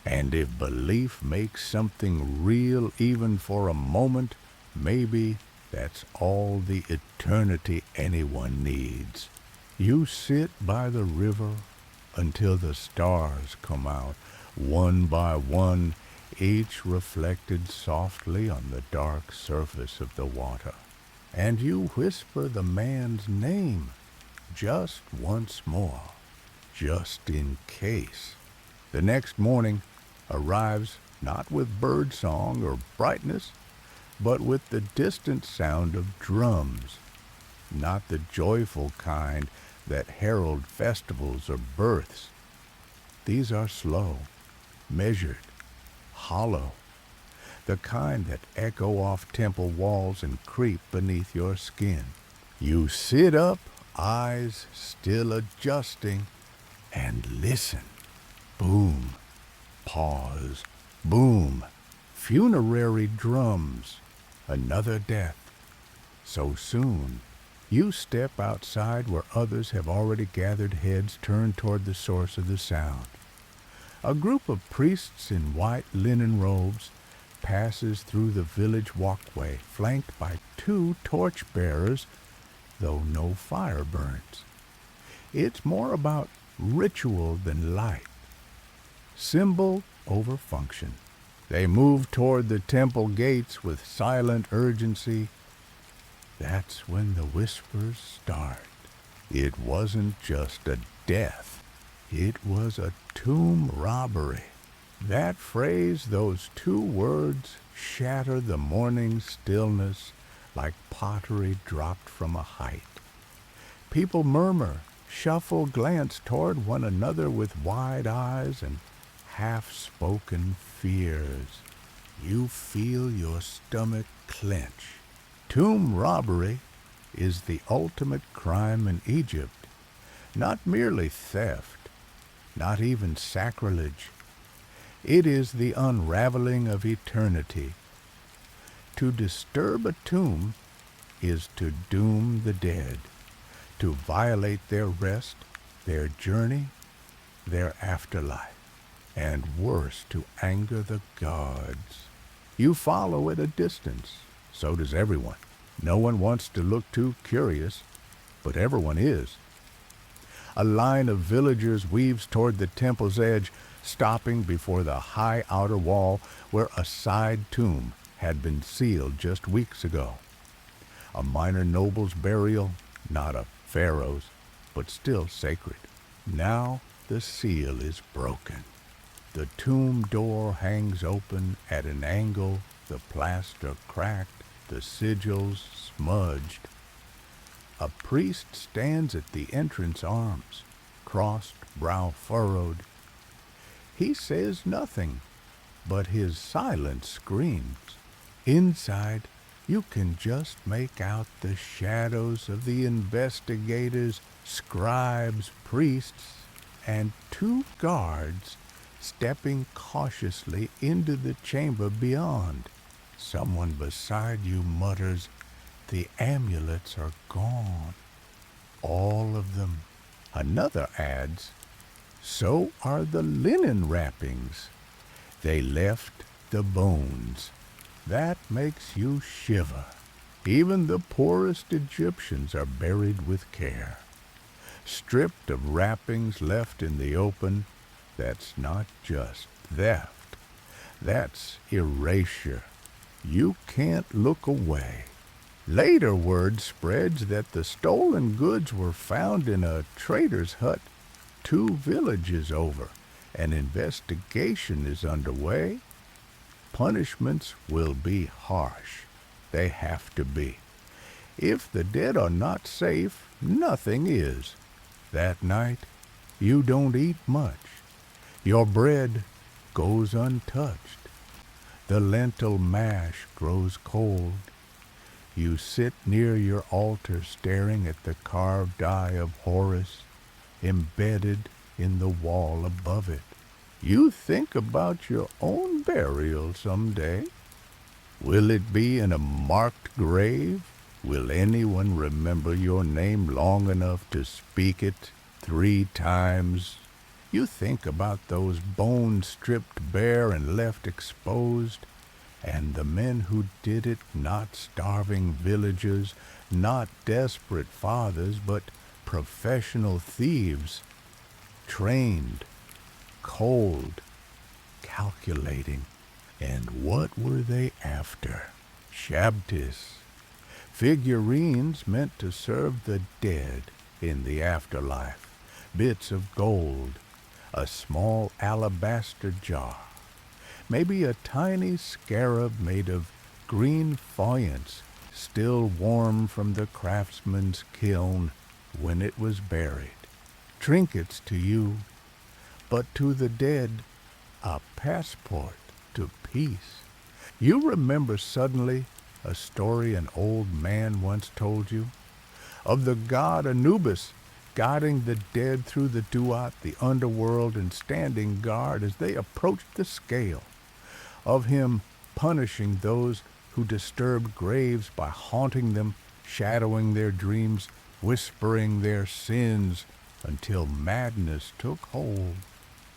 And if belief makes something real even for a moment, maybe that's all the eternity anyone needs. You sit by the river until the stars come out, one by one, each reflected softly on the dark surface of the water. And you whisper the man's name just once more, just in case. The next morning arrives not with bird song or brightness, but with the distant sound of drums, not the joyful kind that herald festivals or births. These are slow, measured, hollow, the kind that echo off temple walls and creep beneath your skin. You sit up, eyes still adjusting, and listen. Boom, pause, boom, funerary drums, another death. So soon, you step outside where others have already gathered, heads turned toward the source of the sound. A group of priests in white linen robes passes through the village walkway, flanked by 2 torch-bearers, though no fire burns. It's more about ritual than light. Symbol over function. They move toward the temple gates with silent urgency. That's when the whispers start. It wasn't just a death. It was a tomb robbery. That phrase, those 2 words, shatter the morning stillness like pottery dropped from a height. People murmur, shuffle, glance toward one another with wide eyes and half-spoken fears. You feel your stomach clench. Tomb robbery is the ultimate crime in Egypt. Not merely theft, not even sacrilege. It is the unraveling of eternity. To disturb a tomb is to doom the dead, to violate their rest, their journey, their afterlife, and worse, to anger the gods. You follow at a distance. So does everyone. No one wants to look too curious, but everyone is. A line of villagers weaves toward the temple's edge, stopping before the high outer wall where a side tomb had been sealed just weeks ago. A minor noble's burial, not a pharaoh's, but still sacred. Now the seal is broken. The tomb door hangs open at an angle, the plaster cracked, the sigils smudged. A priest stands at the entrance arms, crossed, brow furrowed. He says nothing, but his silence screams. Inside, you can just make out the shadows of the investigators, scribes, priests, and two guards stepping cautiously into the chamber beyond. Someone beside you mutters, "The amulets are gone. All of them." Another adds, "So are the linen wrappings. They left the bones." That makes you shiver. Even the poorest Egyptians are buried with care. Stripped of wrappings left in the open, that's not just theft. That's erasure. You can't look away. Later word spreads that the stolen goods were found in a trader's hut 2 villages over. An investigation is underway. Punishments will be harsh. They have to be. If the dead are not safe, nothing is. That night, you don't eat much. Your bread goes untouched. The lentil mash grows cold. You sit near your altar staring at the carved eye of Horus embedded in the wall above it. You think about your own burial someday. Will it be in a marked grave? Will anyone remember your name long enough to speak it 3 times? You think about those bones stripped bare and left exposed, and the men who did it, not starving villagers, not desperate fathers, but professional thieves, trained, cold, calculating. And what were they after? Shabtis, figurines meant to serve the dead in the afterlife, bits of gold, a small alabaster jar, maybe a tiny scarab made of green faience, still warm from the craftsman's kiln when it was buried. Trinkets to you, but to the dead, a passport to peace. You remember suddenly a story an old man once told you of the god Anubis guiding the dead through the Duat, the underworld, and standing guard as they approached the scale, of him punishing those who disturbed graves by haunting them, shadowing their dreams, whispering their sins until madness took hold.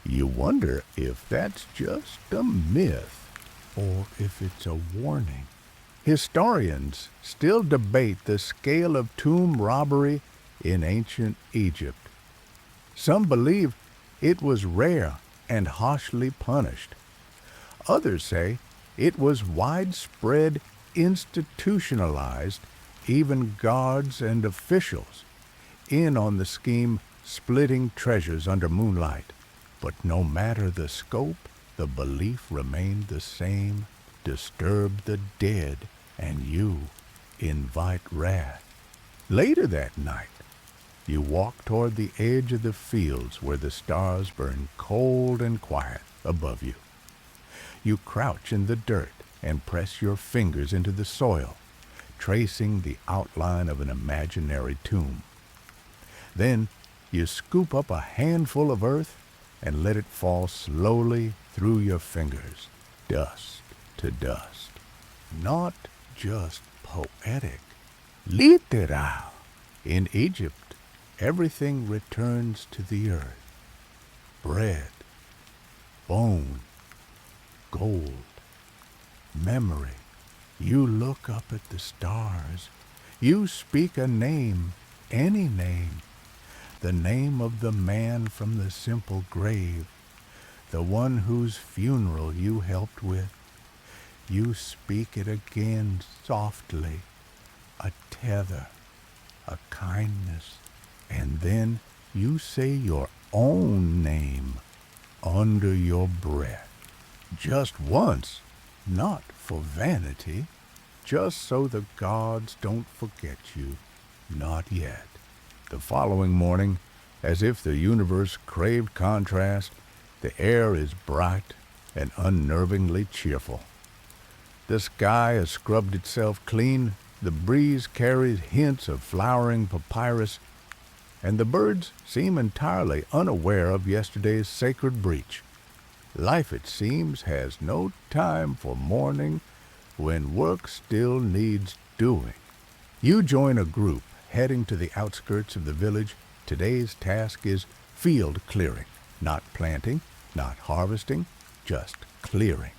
You wonder if that's just a myth or if it's a warning. Historians still debate the scale of tomb robbery in ancient Egypt. Some believe it was rare and harshly punished. Others say it was widespread, institutionalized, even guards and officials in on the scheme, splitting treasures under moonlight. But no matter the scope, the belief remained the same: disturb the dead and you invite wrath. Later that night, you walk toward the edge of the fields where the stars burn cold and quiet above you. You crouch in the dirt and press your fingers into the soil, tracing the outline of an imaginary tomb. Then you scoop up a handful of earth and let it fall slowly through your fingers, dust to dust. Not just poetic, literal. In Egypt, everything returns to the earth. Bread, bone, gold, memory. You look up at the stars. You speak a name, any name. The name of the man from the simple grave, the one whose funeral you helped with. You speak it again softly, a tether, a kindness, and then you say your own name under your breath. Just once, not for vanity, just so the gods don't forget you. Not yet. The following morning, as if the universe craved contrast, the air is bright and unnervingly cheerful. The sky has scrubbed itself clean, the breeze carries hints of flowering papyrus, and the birds seem entirely unaware of yesterday's sacred breach. Life, it seems, has no time for mourning when work still needs doing. You join a group heading to the outskirts of the village. Today's task is field clearing, not planting, not harvesting, just clearing.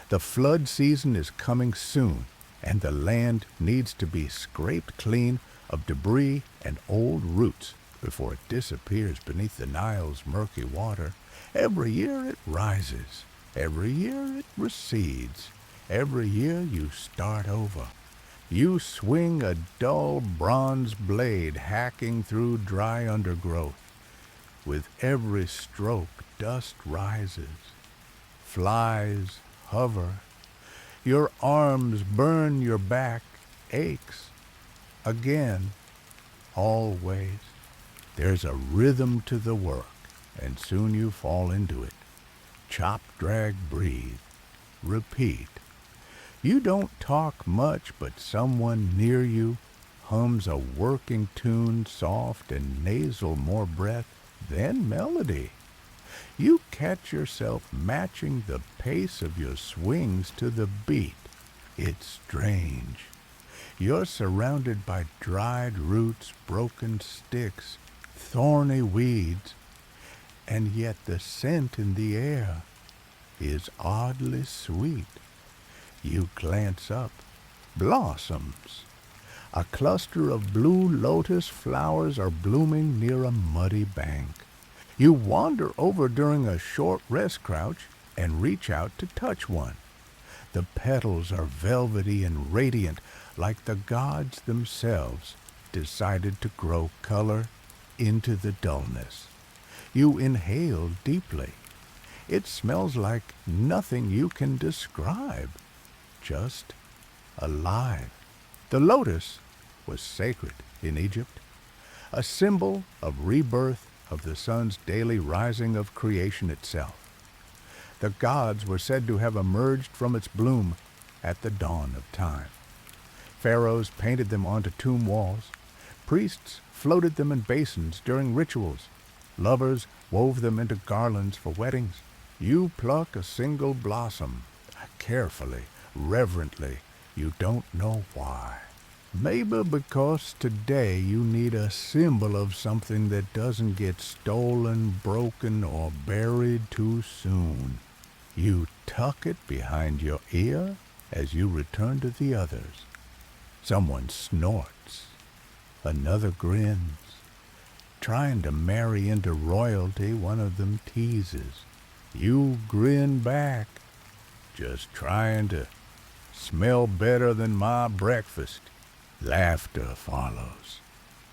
The flood season is coming soon, and the land needs to be scraped clean of debris and old roots before it disappears beneath the Nile's murky water. Every year it rises. Every year it recedes. Every year you start over. You swing a dull bronze blade hacking through dry undergrowth. With every stroke, dust rises. Flies hover. Your arms burn, your back aches. Again, always, there's a rhythm to the work, and soon you fall into it. Chop, drag, breathe. Repeat. You don't talk much, but someone near you hums a working tune, soft and nasal, more breath than melody. You catch yourself matching the pace of your swings to the beat. It's strange. You're surrounded by dried roots, broken sticks, thorny weeds, and yet the scent in the air is oddly sweet. You glance up. Blossoms. A cluster of blue lotus flowers are blooming near a muddy bank. You wander over during a short rest crouch and reach out to touch one. The petals are velvety and radiant, like the gods themselves decided to grow color into the dullness. You inhale deeply. It smells like nothing you can describe. Just alive. The lotus was sacred in Egypt, a symbol of rebirth, of the sun's daily rising, of creation itself. The gods were said to have emerged from its bloom at the dawn of time. Pharaohs painted them onto tomb walls. Priests floated them in basins during rituals. Lovers wove them into garlands for weddings. You pluck a single blossom, carefully, reverently. You don't know why. Maybe because today you need a symbol of something that doesn't get stolen, broken, or buried too soon. You tuck it behind your ear as you return to the others. Someone snorts. Another grins. Trying to marry into royalty, one of them teases. You grin back. Just trying to smell better than my breakfast. Laughter follows.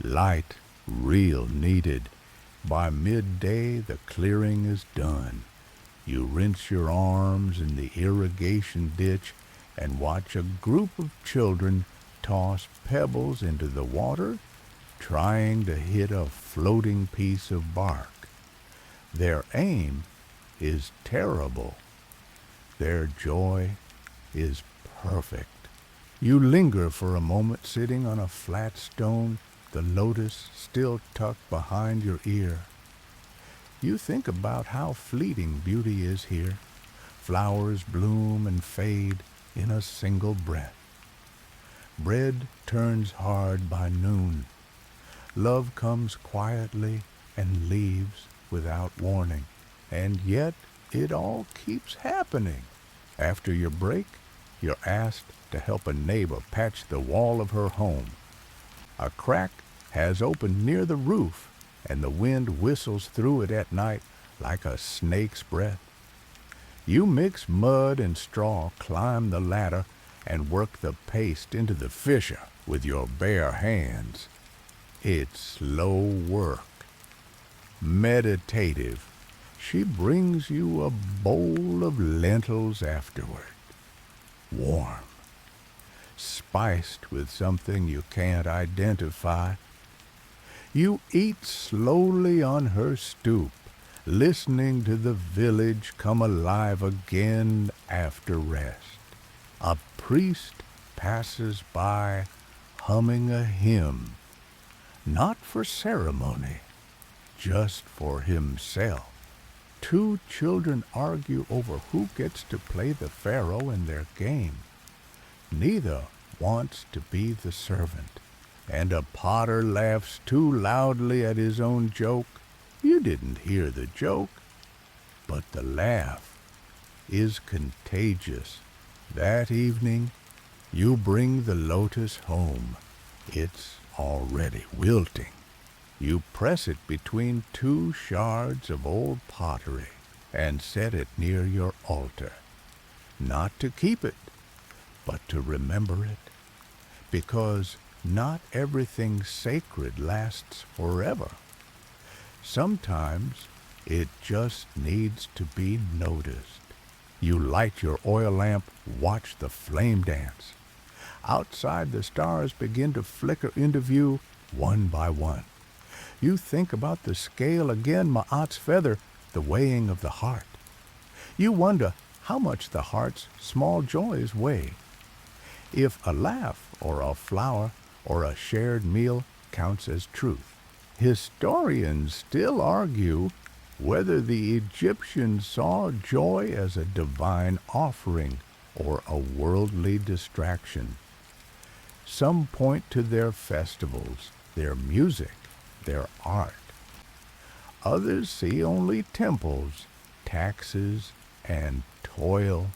Light, real needed. By midday, the clearing is done. You rinse your arms in the irrigation ditch and watch a group of children toss pebbles into the water, trying to hit a floating piece of bark. Their aim is terrible. Their joy is perfect. You linger for a moment sitting on a flat stone, the lotus still tucked behind your ear. You think about how fleeting beauty is here. Flowers bloom and fade in a single breath. Bread turns hard by noon. Love comes quietly and leaves without warning. And yet it all keeps happening. After your break, you're asked to help a neighbor patch the wall of her home. A crack has opened near the roof, and the wind whistles through it at night like a snake's breath. You mix mud and straw, climb the ladder, and work the paste into the fissure with your bare hands. It's slow work. Meditative. She brings you a bowl of lentils afterward. Warm. spiced with something you can't identify. You eat slowly on her stoop, listening to the village come alive again after rest. A priest passes by humming a hymn, not for ceremony, just for himself. Two children argue over who gets to play the pharaoh in their game. Neither wants to be the servant, and a potter laughs too loudly at his own joke. You didn't hear the joke, but the laugh is contagious. That evening, you bring the lotus home. It's already wilting. You press it between two shards of old pottery and set it near your altar. Not to keep it, but to remember it. Because not everything sacred lasts forever. Sometimes it just needs to be noticed. You light your oil lamp, watch the flame dance. Outside, the stars begin to flicker into view one by one. You think about the scale again, Ma'at's feather, the weighing of the heart. You wonder how much the heart's small joys weigh. If a laugh or a flower or a shared meal counts as truth. Historians still argue whether the Egyptians saw joy as a divine offering or a worldly distraction. Some point to their festivals, their music, their art. Others see only temples, taxes, and toil.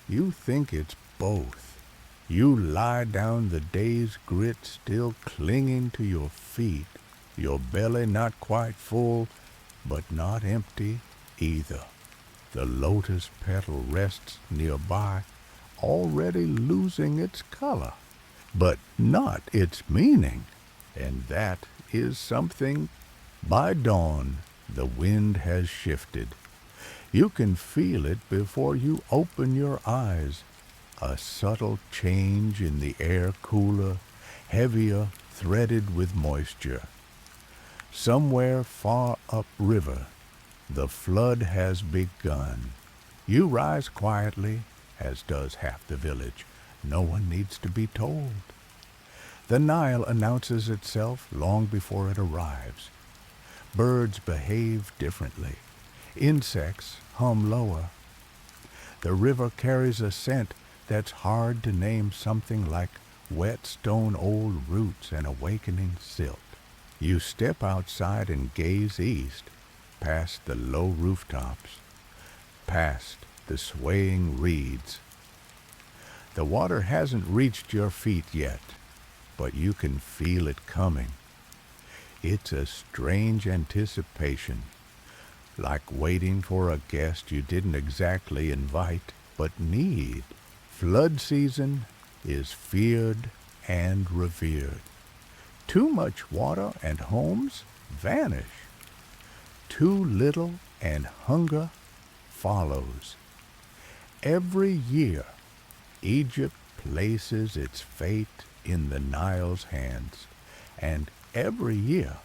You think it's both. You lie down the day's grit still clinging to your feet, your belly not quite full, but not empty either. The lotus petal rests nearby, already losing its color, but not its meaning, and that is something. By dawn, the wind has shifted. You can feel it before you open your eyes. A subtle change in the air, cooler, heavier, threaded with moisture. Somewhere far upriver, the flood has begun. You rise quietly, as does half the village. No one needs to be told. The Nile announces itself long before it arrives. Birds behave differently. Insects hum lower. The river carries a scent that's hard to name, something like wet stone old roots and awakening silt. You step outside and gaze east, past the low rooftops, past the swaying reeds. The water hasn't reached your feet yet, but you can feel it coming. It's a strange anticipation, like waiting for a guest you didn't exactly invite, but need. Flood season is feared and revered. Too much water and homes vanish. Too little and hunger follows. Every year, Egypt places its fate in the Nile's hands, and every year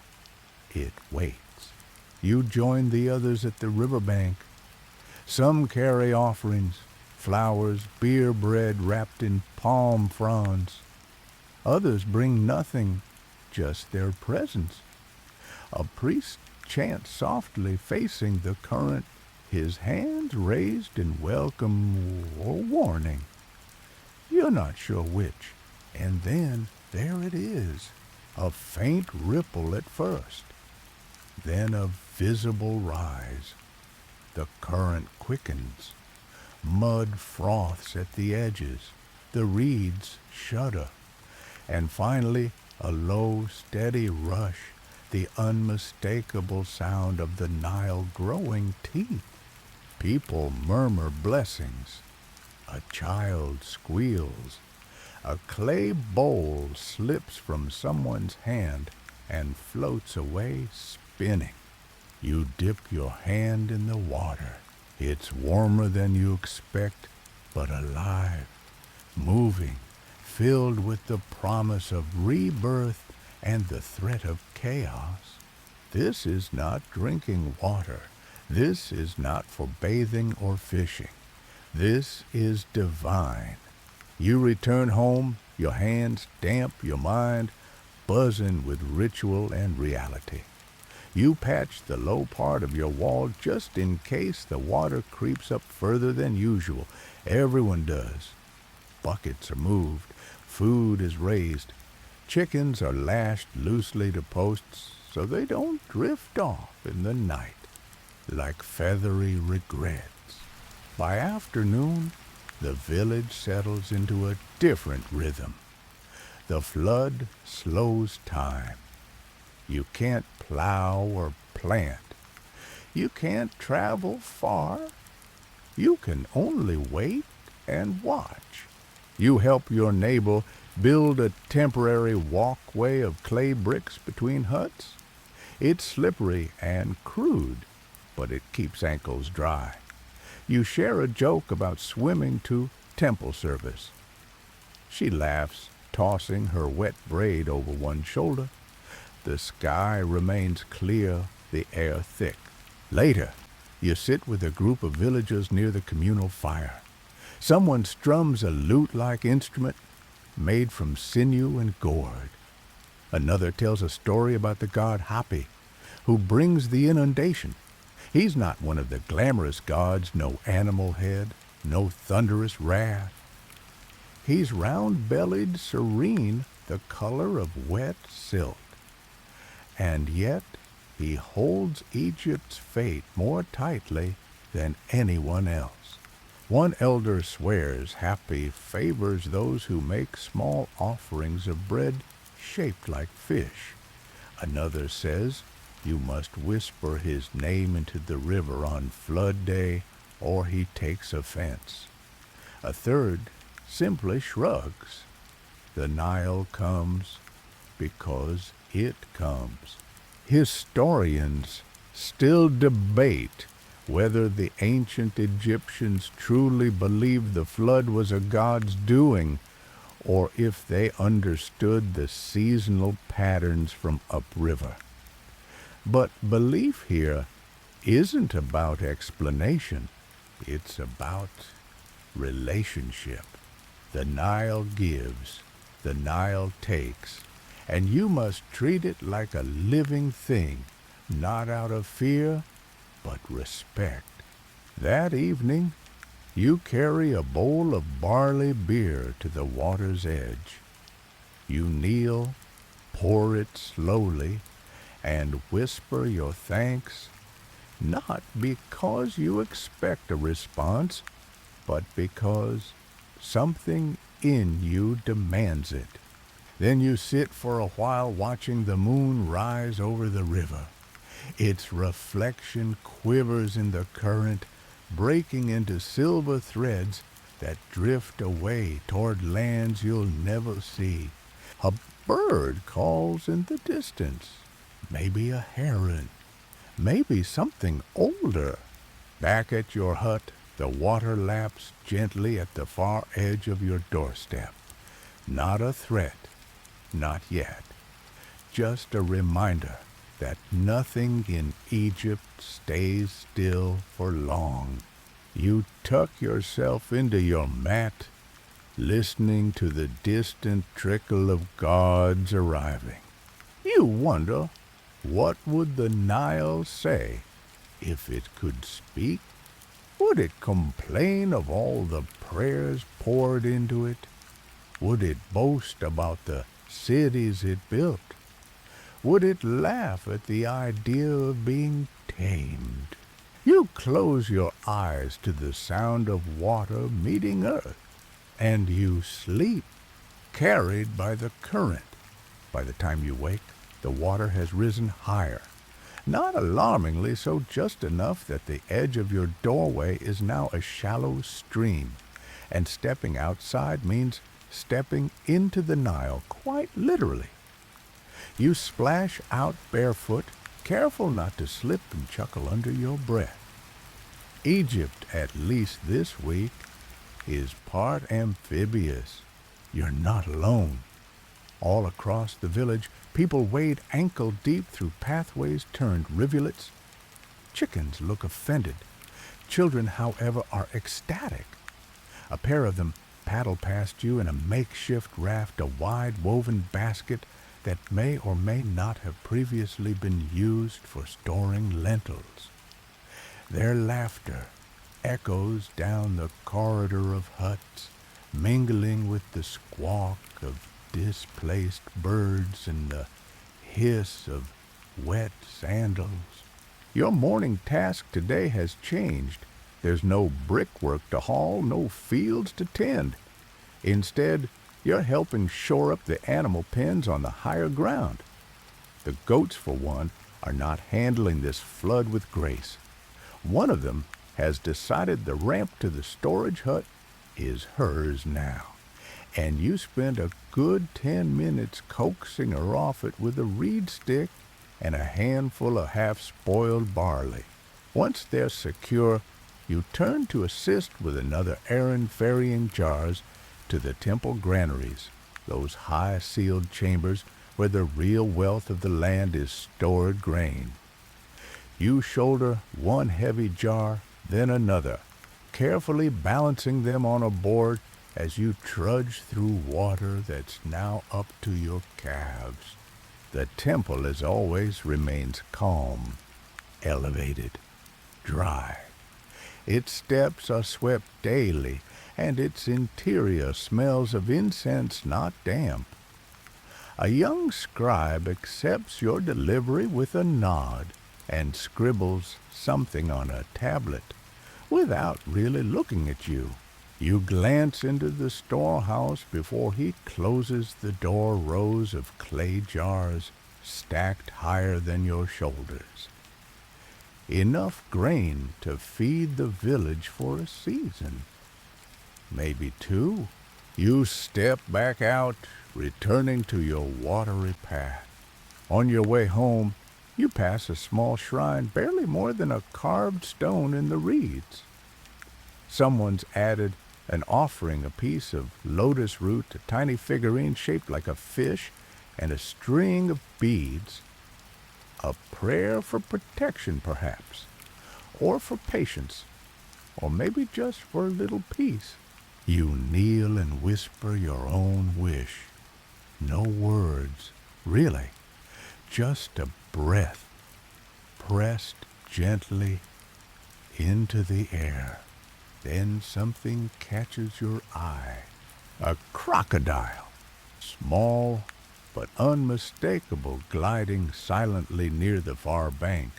it waits. You join the others at the riverbank. Some carry offerings, flowers, beer bread wrapped in palm fronds. Others bring nothing, just their presence. A priest chants softly, facing the current, his hands raised in welcome or warning. You're not sure which, and then there it is, a faint ripple at first, then a visible rise. The current quickens. Mud froths at the edges. The reeds shudder. And finally, a low, steady rush, the unmistakable sound of the Nile growing teeth. People murmur blessings. A child squeals. A clay bowl slips from someone's hand and floats away spinning. You dip your hand in the water. It's warmer than you expect, but alive, moving, filled with the promise of rebirth and the threat of chaos. This is not drinking water. This is not for bathing or fishing. This is divine. You return home, your hands damp, your mind buzzing with ritual and reality. You patch the low part of your wall just in case the water creeps up further than usual. Everyone does. Buckets are moved. Food is raised. Chickens are lashed loosely to posts so they don't drift off in the night like feathery regrets. By afternoon, the village settles into a different rhythm. The flood slows time. You can't plow or plant. You can't travel far. You can only wait and watch. You help your neighbor build a temporary walkway of clay bricks between huts. It's slippery and crude, but it keeps ankles dry. You share a joke about swimming to temple service. She laughs, tossing her wet braid over one shoulder. The sky remains clear, the air thick. Later, you sit with a group of villagers near the communal fire. Someone strums a lute-like instrument made from sinew and gourd. Another tells a story about the god Hapi, who brings the inundation. He's not one of the glamorous gods, no animal head, no thunderous wrath. He's round-bellied, serene, the color of wet silk. And yet he holds Egypt's fate more tightly than anyone else. One elder swears Hapi favors those who make small offerings of bread shaped like fish. Another says you must whisper his name into the river on flood day or he takes offense. A third simply shrugs. The Nile comes because it comes. Historians still debate whether the ancient Egyptians truly believed the flood was a god's doing or if they understood the seasonal patterns from upriver. But belief here isn't about explanation. It's about relationship. The Nile gives, the Nile takes, and you must treat it like a living thing, not out of fear, but respect. That evening, you carry a bowl of barley beer to the water's edge. You kneel, pour it slowly, and whisper your thanks, not because you expect a response, but because something in you demands it. Then you sit for a while watching the moon rise over the river. Its reflection quivers in the current, breaking into silver threads that drift away toward lands you'll never see. A bird calls in the distance, maybe a heron, maybe something older. Back at your hut, the water laps gently at the far edge of your doorstep. Not a threat, not yet. Just a reminder that nothing in Egypt stays still for long. You tuck yourself into your mat, listening to the distant trickle of gods arriving. You wonder, what would the Nile say if it could speak? Would it complain of all the prayers poured into it? Would it boast about the cities it built? Would it laugh at the idea of being tamed? You close your eyes to the sound of water meeting earth, and you sleep, carried by the current. By the time you wake, the water has risen higher. Not alarmingly so, just enough that the edge of your doorway is now a shallow stream, and stepping outside means stepping into the Nile, quite literally. You splash out barefoot, careful not to slip and chuckle under your breath. Egypt, at least this week, is part amphibious. you're not alone. All across the village, people wade ankle deep through pathways turned rivulets. Chickens look offended. Children, however, are ecstatic. A pair of them paddle past you in a makeshift raft, a wide woven basket that may or may not have previously been used for storing lentils. Their laughter echoes down the corridor of huts, mingling with the squawk of displaced birds and the hiss of wet sandals. Your morning task today has changed. There's no brickwork to haul, no fields to tend. Instead, you're helping shore up the animal pens on the higher ground. The goats, for one, are not handling this flood with grace. One of them has decided the ramp to the storage hut is hers now, and you spend a good 10 minutes coaxing her off it with a reed stick and a handful of half-spoiled barley. Once they're secure, you turn to assist with another errand ferrying jars to the temple granaries, those high-ceiled chambers where the real wealth of the land is stored grain. You shoulder one heavy jar, then another, carefully balancing them on a board as you trudge through water that's now up to your calves. The temple, as always, remains calm, elevated, dry. Its steps are swept daily, and its interior smells of incense, not damp. A young scribe accepts your delivery with a nod and scribbles something on a tablet without really looking at you. You glance into the storehouse before he closes the door rows of clay jars stacked higher than your shoulders. Enough grain to feed the village for a season. Maybe two. You step back out, returning to your watery path. On your way home, you pass a small shrine barely more than a carved stone in the reeds. Someone's added an offering, a piece of lotus root, a tiny figurine shaped like a fish, and a string of beads. A prayer for protection, perhaps, or for patience, or maybe just for a little peace. You kneel and whisper your own wish. No words, really, just a breath pressed gently into the air. Then something catches your eye. A crocodile, small but unmistakable, gliding silently near the far bank.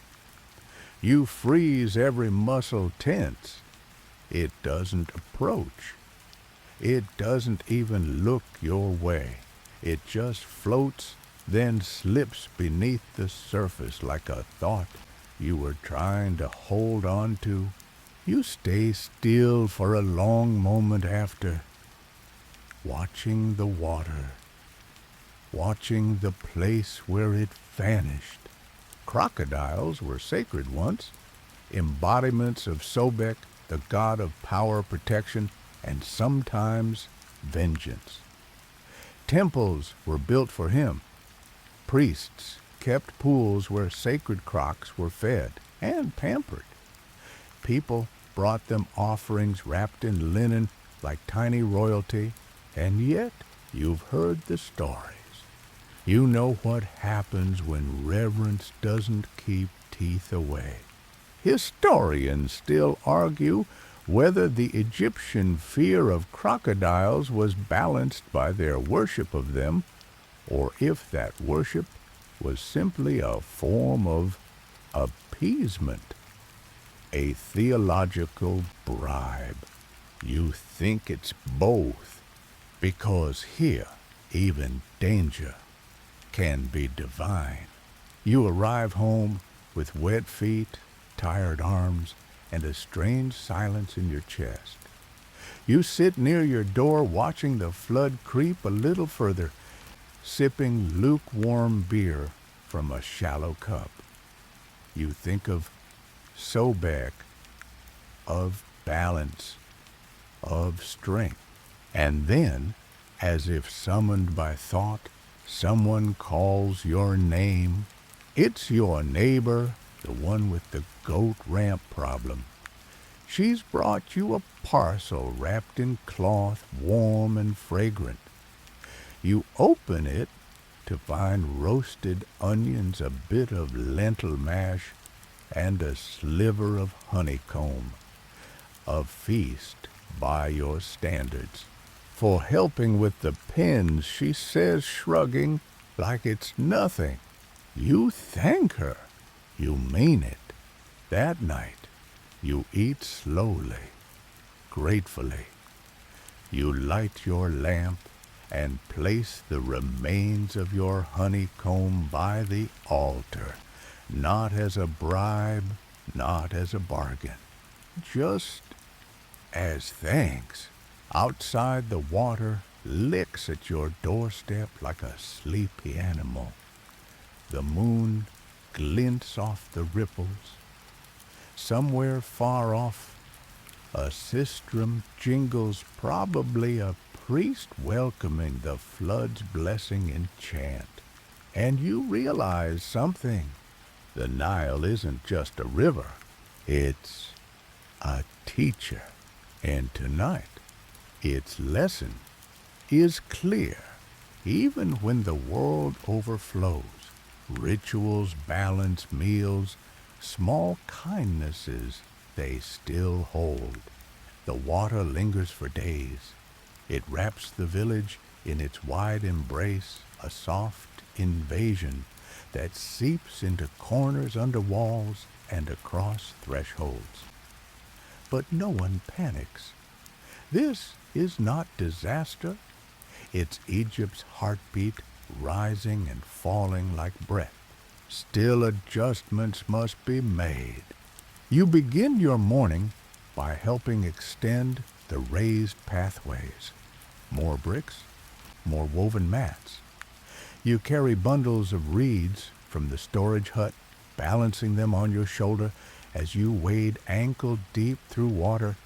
You freeze, every muscle tense. It doesn't approach. It doesn't even look your way. It just floats, then slips beneath the surface like a thought you were trying to hold on to. You stay still for a long moment after, watching the water, watching the place where it vanished. Crocodiles were sacred once, embodiments of Sobek, the god of power, protection, and sometimes vengeance. Temples were built for him. Priests kept pools where sacred crocs were fed and pampered. People brought them offerings wrapped in linen like tiny royalty, and yet you've heard the stories. You know what happens when reverence doesn't keep teeth away. Historians still argue whether the Egyptian fear of crocodiles was balanced by their worship of them, or if that worship was simply a form of appeasement, a theological bribe. You think it's both, because here, even danger can be divine. You arrive home with wet feet, tired arms, and a strange silence in your chest. You sit near your door watching the flood creep a little further, sipping lukewarm beer from a shallow cup. You think of Sobek, of balance, of strength. And then As if summoned by thought, someone calls your name. It's your neighbor, the one with the goat ramp problem. She's brought you a parcel wrapped in cloth, warm and fragrant. You open it to find roasted onions, a bit of lentil mash, and a sliver of honeycomb. A feast by your standards. For helping with the pins, she says, shrugging like it's nothing. You thank her. You mean it. That night, you eat slowly, gratefully. You light your lamp and place the remains of your honeycomb by the altar, not as a bribe, not as a bargain, just as thanks. Outside, the water licks at your doorstep like a sleepy animal. The moon glints off the ripples. Somewhere far off, a sistrum jingles, probably a priest welcoming the flood's blessing in chant. And you realize something. The Nile isn't just a river, it's a teacher. And tonight, its lesson is clear. Even when the world overflows, rituals balance meals, small kindnesses they still hold. The water lingers for days. It wraps the village in its wide embrace, a soft invasion that seeps into corners under walls and across thresholds. But no one panics. This is not disaster. It's Egypt's heartbeat rising and falling like breath. Still adjustments must be made. You begin your morning by helping extend the raised pathways. More bricks, more woven mats. You carry bundles of reeds from the storage hut, balancing them on your shoulder as you wade ankle deep through water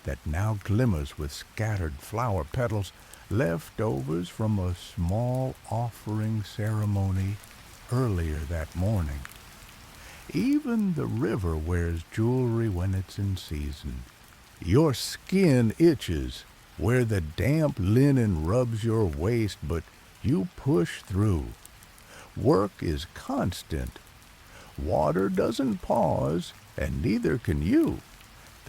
that now glimmers with scattered flower petals, leftovers from a small offering ceremony earlier that morning. Even the river wears jewelry when it's in season. Your skin itches where the damp linen rubs your waist, but you push through. Work is constant. Water doesn't pause, and neither can you.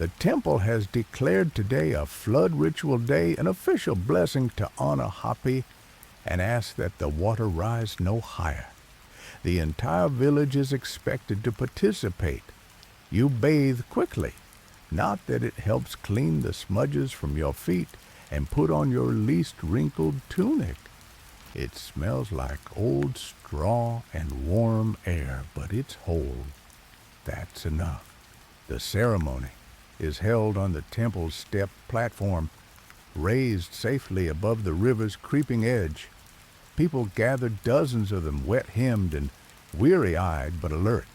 The temple has declared today a flood ritual day, an official blessing to honor Hapi, and ask that the water rise no higher. The entire village is expected to participate. You bathe quickly, not that it helps clean the smudges from your feet and put on your least wrinkled tunic. It smells like old straw and warm air, but it's whole. That's enough. The ceremony is held on the temple's step platform, raised safely above the river's creeping edge. People gather, dozens of them, wet-hemmed and weary-eyed but alert.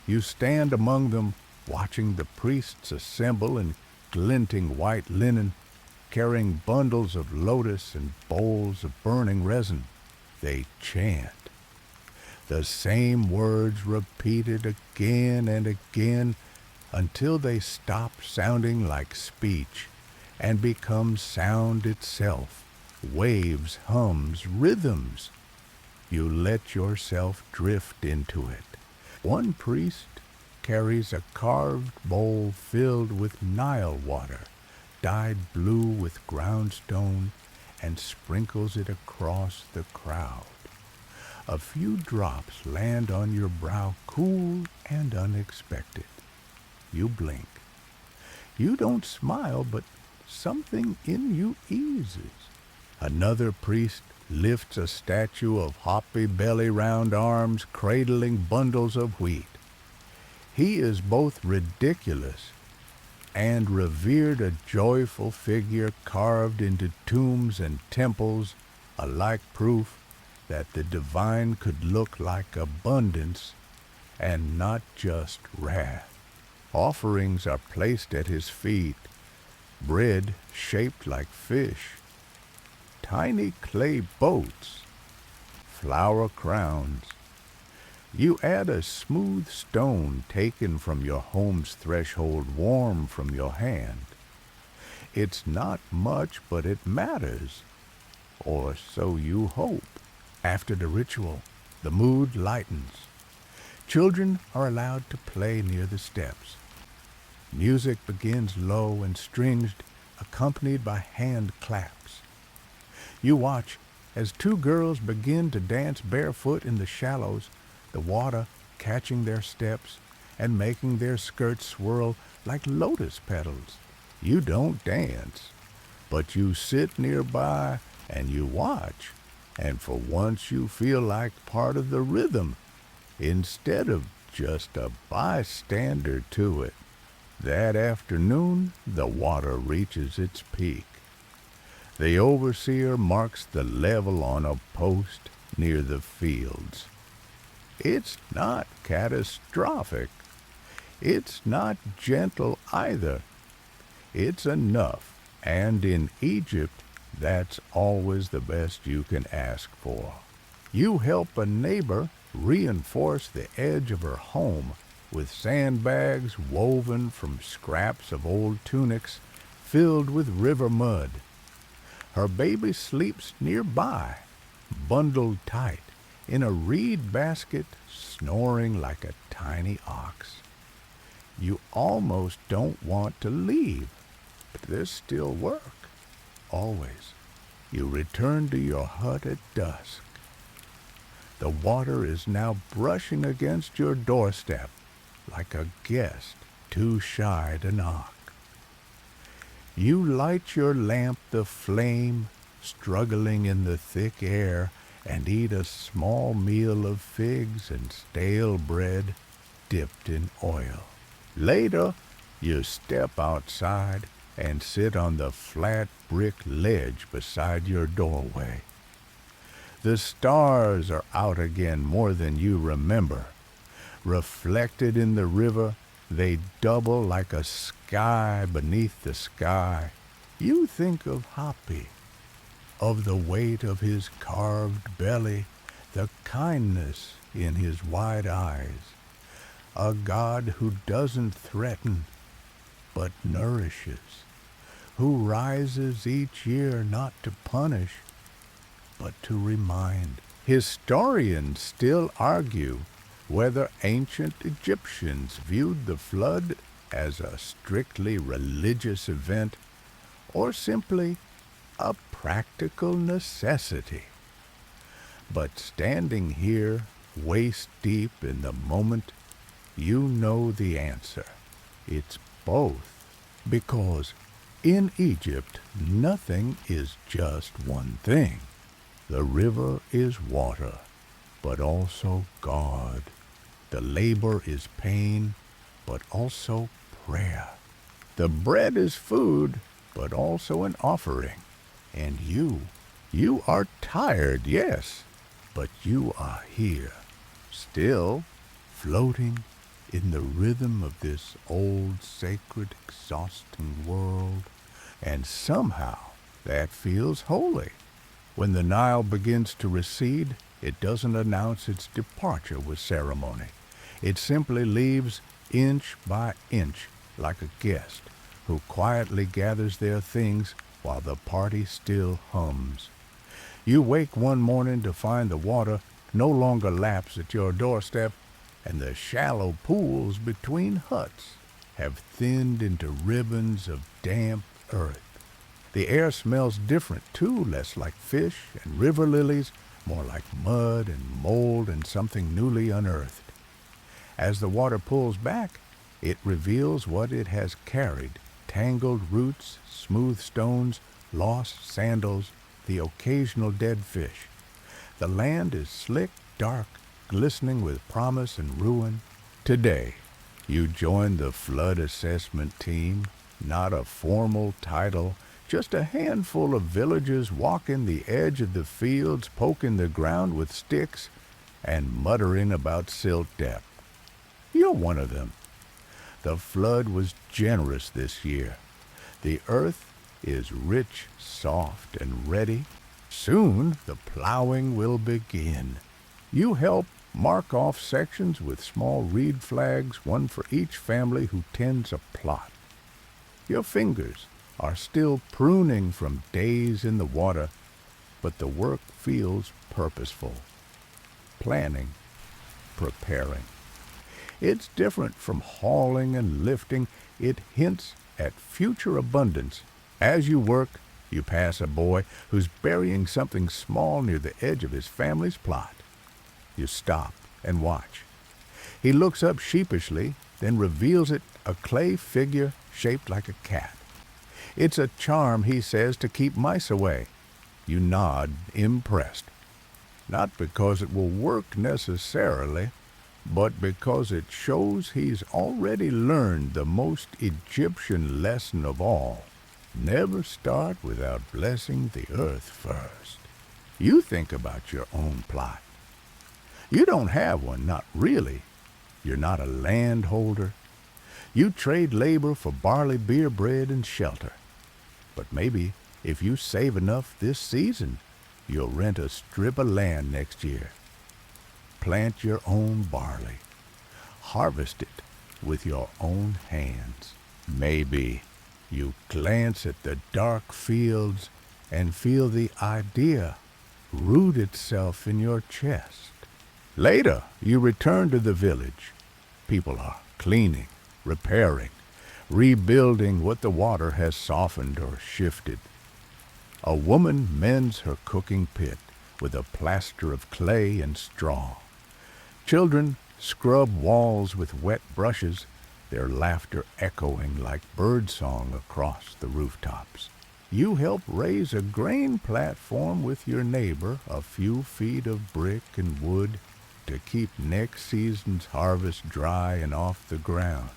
You stand among them, watching the priests assemble in glinting white linen, carrying bundles of lotus and bowls of burning resin. They chant. The same words repeated again and again until they stop sounding like speech and become sound itself, waves, hums, rhythms. You let yourself drift into it. One priest carries a carved bowl filled with Nile water, dyed blue with groundstone, and sprinkles it across the crowd. A few drops land on your brow, cool and unexpected. You blink. You don't smile, but something in you eases. Another priest lifts a statue of Hapi, belly round arms, cradling bundles of wheat. He is both ridiculous and revered, a joyful figure carved into tombs and temples, alike proof that the divine could look like abundance and not just wrath. Offerings are placed at his feet, bread shaped like fish, tiny clay boats, flower crowns. You add a smooth stone taken from your home's threshold, warm from your hand. It's not much, but it matters, or so you hope. After the ritual, the mood lightens. Children are allowed to play near the steps. Music begins low and stringed, accompanied by hand claps. You watch as two girls begin to dance barefoot in the shallows, the water catching their steps and making their skirts swirl like lotus petals. You don't dance, but you sit nearby and you watch, and for once you feel like part of the rhythm instead of just a bystander to it. That afternoon, the water reaches its peak. The overseer marks the level on a post near the fields. It's not catastrophic. It's not gentle either. It's enough, and in Egypt, that's always the best you can ask for. You help a neighbor reinforce the edge of her home with sandbags woven from scraps of old tunics filled with river mud. Her baby sleeps nearby, bundled tight in a reed basket, snoring like a tiny ox. You almost don't want to leave, but there's still work. Always. You return to your hut at dusk. The water is now brushing against your doorstep like a guest too shy to knock. You light your lamp, the flame struggling in the thick air, and eat a small meal of figs and stale bread dipped in oil. Later, you step outside and sit on the flat brick ledge beside your doorway. The stars are out again more than you remember. Reflected in the river, they double like a sky beneath the sky. You think of Hapi, of the weight of his carved belly, the kindness in his wide eyes. A God who doesn't threaten, but nourishes, who rises each year not to punish, but to remind. Historians still argue whether ancient Egyptians viewed the flood as a strictly religious event or simply a practical necessity. But standing here, waist deep in the moment, you know the answer. It's both. Because in Egypt, nothing is just one thing. The river is water, but also God. The labor is pain, but also prayer. The bread is food, but also an offering. And you are tired, yes, but you are here, still floating in the rhythm of this old, sacred, exhausting world. And somehow that feels holy. When the Nile begins to recede, it doesn't announce its departure with ceremony. It simply leaves inch by inch like a guest who quietly gathers their things while the party still hums. You wake one morning to find the water no longer laps at your doorstep, and the shallow pools between huts have thinned into ribbons of damp earth. The air smells different too, less like fish and river lilies, more like mud and mold and something newly unearthed. As the water pulls back, it reveals what it has carried: tangled roots, smooth stones, lost sandals, the occasional dead fish. The land is slick, dark, glistening with promise and ruin. Today, you join the flood assessment team, not a formal title, just a handful of villagers walking the edge of the fields, poking the ground with sticks, and muttering about silt depth. You're one of them. The flood was generous this year. The earth is rich, soft, and ready. Soon the plowing will begin. You help mark off sections with small reed flags, one for each family who tends a plot. Your fingers are still pruning from days in the water, but the work feels purposeful. Planning, preparing. It's different from hauling and lifting. It hints at future abundance. As you work, you pass a boy who's burying something small near the edge of his family's plot. You stop and watch. He looks up sheepishly, then reveals it, a clay figure shaped like a cat. It's a charm, he says, to keep mice away. You nod, impressed. Not because it will work necessarily, but because it shows he's already learned the most Egyptian lesson of all. Never start without blessing the earth first. You think about your own plot. You don't have one, not really. You're not a landholder. You trade labor for barley, beer, bread, and shelter. But maybe if you save enough this season, you'll rent a strip of land next year. Plant your own barley. Harvest it with your own hands. Maybe you glance at the dark fields and feel the idea root itself in your chest. Later, you return to the village. People are cleaning, repairing, rebuilding what the water has softened or shifted. A woman mends her cooking pit with a plaster of clay and straw. Children scrub walls with wet brushes, their laughter echoing like birdsong across the rooftops. You help raise a grain platform with your neighbor, a few feet of brick and wood to keep next season's harvest dry and off the ground.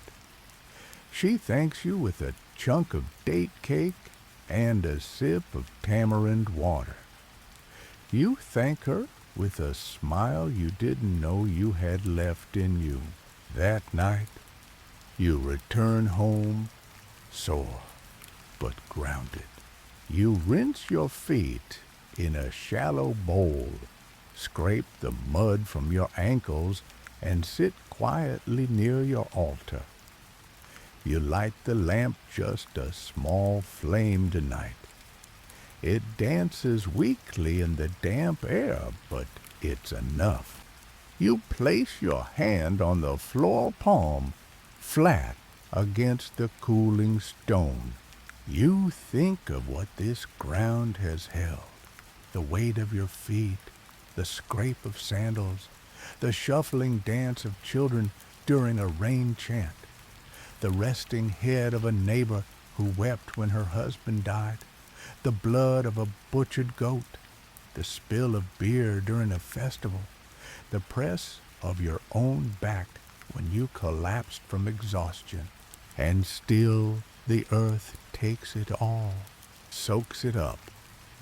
She thanks you with a chunk of date cake and a sip of tamarind water. You thank her with a smile you didn't know you had left in you. That night, you return home sore but grounded. You rinse your feet in a shallow bowl, scrape the mud from your ankles, and sit quietly near your altar. You light the lamp just a small flame tonight. It dances weakly in the damp air, but it's enough. You place your hand on the floor palm, flat against the cooling stone. You think of what this ground has held, the weight of your feet, the scrape of sandals, the shuffling dance of children during a rain chant, the resting head of a neighbor who wept when her husband died, the blood of a butchered goat, the spill of beer during a festival, the press of your own back when you collapsed from exhaustion. And still the earth takes it all, soaks it up,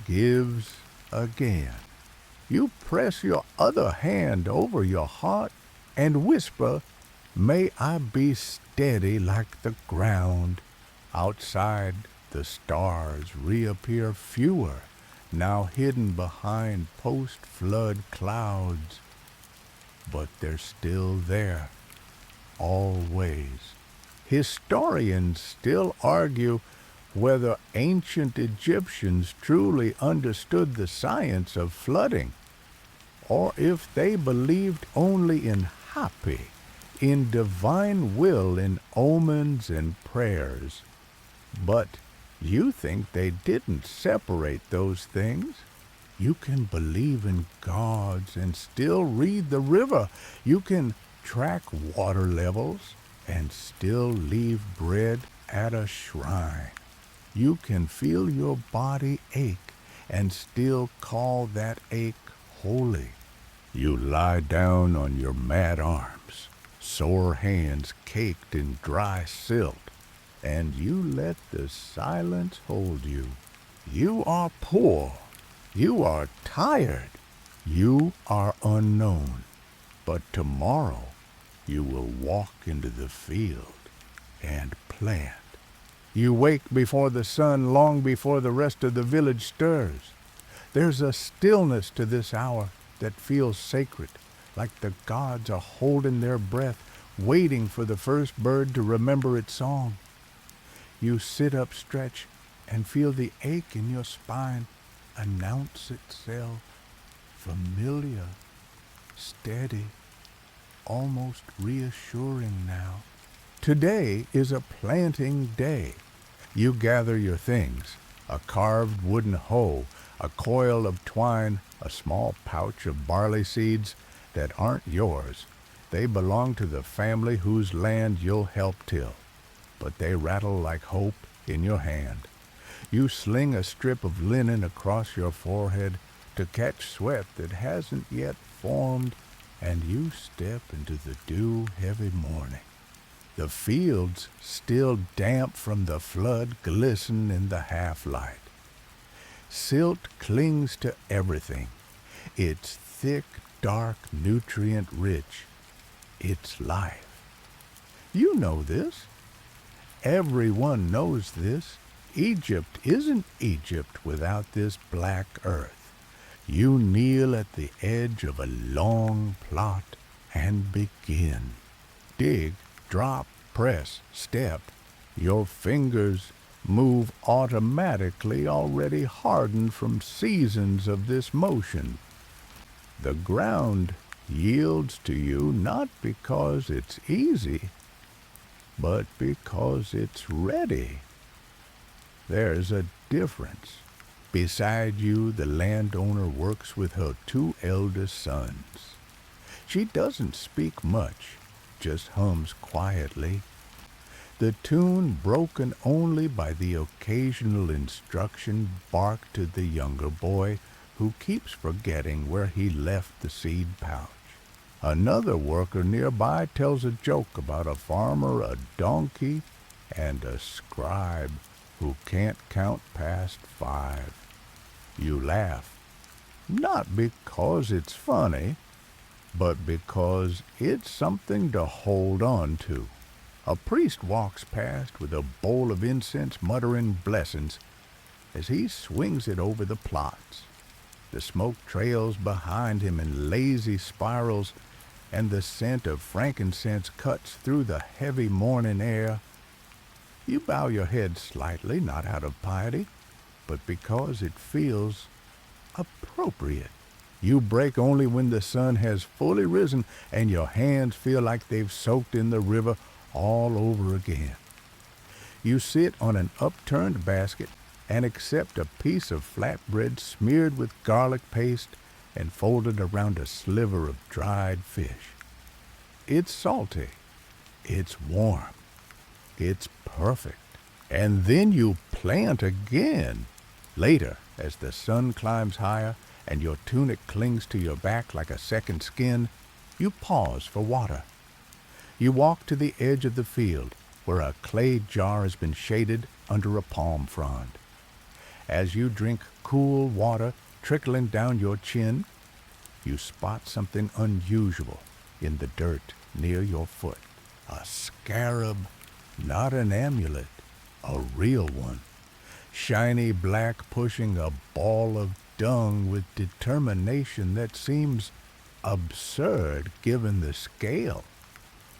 gives again. You press your other hand over your heart and whisper, "May I be steady like the ground." Outside, the stars reappear fewer, now hidden behind post-flood clouds. But they're still there, always. Historians still argue whether ancient Egyptians truly understood the science of flooding, or if they believed only in Hapi, in divine will, in omens and prayers. But you think they didn't separate those things? You can believe in gods and still read the river. You can track water levels and still leave bread at a shrine. You can feel your body ache and still call that ache holy. You lie down on your mat arms, sore hands caked in dry silt, and you let the silence hold you. You are poor. You are tired. You are unknown. But tomorrow you will walk into the field and plant. You wake before the sun, long before the rest of the village stirs. There's a stillness to this hour that feels sacred, like the gods are holding their breath, waiting for the first bird to remember its song. You sit up, stretch, and feel the ache in your spine announce itself, familiar, steady, almost reassuring now. Today is a planting day. You gather your things, a carved wooden hoe, a coil of twine, a small pouch of barley seeds that aren't yours. They belong to the family whose land you'll help till, but they rattle like hope in your hand. You sling a strip of linen across your forehead to catch sweat that hasn't yet formed, and you step into the dew-heavy morning. The fields, still damp from the flood, glisten in the half-light. Silt clings to everything. It's thick, dark, nutrient-rich. It's life. You know this. Everyone knows this. Egypt isn't Egypt without this black earth. You kneel at the edge of a long plot and begin. Dig, drop, press, step. Your fingers move automatically, already hardened from seasons of this motion. The ground yields to you not because it's easy, but because it's ready. There's a difference. Beside you, the landowner works with her two eldest sons. She doesn't speak much, just hums quietly, the tune broken only by the occasional instruction barked to the younger boy, who keeps forgetting where he left the seed pouch. Another worker nearby tells a joke about a farmer, a donkey, and a scribe who can't count past 5. You laugh, not because it's funny, but because it's something to hold on to. A priest walks past with a bowl of incense, muttering blessings as he swings it over the plots. The smoke trails behind him in lazy spirals, and the scent of frankincense cuts through the heavy morning air. You bow your head slightly, not out of piety, but because it feels appropriate. You break only when the sun has fully risen and your hands feel like they've soaked in the river all over again. You sit on an upturned basket and accept a piece of flatbread smeared with garlic paste and folded around a sliver of dried fish. It's salty. It's warm. It's perfect. And then you plant again. Later, as the sun climbs higher and your tunic clings to your back like a second skin, you pause for water. You walk to the edge of the field where a clay jar has been shaded under a palm frond. As you drink cool water trickling down your chin, you spot something unusual in the dirt near your foot. A scarab, not an amulet, a real one. Shiny black, pushing a ball of dung with determination that seems absurd given the scale.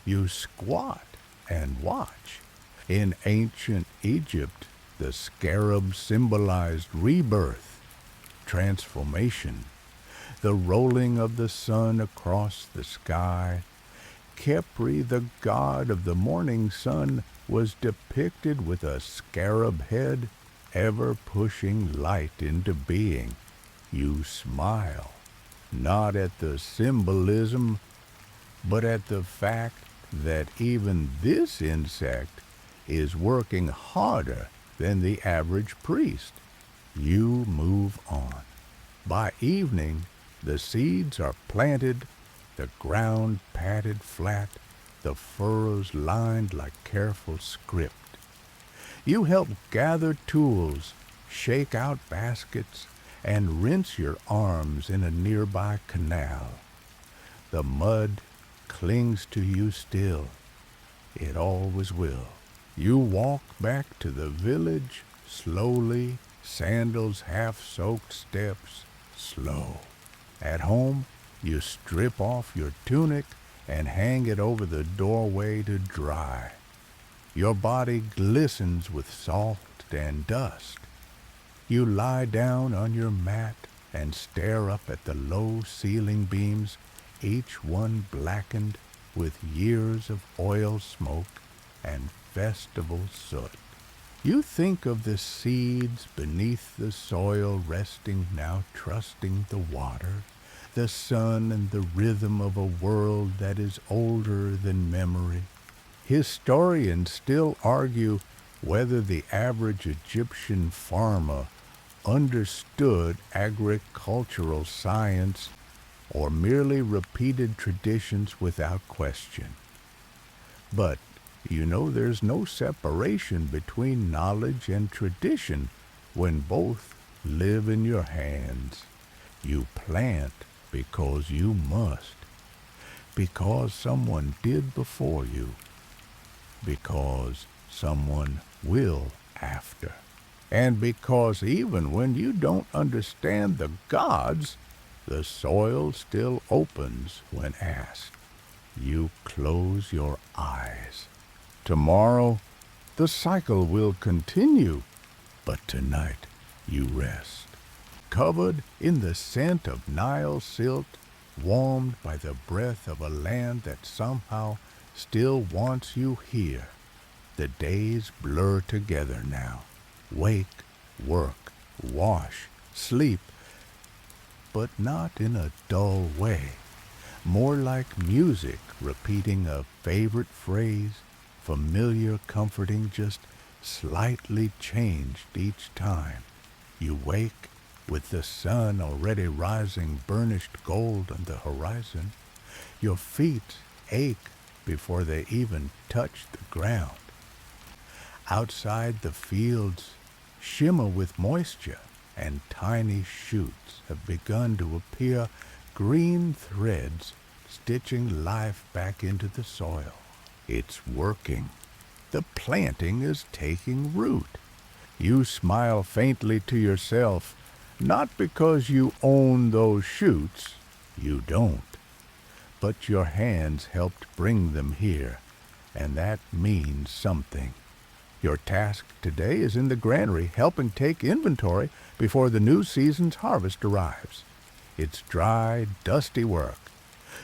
You squat and watch. In ancient Egypt, the scarab symbolized rebirth, transformation, the rolling of the sun across the sky. Khepri, the god of the morning sun, was depicted with a scarab head, ever pushing light into being. You smile, not at the symbolism, but at the fact that even this insect is working harder than the average priest. You move on. By evening, the seeds are planted, the ground patted flat, the furrows lined like careful script. You help gather tools, shake out baskets, and rinse your arms in a nearby canal. The mud clings to you still. It always will. You walk back to the village slowly, Sandals, half-soaked steps, slow. At home, you strip off your tunic and hang it over the doorway to dry. Your body glistens with salt and dust. You lie down on your mat and stare up at the low ceiling beams, each one blackened with years of oil smoke and festival soot. You think of the seeds beneath the soil resting now trusting the water, the sun and the rhythm of a world that is older than memory. Historians still argue whether the average Egyptian farmer understood agricultural science or merely repeated traditions without question. But there's no separation between knowledge and tradition when both live in your hands. You plant because you must, because someone did before you, because someone will after, and because even when you don't understand the gods, the soil still opens when asked. You close your eyes. Tomorrow, the cycle will continue, but tonight you rest, covered in the scent of Nile silt, warmed by the breath of a land that somehow still wants you here. The days blur together now. Wake, work, wash, sleep, but not in a dull way. More like music repeating a favorite phrase, familiar, comforting, just slightly changed each time. You wake with the sun already rising burnished gold on the horizon. Your feet ache before they even touch the ground. Outside, the fields shimmer with moisture, and tiny shoots have begun to appear, green threads stitching life back into the soil. It's working. The planting is taking root. You smile faintly to yourself, not because you own those shoots, you don't, but your hands helped bring them here, and that means something. Your task today is in the granary, helping take inventory before the new season's harvest arrives. It's dry, dusty work.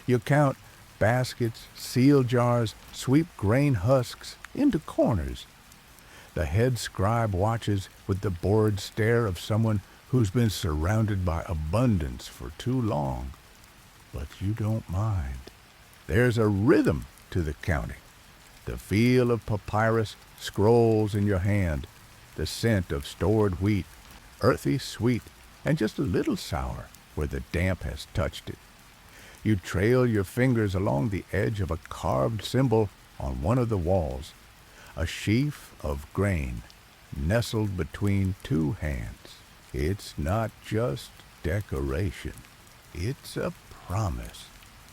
You count baskets, seal jars, sweep grain husks into corners. The head scribe watches with the bored stare of someone who's been surrounded by abundance for too long. But you don't mind. There's a rhythm to the counting. The feel of papyrus scrolls in your hand, the scent of stored wheat, earthy sweet, and just a little sour where the damp has touched it. You trail your fingers along the edge of a carved symbol on one of the walls, a sheaf of grain nestled between two hands. It's not just decoration, it's a promise.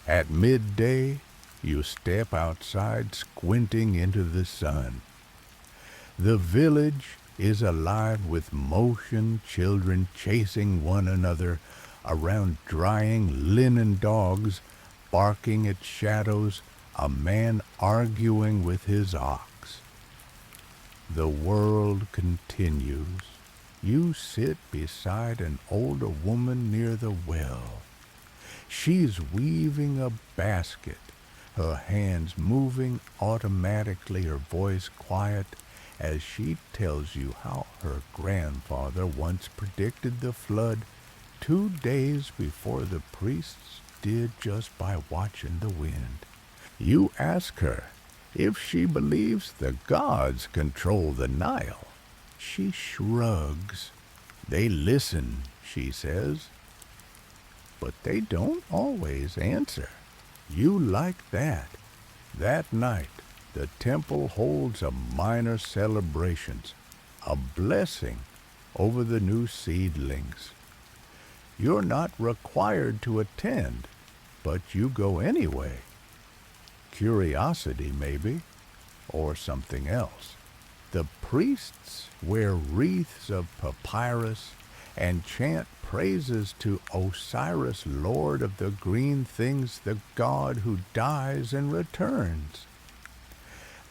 At midday, you step outside, squinting into the sun. The village is alive with motion, children chasing one another around drying linen, dogs barking at shadows, a man arguing with his ox. The world continues. You sit beside an older woman near the well. She's weaving a basket, her hands moving automatically, her voice quiet as she tells you how her grandfather once predicted the flood 2 days before the priests did, just by watching the wind. You ask her if she believes the gods control the Nile. She shrugs. They listen, she says, but they don't always answer. You like that. That night, the temple holds a minor celebrations, a blessing over the new seedlings. You're not required to attend, but you go anyway. Curiosity, maybe, or something else. The priests wear wreaths of papyrus and chant praises to Osiris, Lord of the green things, the god who dies and returns.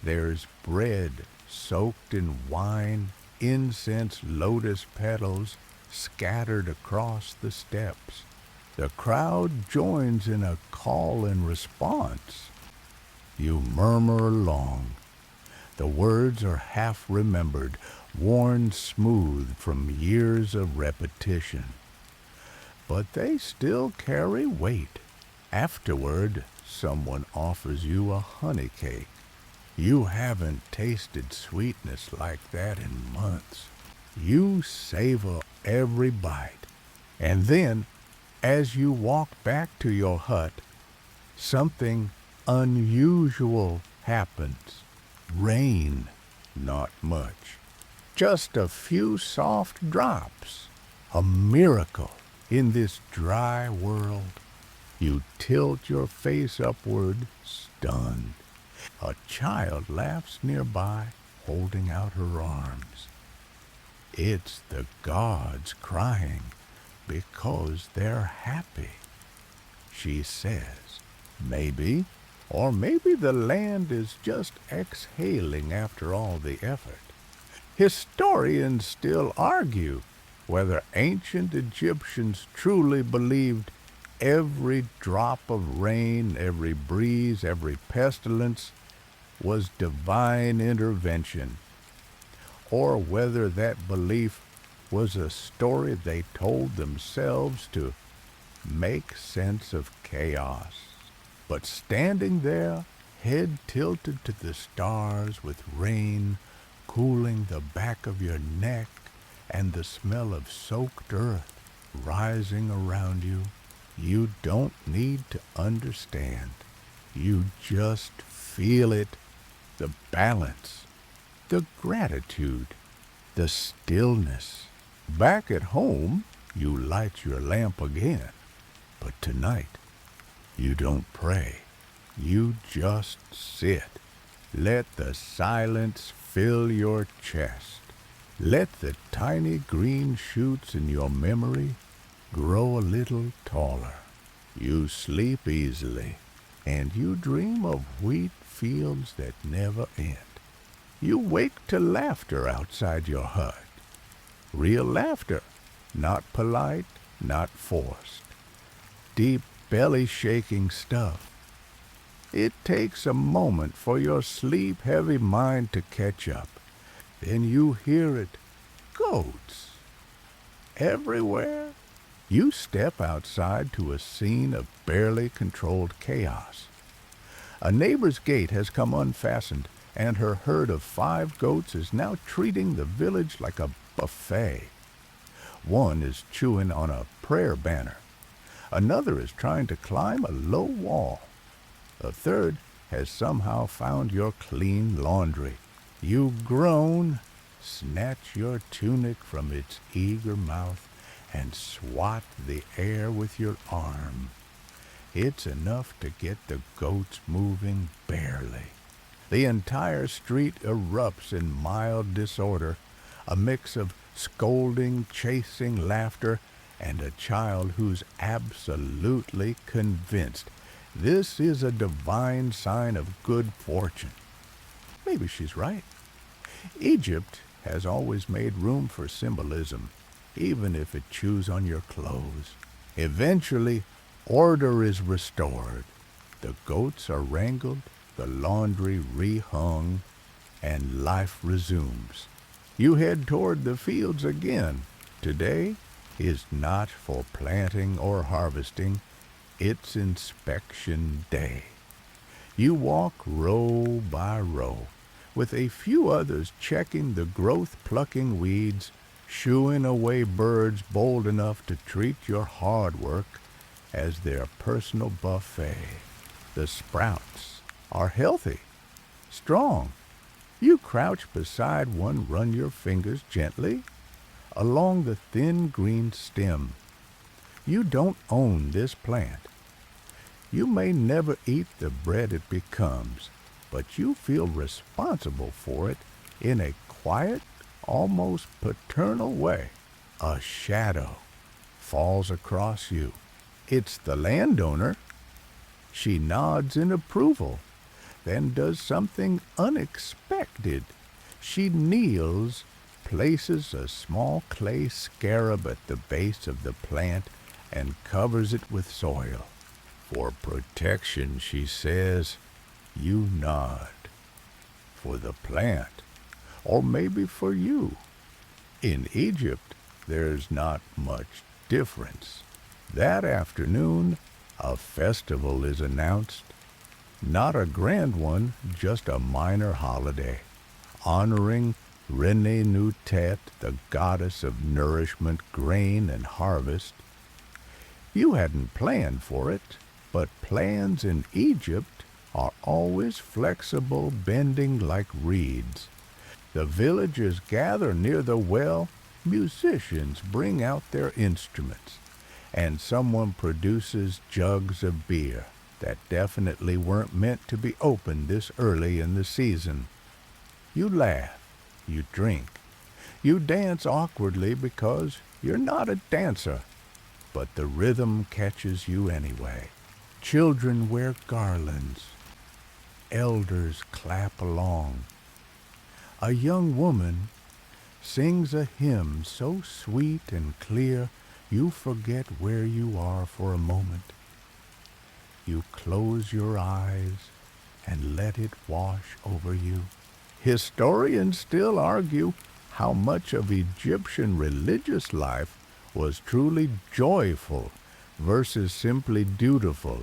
There's bread soaked in wine, incense, lotus petals scattered across the steps. The crowd joins in a call and response. You murmur along. The words are half remembered, worn smooth from years of repetition. But they still carry weight. Afterward, someone offers you a honey cake. You haven't tasted sweetness like that in months. You savor every bite. And then, as you walk back to your hut, something unusual happens. Rain, not much. Just a few soft drops. A miracle in this dry world. You tilt your face upward, stunned. A child laughs nearby, holding out her arms. It's the gods crying because they're happy. She says, maybe, or maybe the land is just exhaling after all the effort. Historians still argue whether ancient Egyptians truly believed every drop of rain, every breeze, every pestilence was divine intervention, or whether that belief was a story they told themselves to make sense of chaos. But standing there, head tilted to the stars with rain cooling the back of your neck and the smell of soaked earth rising around you, you don't need to understand. You just feel it, the balance, the gratitude, the stillness. Back at home, you light your lamp again, but tonight, you don't pray. You just sit. Let the silence fill your chest. Let the tiny green shoots in your memory grow a little taller. You sleep easily, and you dream of wheat fields that never end. You wake to laughter outside your hut. Real laughter, not polite, not forced. Deep belly-shaking stuff. It takes a moment for your sleep-heavy mind to catch up. Then you hear it. Goats. Everywhere. You step outside to a scene of barely controlled chaos. A neighbor's gate has come unfastened, and her herd of 5 goats is now treating the village like a buffet. One is chewing on a prayer banner. Another is trying to climb a low wall. A third has somehow found your clean laundry. You groan, snatch your tunic from its eager mouth, and swat the air with your arm. It's enough to get the goats moving barely. The entire street erupts in mild disorder, a mix of scolding, chasing laughter, and a child who's absolutely convinced this is a divine sign of good fortune. Maybe she's right. Egypt has always made room for symbolism, even if it chews on your clothes. Eventually, order is restored. The goats are wrangled, the laundry rehung, and life resumes. You head toward the fields again. Today is not for planting or harvesting. It's inspection day. You walk row by row, with a few others checking the growth-plucking weeds, shooing away birds bold enough to treat your hard work as their personal buffet. The sprouts are healthy, strong. You crouch beside one, run your fingers gently along the thin green stem. You don't own this plant. You may never eat the bread it becomes, but you feel responsible for it in a quiet, almost paternal way, a shadow falls across you. It's the landowner. She nods in approval, then does something unexpected. She kneels, places a small clay scarab at the base of the plant, and covers it with soil. For protection, she says. You nod. For the plant, or maybe for you. In Egypt, there's not much difference. That afternoon, a festival is announced. Not a grand one, just a minor holiday, honoring Rene Nutet, the goddess of nourishment, grain, and harvest. You hadn't planned for it, but plans in Egypt are always flexible, bending like reeds. The villagers gather near the well, musicians bring out their instruments, and someone produces jugs of beer that definitely weren't meant to be opened this early in the season. You laugh, you drink, you dance awkwardly because you're not a dancer, but the rhythm catches you anyway. Children wear garlands, elders clap along. A young woman sings a hymn so sweet and clear you forget where you are for a moment. You close your eyes and let it wash over you. Historians still argue how much of Egyptian religious life was truly joyful versus simply dutiful.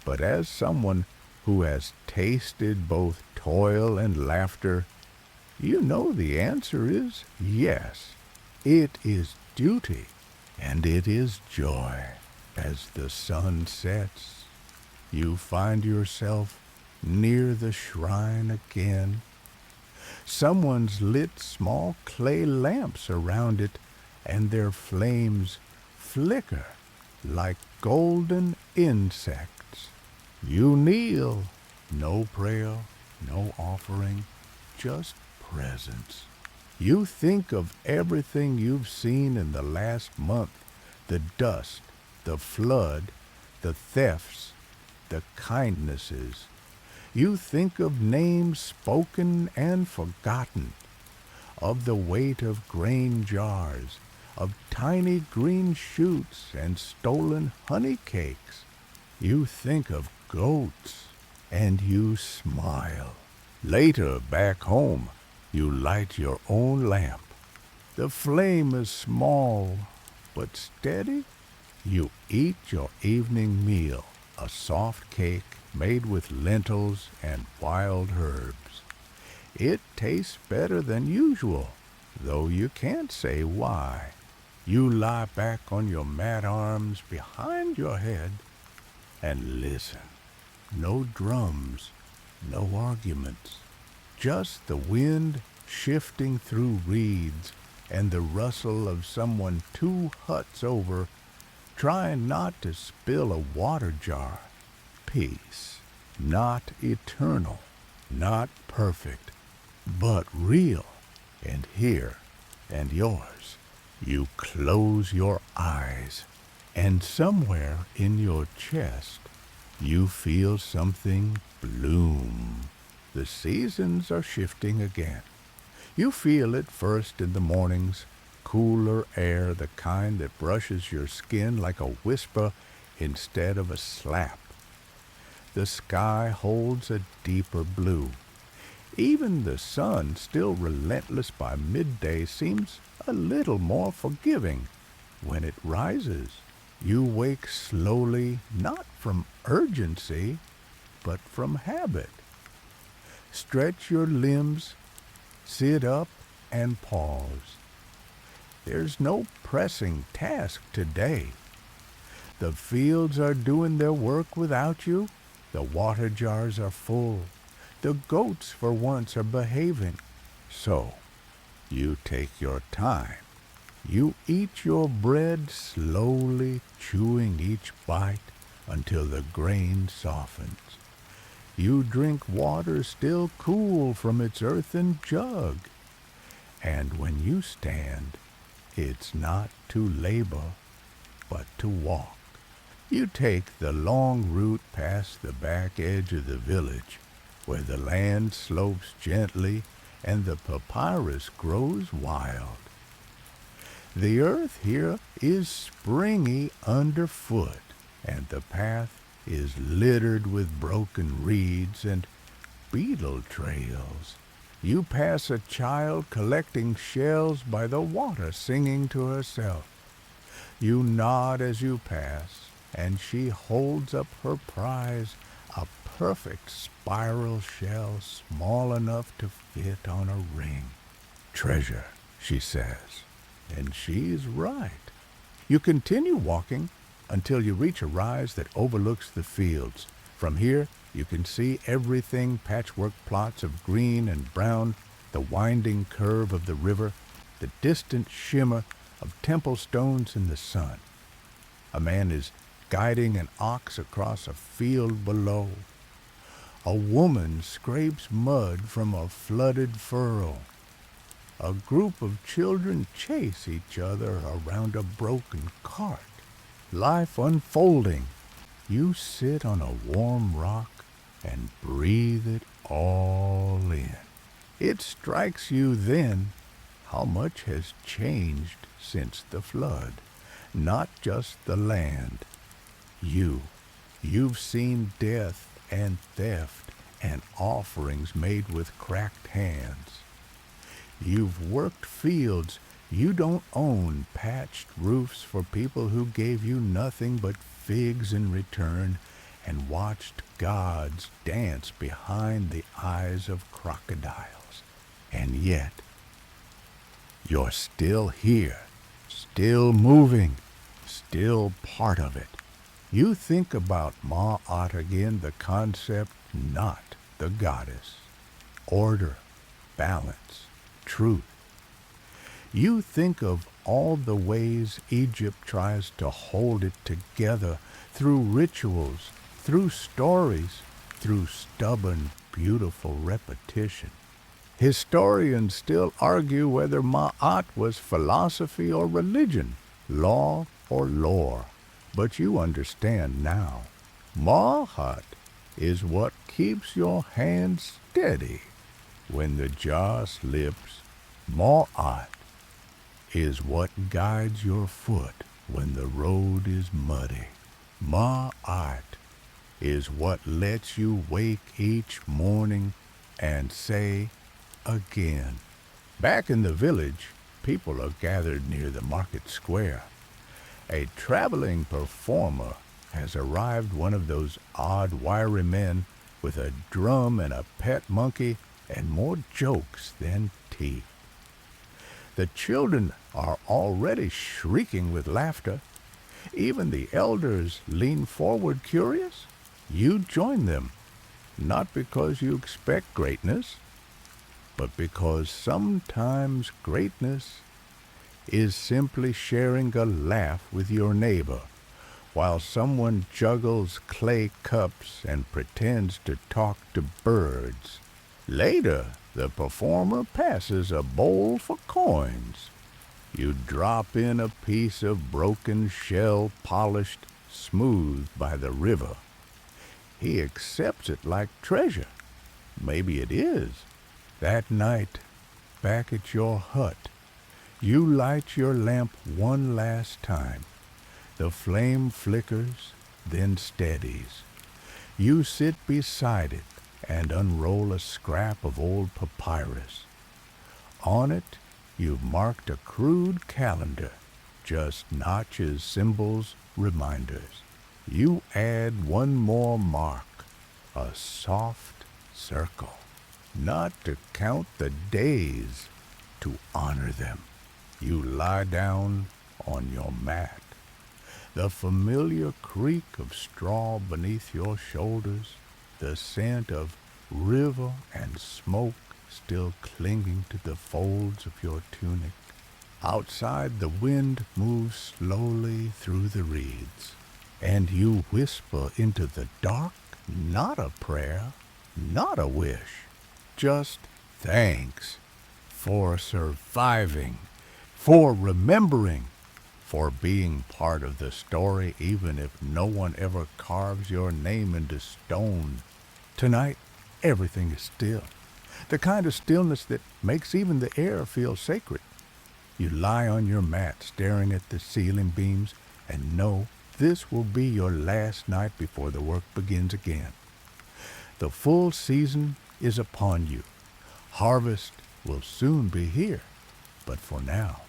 But as someone who has tasted both toil and laughter, you know the answer is yes. It is duty, and it is joy. As the sun sets, you find yourself near the shrine again. Someone's lit small clay lamps around it, and their flames flicker like golden insects. You kneel, no prayer, no offering, just presence. You think of everything you've seen in the last month, the dust, the flood, the thefts, the kindnesses. You think of names spoken and forgotten, of the weight of grain jars, of tiny green shoots and stolen honey cakes. You think of goats, and you smile. Later, back home, you light your own lamp. The flame is small, but steady. You eat your evening meal, a soft cake made with lentils and wild herbs. It tastes better than usual, though you can't say why. You lie back on your mat arms behind your head and listen. No drums, no arguments, just the wind shifting through reeds and the rustle of someone 2 huts over trying not to spill a water jar. Peace, not eternal, not perfect, but real and here and yours. You close your eyes, and somewhere in your chest you feel something bloom. The seasons are shifting again. You feel it first in the mornings, cooler air, the kind that brushes your skin like a whisper instead of a slap. The sky holds a deeper blue. Even the sun, still relentless by midday, seems a little more forgiving when it rises. You wake slowly, not from urgency, but from habit. Stretch your limbs, sit up, and pause. There's no pressing task today. The fields are doing their work without you. The water jars are full. The goats for once are behaving. So, you take your time. You eat your bread slowly, chewing each bite until the grain softens. You drink water still cool from its earthen jug. And when you stand, it's not to labor, but to walk. You take the long route past the back edge of the village, where the land slopes gently and the papyrus grows wild. The earth here is springy underfoot, and the path is littered with broken reeds and beetle trails. You pass a child collecting shells by the water, singing to herself. You nod as you pass, and she holds up her prize, a perfect spiral shell small enough to fit on a ring. Treasure, she says, and she's right. You continue walking until you reach a rise that overlooks the fields. From here, you can see everything: patchwork plots of green and brown, the winding curve of the river, the distant shimmer of temple stones in the sun. A man is guiding an ox across a field below. A woman scrapes mud from a flooded furrow. A group of children chase each other around a broken cart. Life unfolding. You sit on a warm rock and breathe it all in. It strikes you then how much has changed since the flood. Not just the land. You've seen death and theft and offerings made with cracked hands. You've worked fields you don't own, patched roofs for people who gave you nothing but figs in return, and watched gods dance behind the eyes of crocodiles. And yet, you're still here, still moving, still part of it. You think about Ma'at again, the concept, not the goddess. Order, balance, truth. You think of all the ways Egypt tries to hold it together through rituals, through stories, through stubborn, beautiful repetition. Historians still argue whether Ma'at was philosophy or religion, law or lore. But you understand now. Ma'at is what keeps your hand steady when the jar slips. Ma'at is what guides your foot when the road is muddy. Ma'at is what lets you wake each morning and say again. Back in the village, people are gathered near the market square. A traveling performer has arrived, one of those odd, wiry men with a drum and a pet monkey and more jokes than teeth. The children are already shrieking with laughter. Even the elders lean forward curious. You join them, not because you expect greatness, but because sometimes greatness is simply sharing a laugh with your neighbor while someone juggles clay cups and pretends to talk to birds. Later, the performer passes a bowl for coins. You drop in a piece of broken shell polished smooth by the river. He accepts it like treasure. Maybe it is. That night, back at your hut, you light your lamp one last time. The flame flickers, then steadies. You sit beside it and unroll a scrap of old papyrus. On it, you've marked a crude calendar, just notches, symbols, reminders. You add one more mark, a soft circle, not to count the days, to honor them. You lie down on your mat. The familiar creak of straw beneath your shoulders, the scent of river and smoke still clinging to the folds of your tunic. Outside, the wind moves slowly through the reeds, and you whisper into the dark, not a prayer, not a wish, just thanks. for surviving, for remembering, for being part of the story even if no one ever carves your name into stone. Tonight, everything is still. The kind of stillness that makes even the air feel sacred. You lie on your mat staring at the ceiling beams and know this will be your last night before the work begins again. The full season is upon you. Harvest will soon be here, but for now,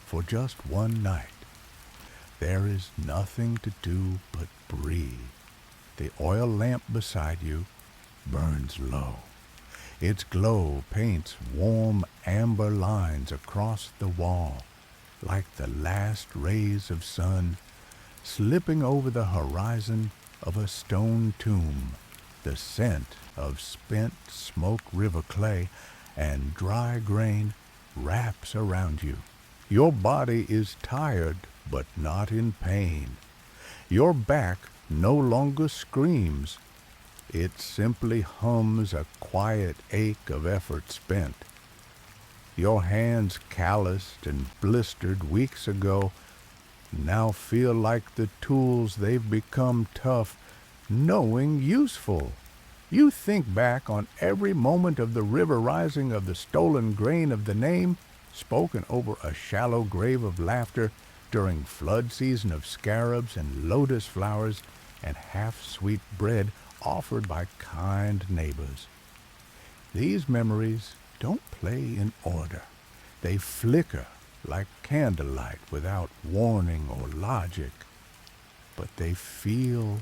for just one night, there is nothing to do but breathe. The oil lamp beside you burns low. Its glow paints warm amber lines across the wall, like the last rays of sun slipping over the horizon of a stone tomb. The scent of spent Smoke River clay and dry grain wraps around you. Your body is tired, but not in pain. Your back no longer screams. It simply hums a quiet ache of effort spent. Your hands, calloused and blistered weeks ago, now feel like the tools they've become tough, knowing useful. You think back on every moment of the river rising of the stolen grain of the name, spoken over a shallow grave of laughter during flood season of scarabs and lotus flowers and half-sweet bread offered by kind neighbors. These memories don't play in order. They flicker like candlelight without warning or logic, but they feel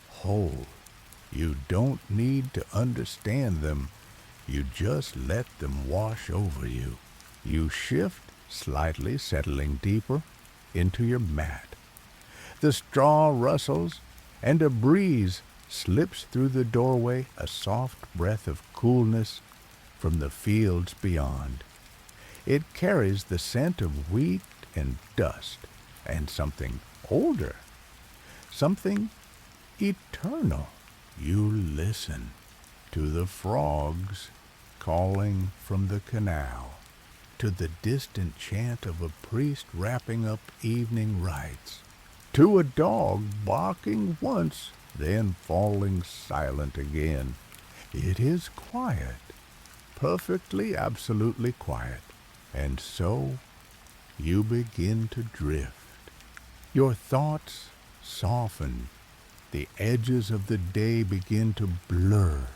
whole. You don't need to understand them. You just let them wash over you. You shift slightly, settling deeper into your mat. The straw rustles, and a breeze slips through the doorway, a soft breath of coolness from the fields beyond. It carries the scent of wheat and dust, and something older, something eternal. You listen to the frogs calling from the canal, to the distant chant of a priest wrapping up evening rites, to a dog barking once, then falling silent again. It is quiet, perfectly, absolutely quiet, and so you begin to drift. Your thoughts soften, the edges of the day begin to blur,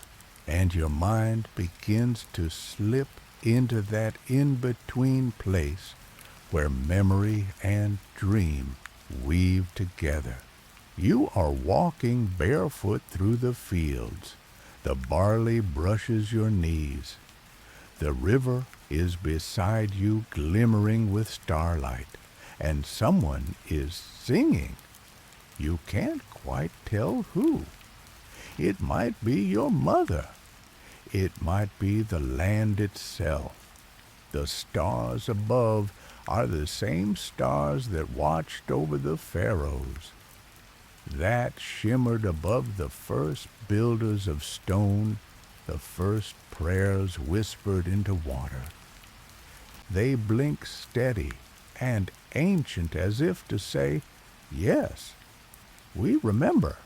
and your mind begins to slip into that in-between place where memory and dream weave together. You are walking barefoot through the fields. The barley brushes your knees. The river is beside you, glimmering with starlight, and someone is singing. You can't quite tell who. It might be your mother. It might be the land itself. The stars above are the same stars that watched over the pharaohs, that shimmered above the first builders of stone, the first prayers whispered into water. They blink steady and ancient as if to say, yes, we remember.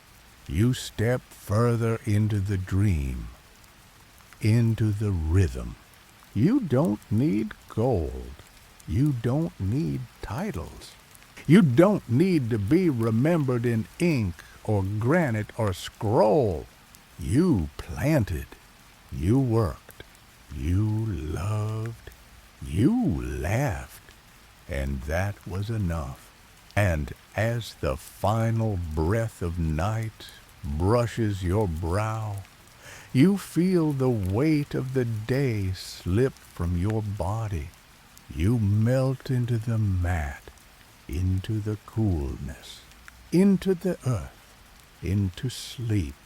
You step further into the dream, into the rhythm. You don't need gold. You don't need titles. You don't need to be remembered in ink or granite or scroll. You planted. You worked. You loved. You laughed. And that was enough. And as the final breath of night brushes your brow, you feel the weight of the day slip from your body. You melt into the mat, into the coolness, into the earth, into sleep.